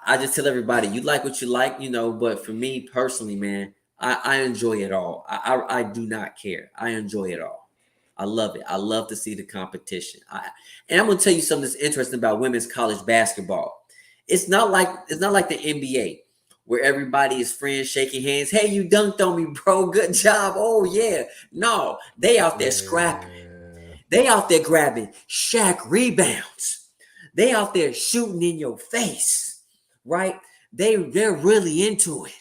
I just tell everybody, you like what you like, you know. But for me personally, man, I enjoy it all. I do not care. I enjoy it all. I love it. I love to see the competition. And I'm gonna tell you something that's interesting about women's college basketball. It's not like the NBA where everybody is friends shaking hands. Hey, you dunked on me, bro. Good job. Oh yeah. No, they out there scrapping. They out there grabbing Shaq rebounds. They out there shooting in your face, right? They're really into it.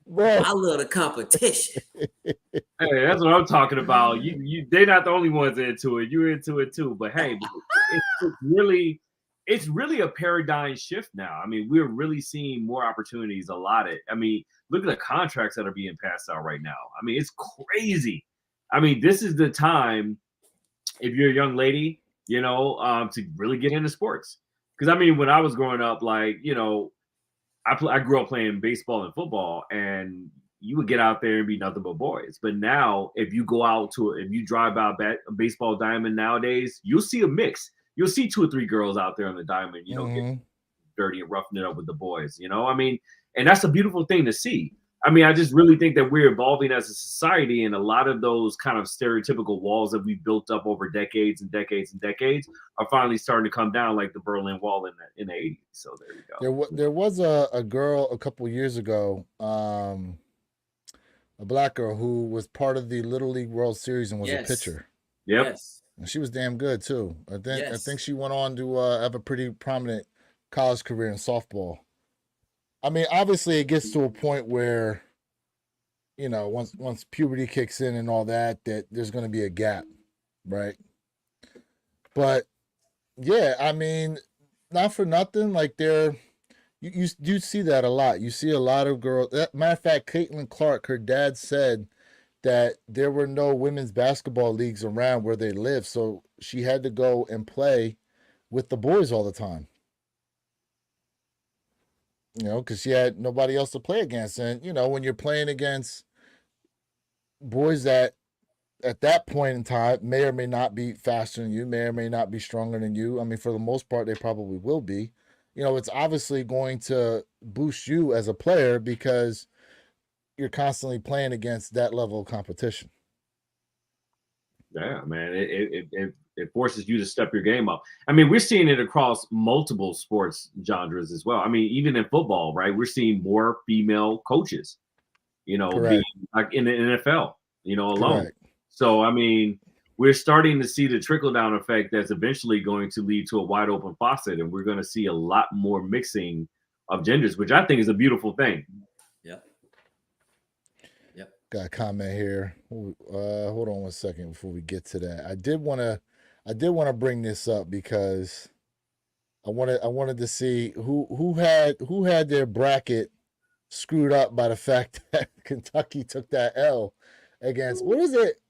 Bro. I love the competition. Hey, that's what I'm talking about. They're not the only ones into it. You're into it too. But hey, it's really a paradigm shift now. I mean, we're really seeing more opportunities allotted. I mean, look at the contracts that are being passed out right now. I mean, it's crazy. I mean, this is the time if you're a young lady, you know, to really get into sports. Because I mean, when I was growing up, like, you know, I grew up playing baseball and football, and you would get out there and be nothing but boys. But now, if you drive out a baseball diamond nowadays, you'll see a mix. You'll see 2 or 3 girls out there on the diamond, you know, getting dirty and roughing it up with the boys. You know, I mean, and that's a beautiful thing to see. I mean, I just really think that we're evolving as a society, and a lot of those kind of stereotypical walls that we built up over decades and decades and decades are finally starting to come down, like the Berlin Wall in the 80s. So there you go. There was a girl a couple years ago, a black girl who was part of the Little League World Series and was a pitcher. Yep. Yes. And she was damn good too. I Yes. think she went on to have a pretty prominent college career in softball. I mean, obviously it gets to a point where, you know, once puberty kicks in and all that there's going to be a gap, right? But yeah, I mean, not for nothing, like you do see that a lot. You see a lot of girls. Matter of fact, Caitlin Clark, her dad said that there were no women's basketball leagues around where they live, so she had to go and play with the boys all the time. You know, because she had nobody else to play against. And, you know, when you're playing against boys that at that point in time may or may not be faster than you, may or may not be stronger than you. I mean, for the most part, they probably will be. You know, it's obviously going to boost you as a player because you're constantly playing against that level of competition. Yeah, man, it forces you to step your game up. I mean, we're seeing it across multiple sports genres as well. I mean, even in football, right? We're seeing more female coaches, you know, being like in the NFL, you know, alone. Correct. So, I mean, we're starting to see the trickle down effect that's eventually going to lead to a wide open faucet, and we're going to see a lot more mixing of genders, which I think is a beautiful thing. Got a comment here. Hold on one second before we get to that. I did want to bring this up because I wanted to see who had their bracket screwed up by the fact that Kentucky took that L against, what is it?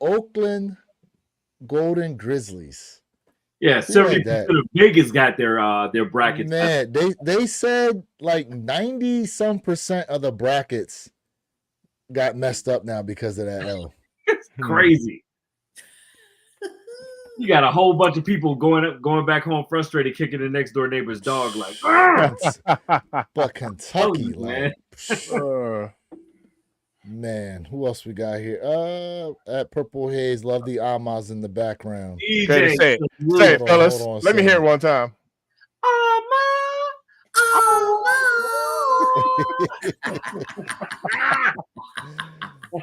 Oakland Golden Grizzlies. Yeah, 70% of Vegas got their brackets. Man, they said like 90% of the brackets got messed up now because of that L. It's crazy. You got a whole bunch of people going back home frustrated, kicking the next door neighbor's dog like. But Kentucky, Man. man, who else we got here? At Purple Haze, love the Amas in the background. DJ, say it, Hold fellas. on a Let me hear it second. one time.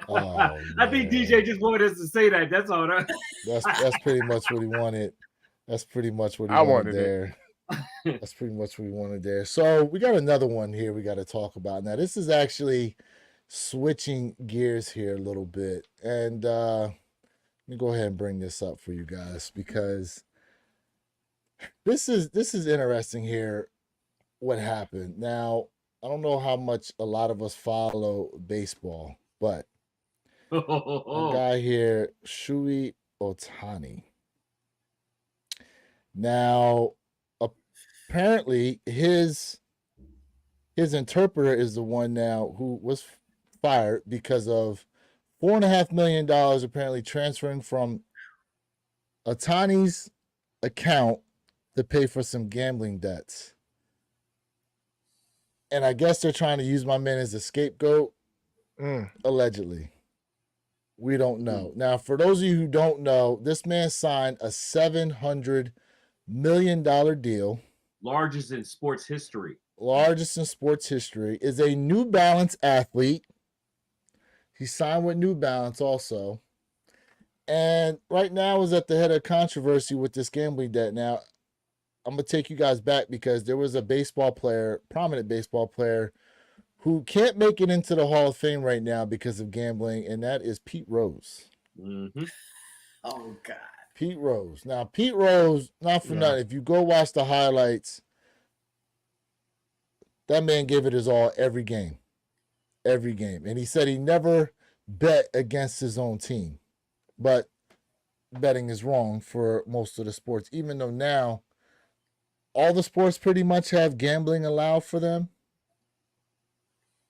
Oh, I think man. DJ just wanted us to say that. That's all. That's pretty much what he wanted. That's pretty much what he I wanted wanted it. there. That's pretty much what we wanted there. So we got another one here we got to talk about. Now, this is actually switching gears here a little bit. And let me go ahead and bring this up for you guys because this is interesting here what happened. Now, I don't know how much a lot of us follow baseball, but a guy here, Shui Otani. Now, apparently his interpreter is the one now who was fired because of $4.5 million apparently transferring from Otani's account to pay for some gambling debts. And I guess they're trying to use my man as a scapegoat, allegedly. We don't know. Now, for those of you who don't know, this man signed a $700 million deal. Largest in sports history. Largest in sports history. Is a New Balance athlete. He signed with New Balance also. And right now is at the head of controversy with this gambling debt. Now, I'm going to take you guys back because there was a baseball player, prominent baseball player, who can't make it into the Hall of Fame right now because of gambling, and that is Pete Rose. Mm-hmm. Oh, God. Pete Rose. Now, Pete Rose, not for nothing, if you go watch the highlights, that man gave it his all every game. Every game. And he said he never bet against his own team. But betting is wrong for most of the sports, even though now all the sports pretty much have gambling allowed for them.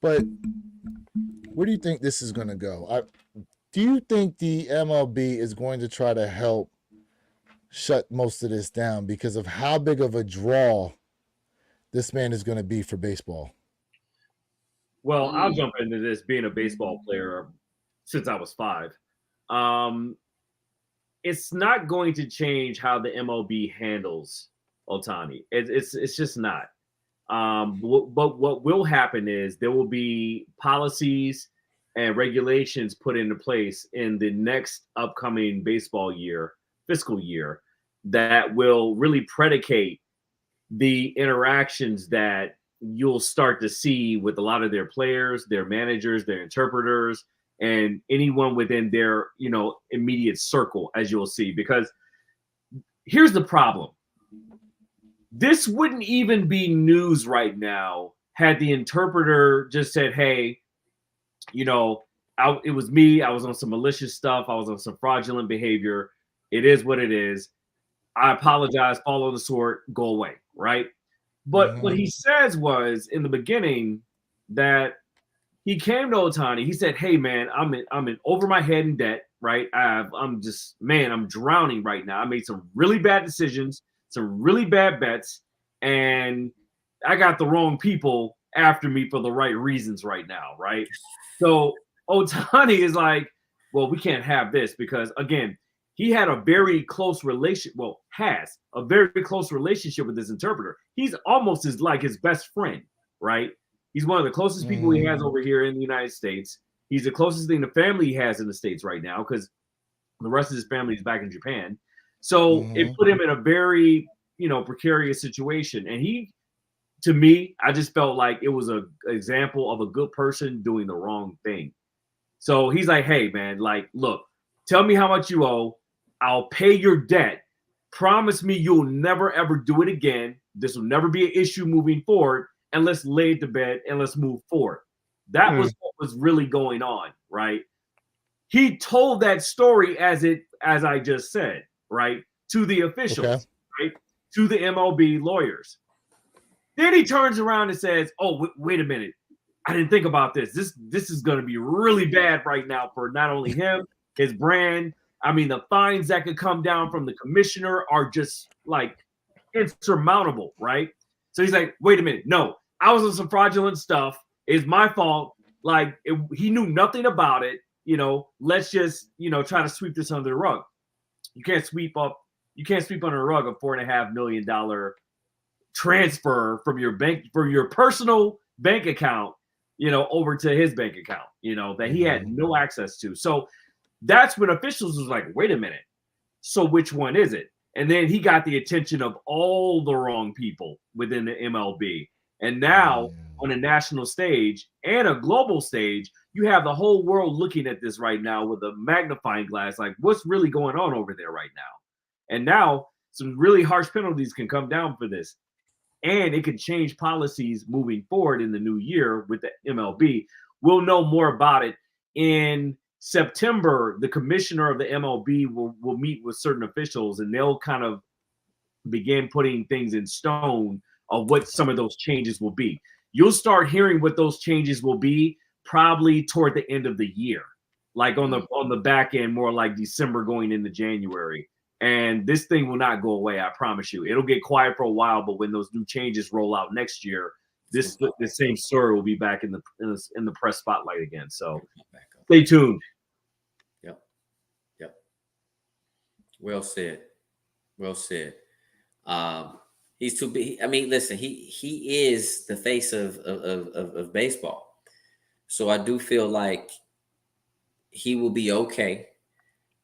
But where do you think this is going to go? Do you think the MLB is going to try to help shut most of this down because of how big of a draw this man is going to be for baseball? Well, I'll jump into this being a baseball player since I was 5. It's not going to change how the MLB handles Otani. It's just not. But what will happen is there will be policies and regulations put into place in the next upcoming baseball year, fiscal year, that will really predicate the interactions that you'll start to see with a lot of their players, their managers, their interpreters, and anyone within their, immediate circle, as you'll see. Because here's the problem. This wouldn't even be news right now had the interpreter just said, hey, it was me. I was on some malicious stuff. I was on some fraudulent behavior. It is what it is. I apologize. Follow the sword. Go away. Right. But what he says was in the beginning that he came to Otani. He said, hey, man, I'm in over my head in debt. Right. I'm drowning right now. I made some really bad decisions, some really bad bets, and I got the wrong people after me for the right reasons right now. Right. So Otani is like, well, we can't have this because, again, he had a very close has a very close relationship with his interpreter. He's almost like his best friend, right? He's one of the closest people he has over here in the United States. He's the closest thing the family he has in the States right now because the rest of his family is back in Japan. So it put him in a very, precarious situation. And to me, I just felt like it was an example of a good person doing the wrong thing. So he's like, hey, man, look, tell me how much you owe. I'll pay your debt. Promise me you'll never, ever do it again. This will never be an issue moving forward. And let's lay it to bed and let's move forward. That was what was really going on, right? He told that story as I just said, right? To the officials, right? To the MLB lawyers. Then he turns around and says, oh, wait a minute. I didn't think about this. This is going to be really bad right now for not only him, his brand, I mean, the fines that could come down from the commissioner are just like insurmountable, right? So he's like, wait a minute, no, I was on some fraudulent stuff. It's my fault. Like he knew nothing about it. Let's just try to sweep this under the rug. You can't sweep under the rug a $4.5 million transfer from your personal bank account, over to his bank account, that he had no access to. So that's when officials was like, wait a minute. So which one is it? And then he got the attention of all the wrong people within the MLB. And now on a national stage and a global stage, you have the whole world looking at this right now with a magnifying glass, like what's really going on over there right now. And now some really harsh penalties can come down for this. And it could change policies moving forward in the new year with the MLB. We'll know more about it in September. The commissioner of the MLB will meet with certain officials, and they'll kind of begin putting things in stone of what some of those changes will be. You'll start hearing what those changes will be probably toward the end of the year, like on the back end, more like December going into January. And this thing will not go away, I promise you. It'll get quiet for a while, but when those new changes roll out next year, this same story will be back in the press spotlight again. So stay tuned. Yep. Well said. He's too big. I mean, listen, he is the face of baseball. So I do feel like he will be okay.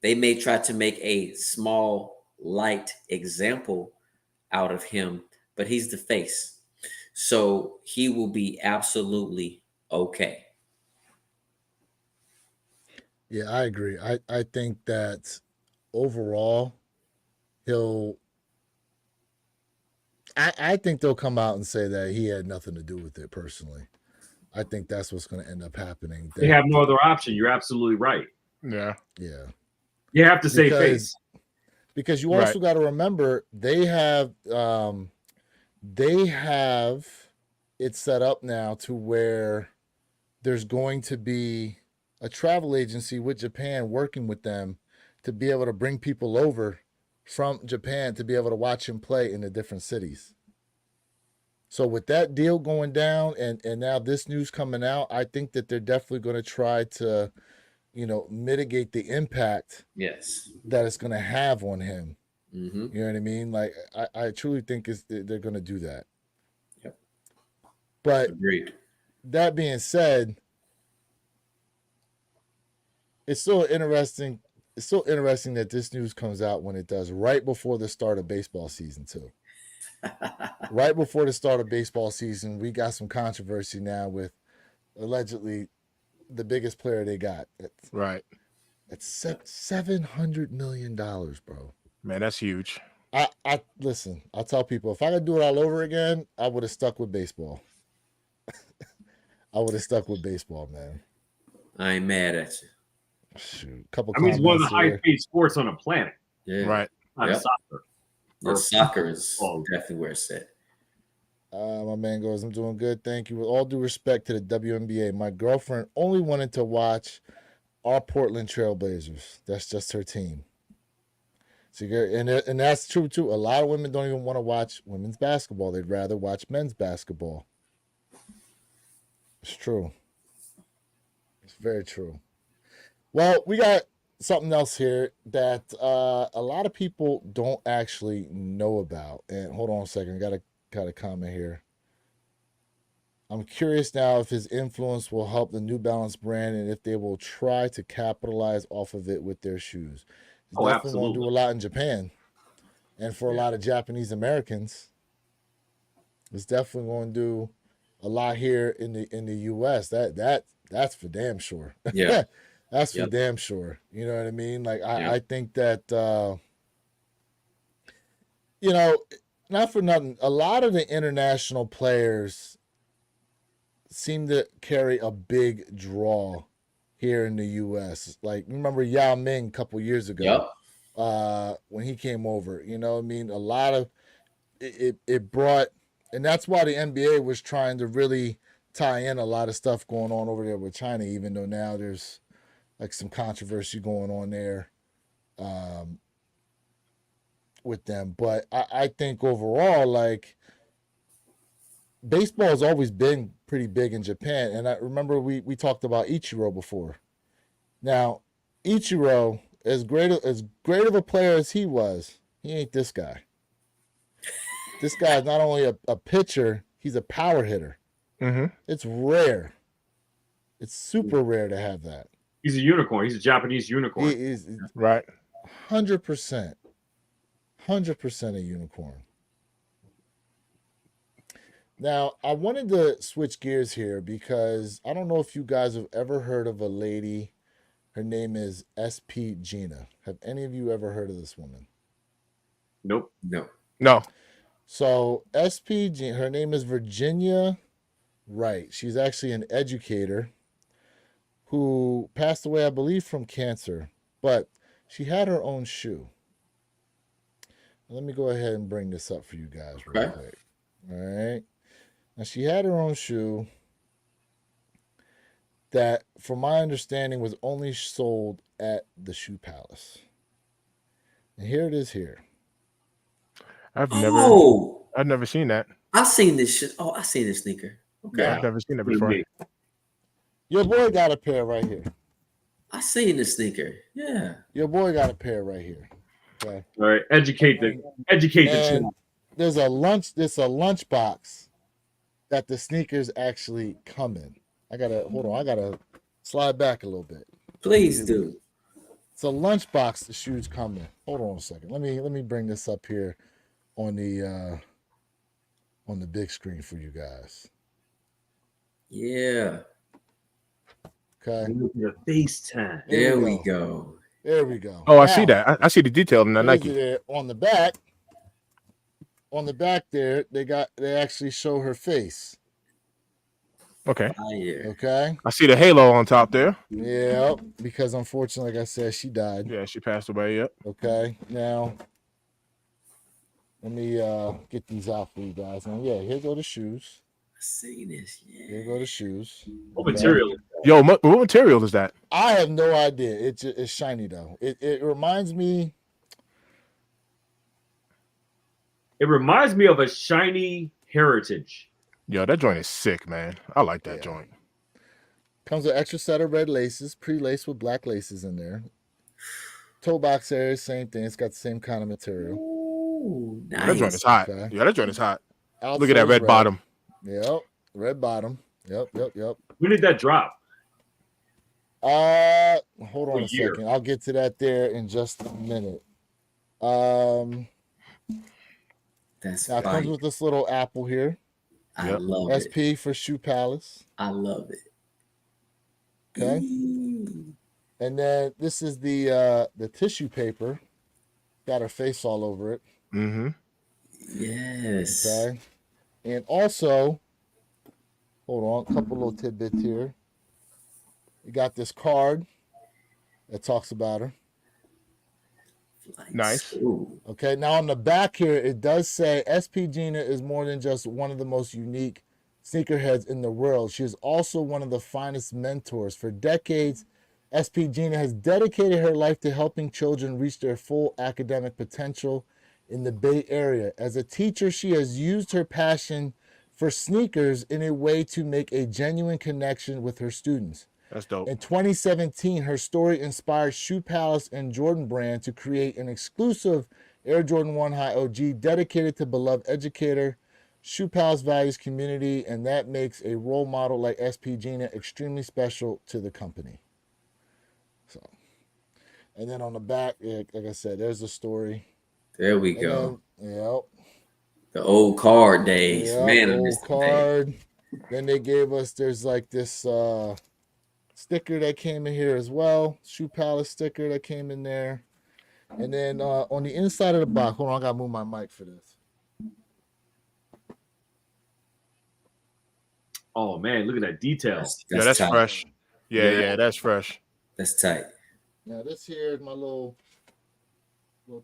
They may try to make a small, light example out of him, but he's the face. So he will be absolutely okay. Yeah, I agree. I think that overall, I think they'll come out and say that he had nothing to do with it personally. I think that's what's going to end up happening. They have no other option. You're absolutely right. Yeah. You have to say face. Because you also got to remember they have it set up now to where there's going to be a travel agency with Japan working with them to be able to bring people over from Japan to be able to watch him play in the different cities. So with that deal going down and now this news coming out, I think that they're definitely going to try to, mitigate the impact that it's going to have on him. Mm-hmm. You know what I mean? Like, I truly think they're going to do that. Yep. But agreed. That being said, it's still interesting. It's still interesting that this news comes out when it does, right before the start of baseball season, too. Right before the start of baseball season, we got some controversy now with allegedly the biggest player they got. It's $700 million, bro. Man, that's huge. I listen, I tell people, if I could do it all over again, I would have stuck with baseball. I would have stuck with baseball, man. I ain't mad at you. Shoot, couple. I mean, it's one of the high-paid sports on the planet. Yeah. Right. Not soccer. Soccer is definitely where it's at. My man goes, I'm doing good. Thank you. With all due respect to the WNBA, my girlfriend only wanted to watch our Portland Trailblazers. That's just her team. So and that's true, too. A lot of women don't even want to watch women's basketball. They'd rather watch men's basketball. It's true. It's very true. Well, we got something else here that a lot of people don't actually know about. And hold on a second. I got a comment here. I'm curious now if his influence will help the New Balance brand and if they will try to capitalize off of it with their shoes. It's definitely going to do a lot in Japan. And for a lot of Japanese Americans, it's definitely going to do a lot here in the US. That's for damn sure. Yeah. That's for damn sure. You know what I mean? Like I think that not for nothing, a lot of the international players seem to carry a big draw here in the U.S. Like, remember Yao Ming a couple years ago when he came over? You know what I mean? A lot of it brought, and that's why the NBA was trying to really tie in a lot of stuff going on over there with China, even though now there's like some controversy going on there with them. But I think overall, like, baseball has always been pretty big in Japan. And I remember we talked about Ichiro before. Now, Ichiro, as great of a player as he was, he ain't this guy. This guy is not only a pitcher, he's a power hitter. Mm-hmm. It's rare. It's super rare to have that. He's a unicorn. He's a Japanese unicorn. He is Right. 100%, 100% a unicorn. Now, I wanted to switch gears here because I don't know if you guys have ever heard of a lady. Her name is SP Gina. Have any of you ever heard of this woman? Nope. No. No. So SP Gina, her name is Virginia Wright. She's actually an educator who passed away, I believe, from cancer, but she had her own shoe. Let me go ahead and bring this up for you guys real quick. All right. Now, she had her own shoe that, from my understanding, was only sold at the Shoe Palace. And here it is here. I've Oh, never seen that. I've seen this shit. Oh, I've seen this sneaker. Okay. Yeah, I've never seen that before. Your boy got a pair right here. I seen this sneaker. Yeah. Your boy got a pair right here. Okay. All right. Educate the And chat. there's a lunch box that the sneakers actually come in. I gotta slide back a little bit. Please do. It's a lunch box the shoes come in. Hold on a second. Let me bring this up here on the big screen for you guys. Yeah. Okay. The FaceTime. There we go. There we go. Oh, I see that. I see the detail in that here's Nike. it on the back. On the back there, they actually show her face. Okay. Fire. Okay. I see the halo on top there. Yeah, because unfortunately, like I said, she died. Yeah, she passed away. Yep. Okay. Now, let me get these out for you guys. And yeah, here go the shoes. I seen this. Yeah. Here go the shoes. What material? Yo, what material is that? I have no idea. It's shiny though. It reminds me. It reminds me of a shiny Heritage. Yo, that joint is sick, man. I like that Yeah. joint. Comes with extra set of red laces, pre-laced with black laces in there. Toe box area, same thing. It's got the same kind of material. Ooh, That joint nice. is hot. Okay. Yeah, that joint is hot. Outsole Look at that is red bottom. Yep, red bottom. Yep. When did that drop? Hold on What a year? second. I'll get to that there in just a minute. That's Now it fire. comes with this little apple here. I Yep. love it. SP for Shoe Palace. I love it. Okay. Ooh. And then this is the tissue paper. Got her face all over it. Mm-hmm. Yes. Okay. And also, hold on, a couple little tidbits here. You got this card that talks about her. Nice. Ooh. Okay, now on the back here, it does say SP Gina is more than just one of the most unique sneakerheads in the world. She is also one of the finest mentors. For decades, SP Gina has dedicated her life to helping children reach their full academic potential in the Bay Area. As a teacher, she has used her passion for sneakers in a way to make a genuine connection with her students. That's dope. In 2017, her story inspired Shoe Palace and Jordan Brand to create an exclusive Air Jordan 1 High OG dedicated to beloved educator. Shoe Palace values community, and that makes a role model like SP Gina extremely special to the company. So, and then on the back, like I said, there's the story. There we And go. then, yep. The old card days. Yeah, Man, I old miss the day. card. Then they gave us, there's like this sticker that came in here as well. Shoe Palace sticker that came in there. And then on the inside of the box, hold on, I gotta move my mic for this. Oh man, look at that detail. Yeah, that's tight. fresh. Yeah, Yeah. that's fresh. That's tight. Now this here is my little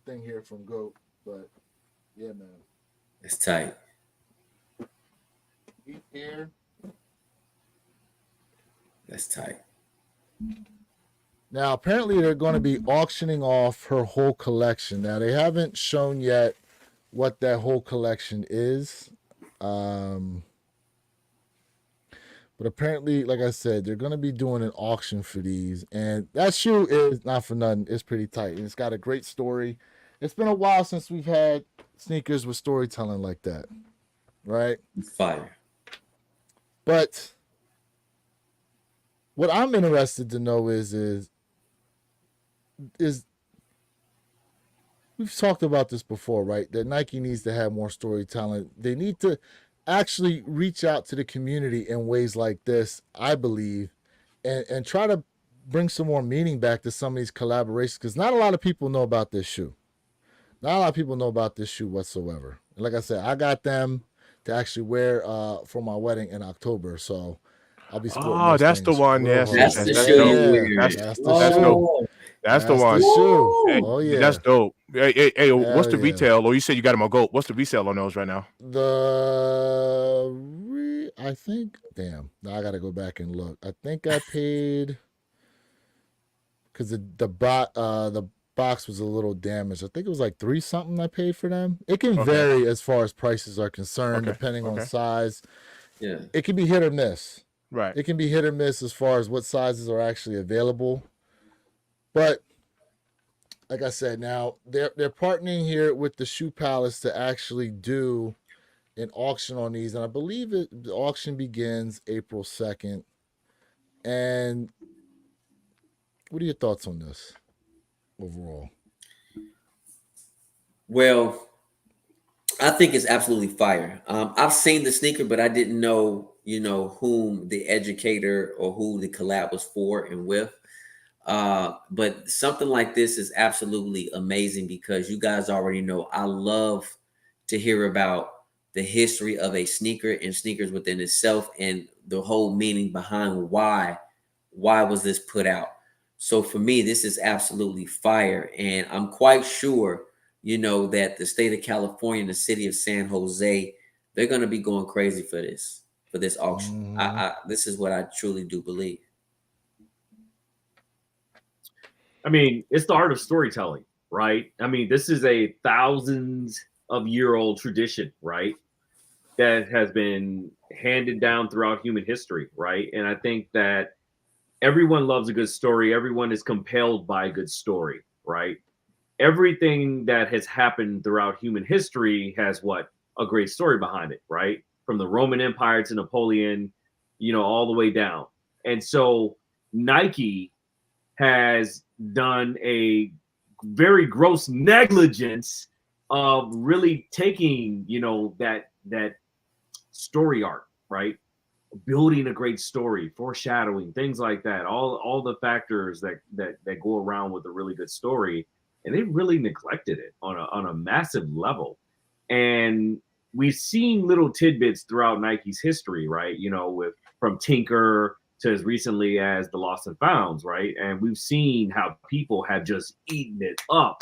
thing here from GOAT. But yeah, man. That's tight. Eat here. That's tight. Now, apparently, they're going to be auctioning off her whole collection. Now, they haven't shown yet what that whole collection is. But apparently, like I said, they're going to be doing an auction for these. And that shoe is not for nothing. It's pretty tight. And it's got a great story. It's been a while since we've had sneakers with storytelling like that. Right? Fire. But what I'm interested to know is we've talked about this before, right? That Nike needs to have more storytelling. They need to actually reach out to the community in ways like this, I believe, and try to bring some more meaning back to some of these collaborations, because not a lot of people know about this shoe. Not a lot of people know about this shoe whatsoever. And like I said, I got them to actually wear for my wedding in October, so I'll be sporting Oh, those that's the things one. real Yes, hard. That's the that's shoe dope. you wear. That's the That's shoe. dope. That's the one. shoe. Hey, Oh yeah, that's dope. Hey, what's the yeah. retail? Or you said you got them on Gold. What's the resale on those right now? I think. Damn, now I gotta go back and look. I think I paid because the box was a little damaged. I think it was like 3 something I paid for them. It can vary as far as prices are concerned, depending on size. Yeah, it can be hit or miss. Right. It can be hit or miss as far as what sizes are actually available. But like I said, now they're partnering here with the Shoe Palace to actually do an auction on these, and I believe the auction begins April 2nd. And what are your thoughts on this overall? well, I think it's absolutely fire. I've seen the sneaker, but I didn't know, whom the educator or who the collab was for and with. But something like this is absolutely amazing because you guys already know I love to hear about the history of a sneaker and sneakers within itself and the whole meaning behind why was this put out. So for me, this is absolutely fire, and I'm quite sure that the state of California and the city of San Jose, they're going to be going crazy for this auction. This is what I truly do believe. I mean, it's the art of storytelling, right? I mean, this is a thousands of year old tradition, right? That has been handed down throughout human history, right? And I think that everyone loves a good story. Everyone is compelled by a good story, right? Everything that has happened throughout human history has a great story behind it, right? From the Roman Empire to Napoleon, all the way down. And so Nike has done a very gross negligence of really taking, that story arc, right? Building a great story, foreshadowing, things like that, all the factors that go around with a really good story, and they really neglected it on a massive level. And we've seen little tidbits throughout Nike's history, right? With from Tinker to as recently as the Lost and Founds, right? And we've seen how people have just eaten it up,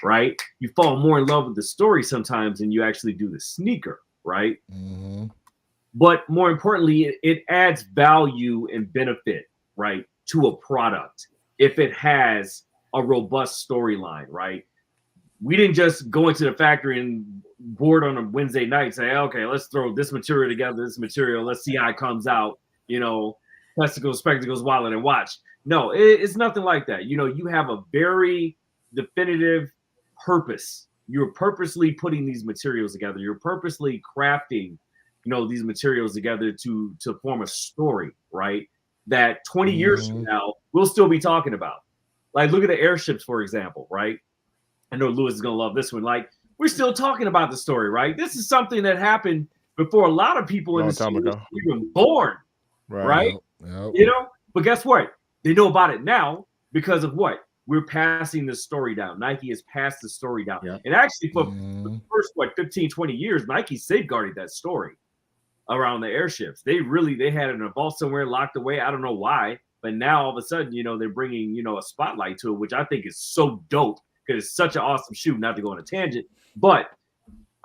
right? You fall more in love with the story sometimes than you actually do the sneaker, right? Mm-hmm. But more importantly, it adds value and benefit, right, to a product if it has a robust storyline, right? We didn't just go into the factory and board on a Wednesday night and say, okay, let's throw this material together, let's see how it comes out, testicles, spectacles, wallet, and watch. No, it's nothing like that. You have a very definitive purpose. You're purposely putting these materials together. You're purposely crafting these materials together to form a story, right? That 20 years from now, we'll still be talking about. Like, look at the airships, for example, right? I know Lewis is going to love this one. Like, we're still talking about the story, right? This is something that happened before a lot of people in the city were even born, right? Yep. But guess what? They know about it now because of what? We're passing the story down. Nike has passed the story down. Yep. And actually, for the first, 15, 20 years, Nike safeguarded that story around the airships. They had it in a vault somewhere locked away. I don't know why, but now all of a sudden, they're bringing, a spotlight to it, which I think is so dope because it's such an awesome shoe, not to go on a tangent. But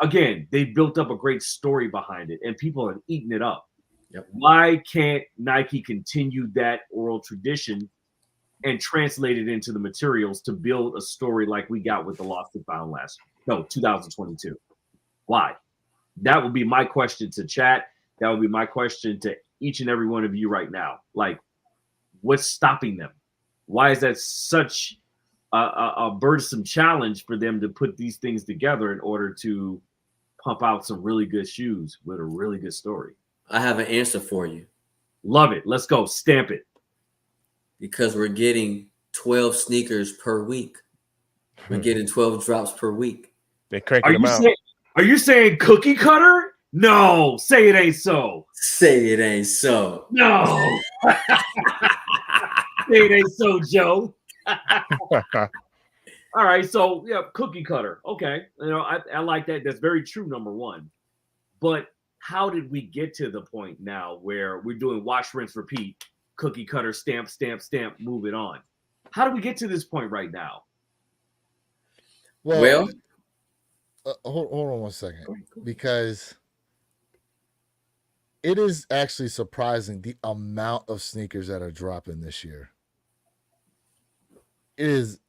again, they built up a great story behind it and people have eaten it up. Yep. Why can't Nike continue that oral tradition and translate it into the materials to build a story like we got with the Lost and Found 2022. Why? That would be my question to chat. That would be my question to each and every one of you right now. Like, what's stopping them? Why is that such a burdensome challenge for them to put these things together in order to pump out some really good shoes with a really good story? I have an answer for you. Love it. Let's go. Stamp it. Because we're getting 12 sneakers per week. We're getting 12 drops per week. They cranking them out. Are you saying cookie cutter? No, say it ain't so. Say it ain't so. No. Say it ain't so, Joe. All right, so yeah, cookie cutter. Okay, I like that. That's very true. Number one, but how did we get to the point now where we're doing wash, rinse, repeat, cookie cutter, stamp, stamp, stamp, move it on? How do we get to this point right now? Well, hold on one second, because it is actually surprising the amount of sneakers that are dropping this year. It is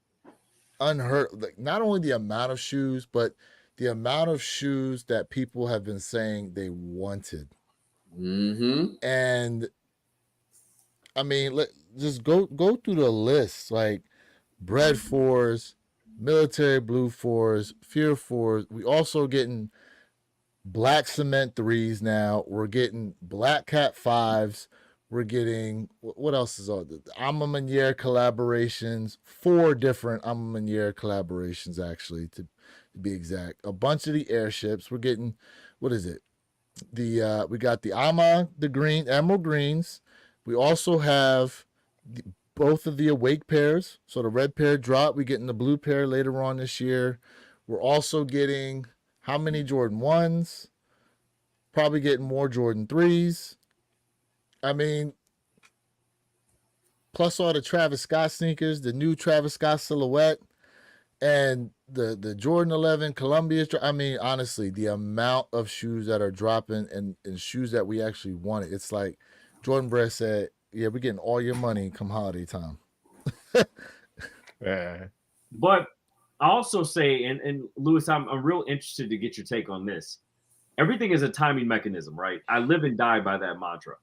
unheard. Like, not only the amount of shoes, but the amount of shoes that people have been saying they wanted. Mm-hmm. And I mean, just go through the list. Like Bread 4s, Military Blue 4s, Fear 4s. We also getting Black Cement 3s now. We're getting Black Cat 5s. We're getting, what else is all the Alma Maniere collaborations, 4 different Alma Maniere collaborations, actually, to be exact. A bunch of the airships. We're getting, what is it? We got the Alma, the green, emerald greens. We also have both of the Awake pairs. So the red pair drop. We're getting the blue pair later on this year. We're also getting how many Jordan 1s? Probably getting more Jordan 3s. I mean, plus all the Travis Scott sneakers, the new Travis Scott silhouette, and the Jordan 11 Columbia. I mean, honestly, the amount of shoes that are dropping and shoes that we actually wanted. It's like Jordan Brett said, yeah, we're getting all your money come holiday time. Yeah. But I also say, and Lewis, I'm real interested to get your take on this. Everything is a timing mechanism, right? I live and die by that mantra.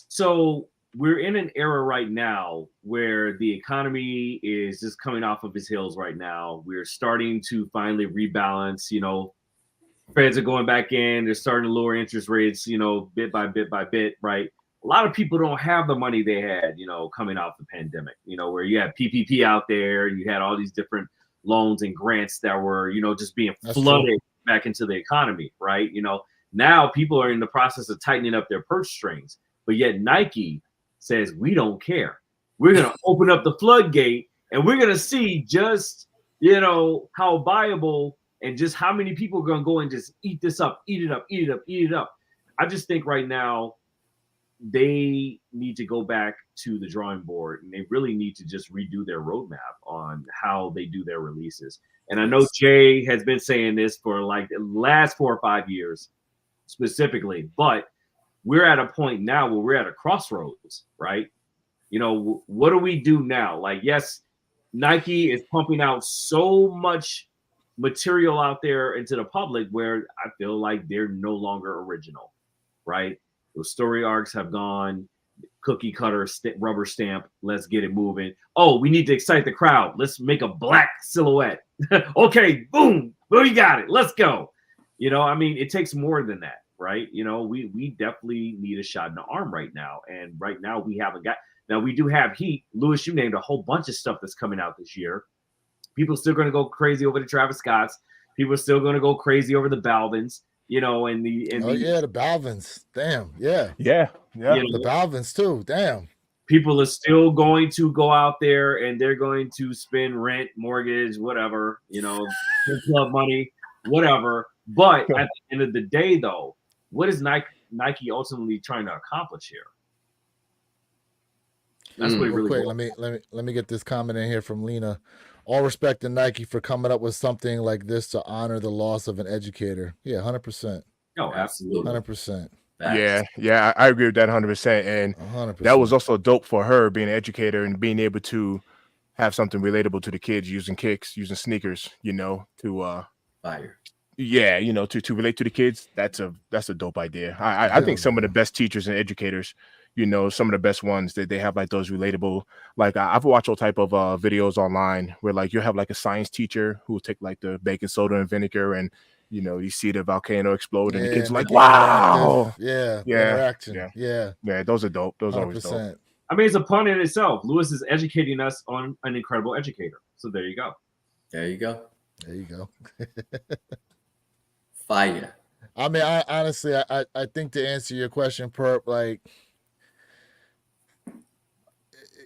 So we're in an era right now where the economy is just coming off of its heels right now. We're starting to finally rebalance, Feds are going back in, they're starting to lower interest rates, bit by bit by bit, right? A lot of people don't have the money they had, coming off the pandemic, where you had PPP out there, you had all these different loans and grants that were, just being flooded back into the economy, right? Now people are in the process of tightening up their purse strings, but yet Nike says, we don't care. We're going to open up the floodgate and we're going to see just, how viable and just how many people are going to go and just eat this up, eat it up, eat it up, eat it up. I just think right now they need to go back to the drawing board and they really need to just redo their roadmap on how they do their releases. And I know Jay has been saying this for like the last 4 or 5 years specifically, but we're at a point now where we're at a crossroads, right? What do we do now? Like, yes, Nike is pumping out so much material out there into the public where I feel like they're no longer original, right? Those story arcs have gone, cookie cutter, rubber stamp, let's get it moving. Oh, we need to excite the crowd. Let's make a black silhouette. Okay, boom, we got it. Let's go. It takes more than that, right? We definitely need a shot in the arm right now. And right now we haven't got, now we do have heat. Lewis, you named a whole bunch of stuff that's coming out this year. People are still going to go crazy over the Travis Scotts. People are still going to go crazy over the Balvins, the Balvins. Damn. Yeah. Yeah. The Balvins too. Damn. People are still going to go out there and they're going to spend rent, mortgage, whatever, club money, whatever. But at the end of the day, though, what is Nike ultimately trying to accomplish here? That's what it really quick, was. let me get this comment in here from Lena. All respect to Nike for coming up with something like this to honor the loss of an educator. Yeah, 100%. No, absolutely. 100%. Yeah, yeah, I agree with that 100%. And 100%. that was also dope for her being an educator and being able to have something relatable to the kids using kicks, using sneakers, to Fire. yeah, to relate to the kids. That's a dope idea. I think Hell some of the yeah. best teachers and educators, some of the best ones that they have like those relatable. Like I've watched all type of videos online where like you have like a science teacher who will take like the baking soda and vinegar and you see the volcano explode and the Yeah, kids are like, make it interactive. wow. Yeah, the Yeah, interaction. yeah, Yeah, yeah. Those are dope. Those are always dope. 100%. I mean, it's a pun in itself. Lewis is educating us on an incredible educator. So there you go. There you go. There you go. Fire. I mean, I honestly, I think to answer your question, Perp, like,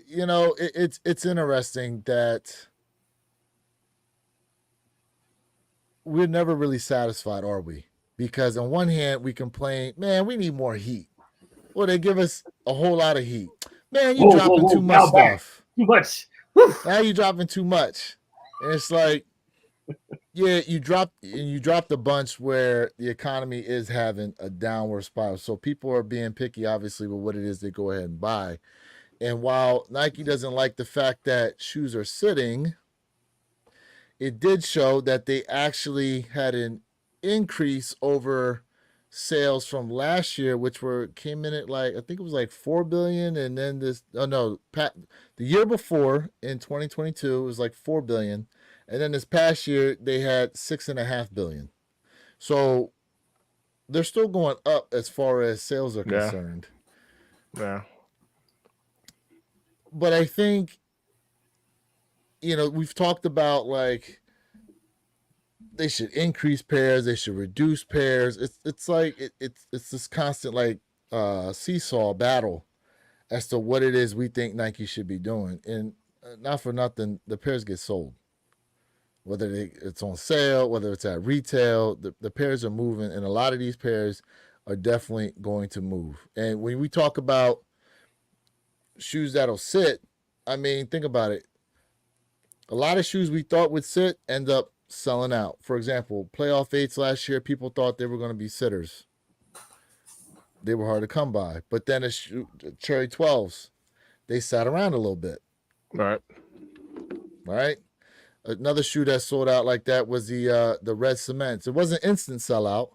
it's interesting that we're never really satisfied, are we? Because on one hand, we complain, man, we need more heat. Well, they give us a whole lot of heat. Man, you dropping too much stuff. Too much. Now you dropping too much. And it's like, yeah, you dropped a bunch where the economy is having a downward spiral. So people are being picky, obviously, with what it is they go ahead and buy. And while Nike doesn't like the fact that shoes are sitting, it did show that they actually had an increase over sales from last year, which came in at like, I think it was like 4 billion. And then the year before in 2022, it was like 4 billion. And then this past year, they had 6.5 billion. So they're still going up as far as sales are concerned. Yeah. But I think, we've talked about like they should increase pairs, they should reduce pairs. It's like it's this constant like seesaw battle as to what it is we think Nike should be doing. And not for nothing, the pairs get sold. Whether it's on sale, whether it's at retail, the pairs are moving, and a lot of these pairs are definitely going to move. And when we talk about shoes that'll sit, I mean, think about it. A lot of shoes we thought would sit end up selling out. For example, playoff 8s last year, people thought they were going to be sitters. They were hard to come by. But then Cherry 12s, they sat around a little bit. All right. Another shoe that sold out like that was the red cements. It wasn't instant sellout,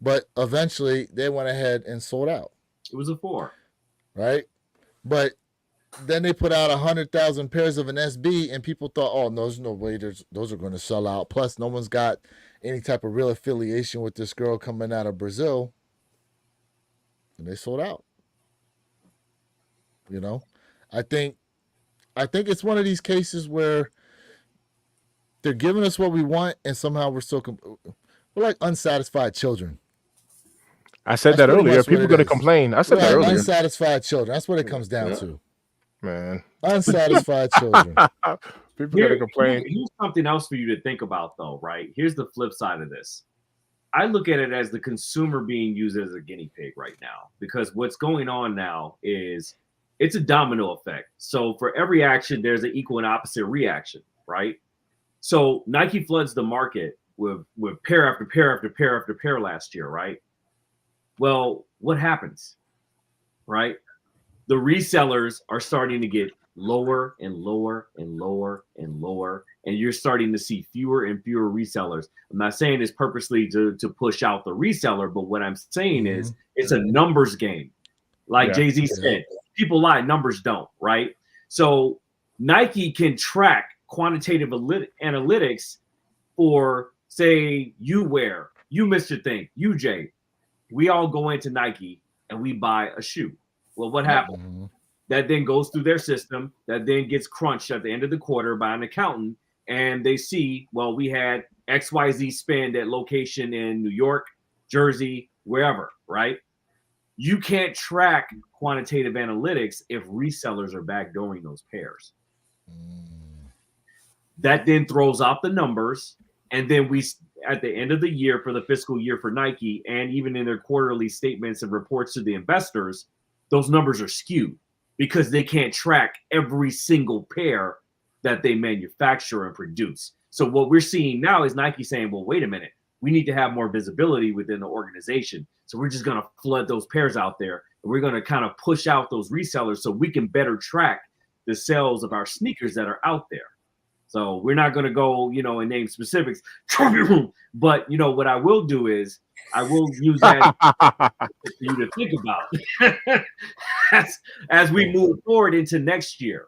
but eventually they went ahead and sold out. It was a 4. Right? But then they put out 100,000 pairs of an SB, and people thought, oh, no, there's no way those are going to sell out. Plus, no one's got any type of real affiliation with this girl coming out of Brazil. And they sold out. I think it's one of these cases where they're giving us what we want, and somehow we're still we're like unsatisfied children. I said that earlier. People are going to complain. I said that earlier. Unsatisfied children. That's what it comes down to. Man. Unsatisfied children. People are going to complain. Here's something else for you to think about, though, right? Here's the flip side of this. I look at it as the consumer being used as a guinea pig right now, because what's going on now is it's a domino effect. So for every action, there's an equal and opposite reaction, right? So Nike floods the market with pair after pair after pair after pair last year, right? Well, what happens, right? The resellers are starting to get lower and lower and lower and lower, and you're starting to see fewer and fewer resellers. I'm not saying it's purposely to push out the reseller, but what I'm saying is it's a numbers game. Like Jay-Z said, people lie, numbers don't, right? So Nike can track quantitative analytics for, say, you wear, you Mr. Think, you Jay. We all go into Nike and we buy a shoe. Well, what happened? That then goes through their system, that then gets crunched at the end of the quarter by an accountant, and they see, well, we had XYZ spend at location in New York, Jersey, wherever, right? You can't track quantitative analytics if resellers are backdooring those pairs. That then throws out the numbers, and then we, at the end of the year for the fiscal year for Nike, and even in their quarterly statements and reports to the investors, those numbers are skewed because they can't track every single pair that they manufacture and produce. So what we're seeing now is Nike saying, well, wait a minute, we need to have more visibility within the organization. So we're just going to flood those pairs out there. And we're going to kind of push out those resellers so we can better track the sales of our sneakers that are out there. So we're not going to go, and name specifics, but what I will do is I will use that for you to think about as we move forward into next year.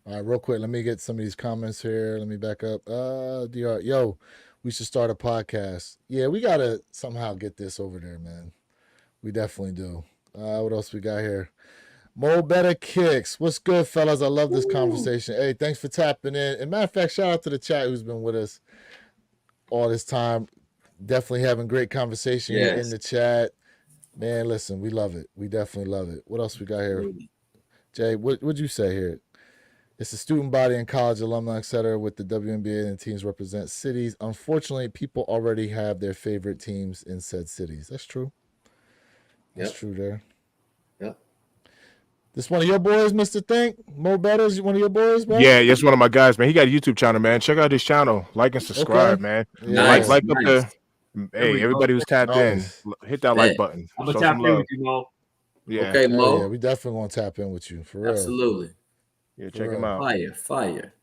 All right, real quick, let me get some of these comments here. Let me back up. DR, yo, we should start a podcast. Yeah, we gotta somehow get this over there, man. We definitely do. What else we got here? Mo Better Kicks. What's good, fellas? I love this conversation. Hey, thanks for tapping in. And matter of fact, shout out to the chat who's been with us all this time. Definitely having great conversation here in the chat. Man, listen, we love it. We definitely love it. What else we got here? Jay, what'd you say here? It's a student body and college alumni, et cetera, with the WNBA and teams represent cities. Unfortunately, people already have their favorite teams in said cities. That's true. That's true there. Yep. This one of your boys, Mr. Think? Mo Better's one of your boys, bro? Yeah, that's one of my guys, man. He got a YouTube channel, man. Check out his channel. Like and subscribe, man. Yeah. Like up there. Hey, everybody who's tapped in, hit that like button. I'm going to tap in with you, Mo. Yeah. Okay, Mo. Yeah, we definitely want to tap in with you, for real. Absolutely. Yeah, check him out. Fire.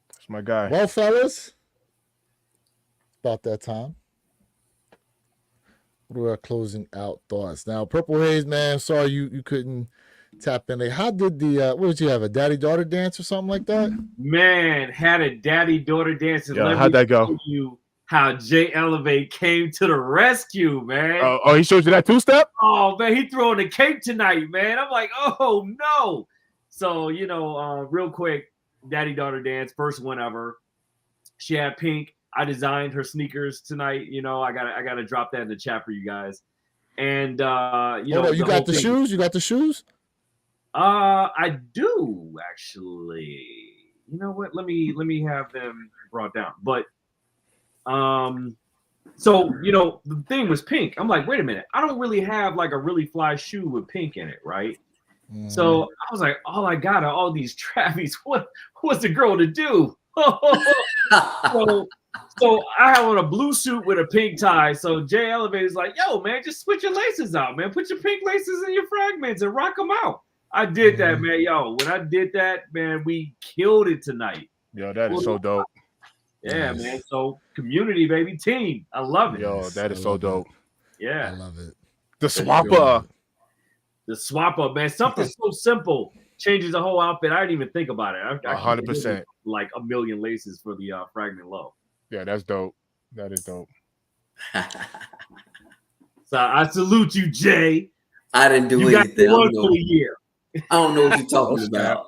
That's my guy. Well, fellas, about that time. What are our closing out thoughts? Now, Purple Haze, man, sorry you couldn't tap in. How did what did you have, a daddy-daughter dance or something like that? Man, had a daddy-daughter dance. And how'd that go? You how Jay Elevate came to the rescue, man. He showed you that two-step? Oh, man, he throwing the cake tonight, man. I'm like, oh, no. So, real quick, daddy-daughter dance, first one ever. She had pink. I designed her sneakers tonight. I gotta drop that in the chat for you guys. And you got the shoes? You got the shoes? I do actually. You know what? Let me have them brought down. But so the thing was pink. I'm like, wait a minute. I don't really have like a really fly shoe with pink in it, right? So I was like, all I got are all these Travis. What's the girl to do? So I have on a blue suit with a pink tie. So Jay Elevator's like, yo, man, just switch your laces out, man. Put your pink laces in your fragments and rock them out. I did that, man. Yo, when I did that, man, we killed it tonight. Yo, that is so dope. Yeah, man. So community, baby, team. I love it. Yo, that is so dope. Yeah. I love it. The swapper. The swapper, man. Something so simple changes the whole outfit. I didn't even think about it. 100%. Like a million laces for the fragment low. Yeah, that's dope. That is dope. So I salute you, Jay. I didn't do you anything. Got one for the year. I don't know what you're talking about.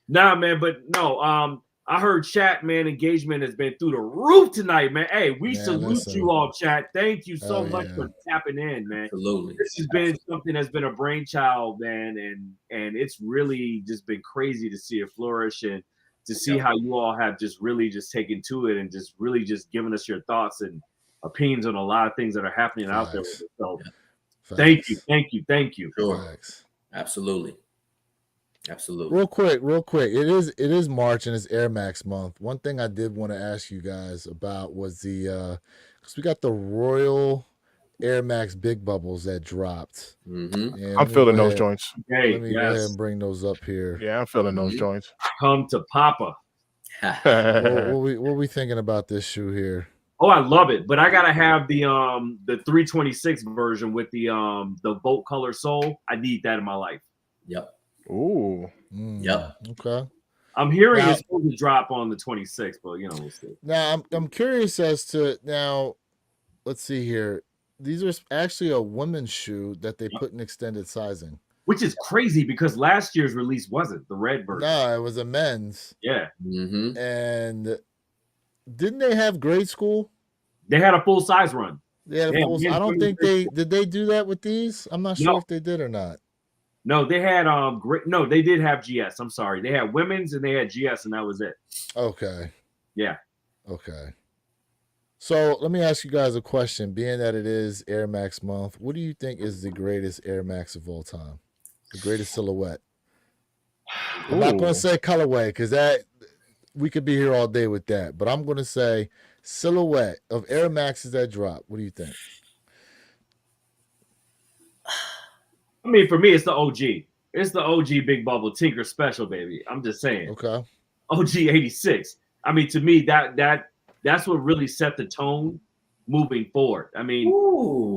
Nah, man, but no. I heard chat, man, engagement has been through the roof tonight, man. Hey, we salute you all, chat. Thank you so much for tapping in, man. Absolutely. This has been something that's been a brainchild, man, and it's really just been crazy to see it flourish and to see how you all have just really just taken to it and just really just given us your thoughts and opinions on a lot of things that are happening out there. So thank you. Sure. Absolutely. Real quick. It is March and it's Air Max month. One thing I did want to ask you guys about was the because we got the Royal Air Max Big Bubbles that dropped. Mm-hmm. I'm feeling those joints. Let me go ahead and bring those up here. Yeah, I'm feeling those joints. Come to Papa. What we thinking about this shoe here? Oh, I love it, but I gotta have the 326 version with the Volt color sole. I need that in my life. Yep. Ooh. Yep. Okay. I'm hearing it's supposed to drop on the 26th, but we'll see. Now I'm curious as to now. Let's see here. These are actually a women's shoe that they put in extended sizing, which is crazy because last year's release wasn't the red version. No, it was a men's. Yeah. Mm-hmm. And didn't they have grade school? They had a full size run. They had a full. I don't think did. They do that with these? I'm not sure if they did or not. No, they had No, they did have GS. I'm sorry, they had women's and they had GS, and that was it. Okay. Yeah. Okay. So let me ask you guys a question. Being that it is Air Max month, what do you think is the greatest Air Max of all time? The greatest silhouette? I'm not going to say colorway because that we could be here all day with that. But I'm gonna say silhouette of Air Maxes that drop. What do you think? I mean, for me, it's the OG. It's the OG Big Bubble Tinker Special, baby. I'm just saying. Okay. OG 86. I mean, to me, that's what really set the tone moving forward. I mean,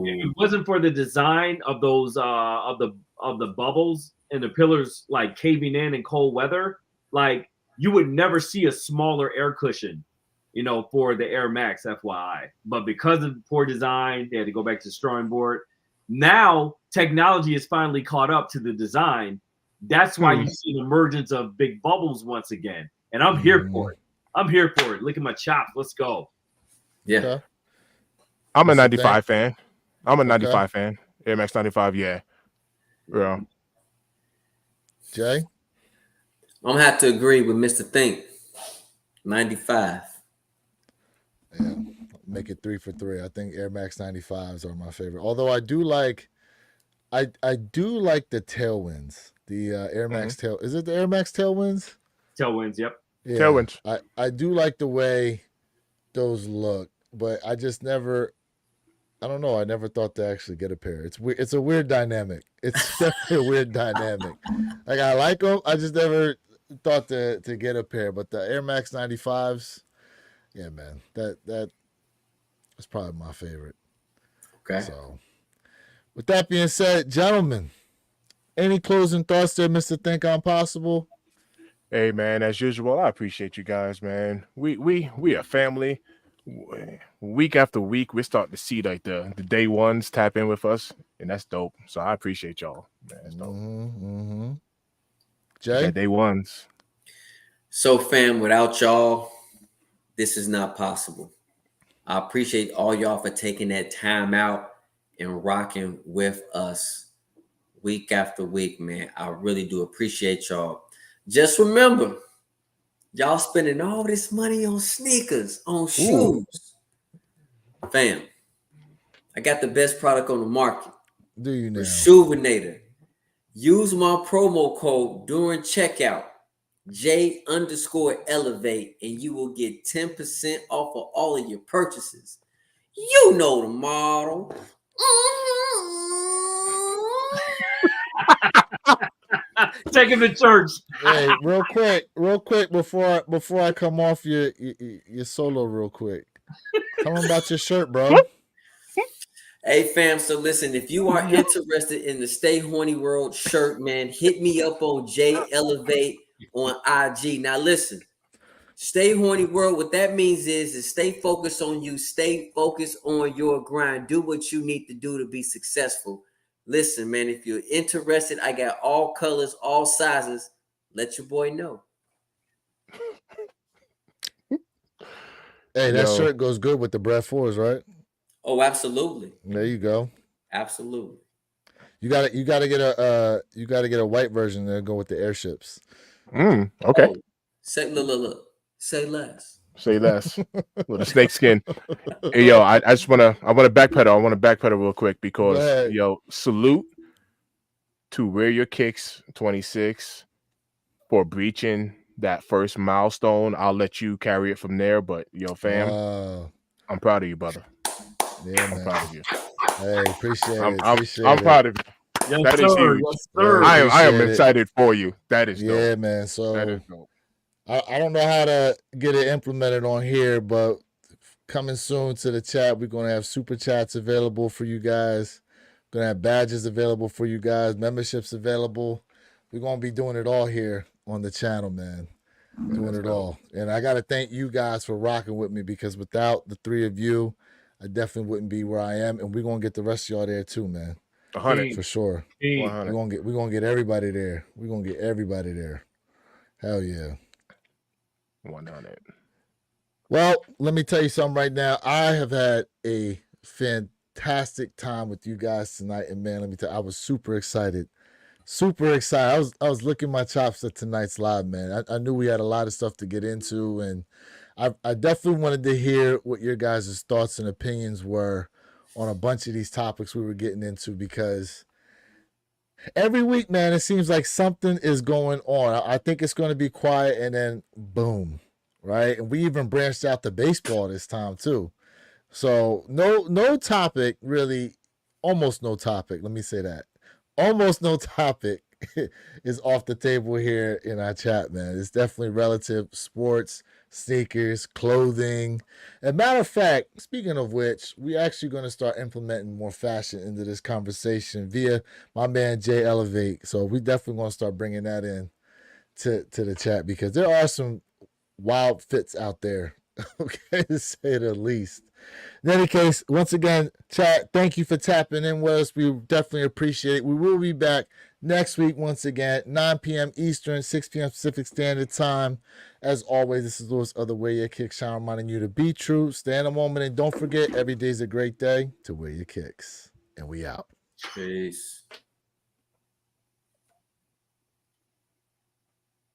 if it wasn't for the design of those of the bubbles and the pillars like caving in cold weather, like you would never see a smaller air cushion, for the Air Max, FYI. But because of poor design, they had to go back to the drawing board. Now technology has finally caught up to the design. That's why you see the emergence of big bubbles once again. And I'm here for it. I'm here for it. Look at my chops. Let's go. Yeah. Okay. I'm a What's the 95 fan. I'm a Okay. 95 fan. Air Max 95, yeah. Yeah. Jay? I'm gonna have to agree with Mr. Think. 95. Yeah. Make it 3 for 3. I think Air Max 95s are my favorite. Although I do like the tailwinds. The Air Max tail. Is it the Air Max tailwinds? Tailwinds, yep. Yeah. Tailwinds. I do like the way those look, but I just never. I don't know. I never thought to actually get a pair. It's weird. It's a weird dynamic. It's definitely a weird dynamic. Like I like them. I just never thought to get a pair. But the Air Max 95s, yeah, man, that's probably my favorite. Okay. So, with that being said, gentlemen, any closing thoughts there, Mr. Think I'm Possible? Hey man, as usual, I appreciate you guys, man. We a family. Week after week, we're starting to see like the day ones tap in with us, and that's dope. So I appreciate y'all, man. That's dope. Mm-hmm. Jay? That day ones. So, fam, without y'all, this is not possible. I appreciate all y'all for taking that time out and rocking with us week after week, man. I really do appreciate y'all. Just remember, y'all spending all this money on sneakers, on shoes. Fam, I got the best product on the market. Do you now? Rejuvenator. Use my promo code during checkout, J_Elevate, and you will get 10% off of all of your purchases. You know the model. Take him to church. Hey, real quick before I come off your solo real quick. Tell them about your shirt, bro. Hey fam, so listen, if you are interested in the Stay Horny World shirt, man, hit me up on J_Elevate on IG. Now listen, Stay Horny World, what that means is stay focused on you, stay focused on your grind, do what you need to do to be successful. Listen, man, if you're interested, I got all colors, all sizes. Let your boy know. Hey, that shirt goes good with the Bread 4s, right? Oh, absolutely. There you go. Absolutely. You got to get a white version that go with the airships. Okay. Oh, say look. Say less. Say less. With a snake skin. Hey, yo, I want to backpedal. I want to backpedal real quick because salute to Wear Your Kicks 26 for breaching that first milestone. I'll let you carry it from there, but fam, I'm proud of you, brother. Yeah, I'm proud of you. Hey, appreciate it. I'm proud of you. Yes, that is huge. Yes, sir. I am excited for you. That is dope. Yeah, man. So that is dope. I don't know how to get it implemented on here, but coming soon to the chat, we're going to have super chats available for you guys. We're going to have badges available for you guys, memberships available. We're going to be doing it all here on the channel, man. Doing it all. And I got to thank you guys for rocking with me, because without the three of you, I definitely wouldn't be where I am. And we're going to get the rest of y'all there too, man. 100. For sure. 100. We're going to get everybody there. We're going to get everybody there. Hell yeah. 100. Well, let me tell you something right now. I have had a fantastic time with you guys tonight, and man, let me tell you, I was super excited. Super excited. I was licking my chops at tonight's live, man. I knew we had a lot of stuff to get into, and I definitely wanted to hear what your guys' thoughts and opinions were on a bunch of these topics we were getting into, because every week, man, it seems like something is going on. I think it's going to be quiet, and then boom, right? And we even branched out to baseball this time too. So no topic really, almost no topic. Let me say that. Almost no topic is off the table here in our chat, man. It's definitely relative sports, sneakers, clothing. As a matter of fact, speaking of which, we actually going to start implementing more fashion into this conversation via my man Jay Elevate. So we definitely want to start bringing that in to the chat because there are some wild fits out there. Okay, to say the least. In any case, once again, chat, thank you for tapping in with us. We definitely appreciate it. We will be back next week once again, 9 p.m. Eastern, 6 p.m. Pacific Standard Time. As always, this is Lewis of the Wear Your Kicks, Sean reminding you to be true, stay in a moment, and don't forget, every day is a great day to wear your kicks. And we out. Peace.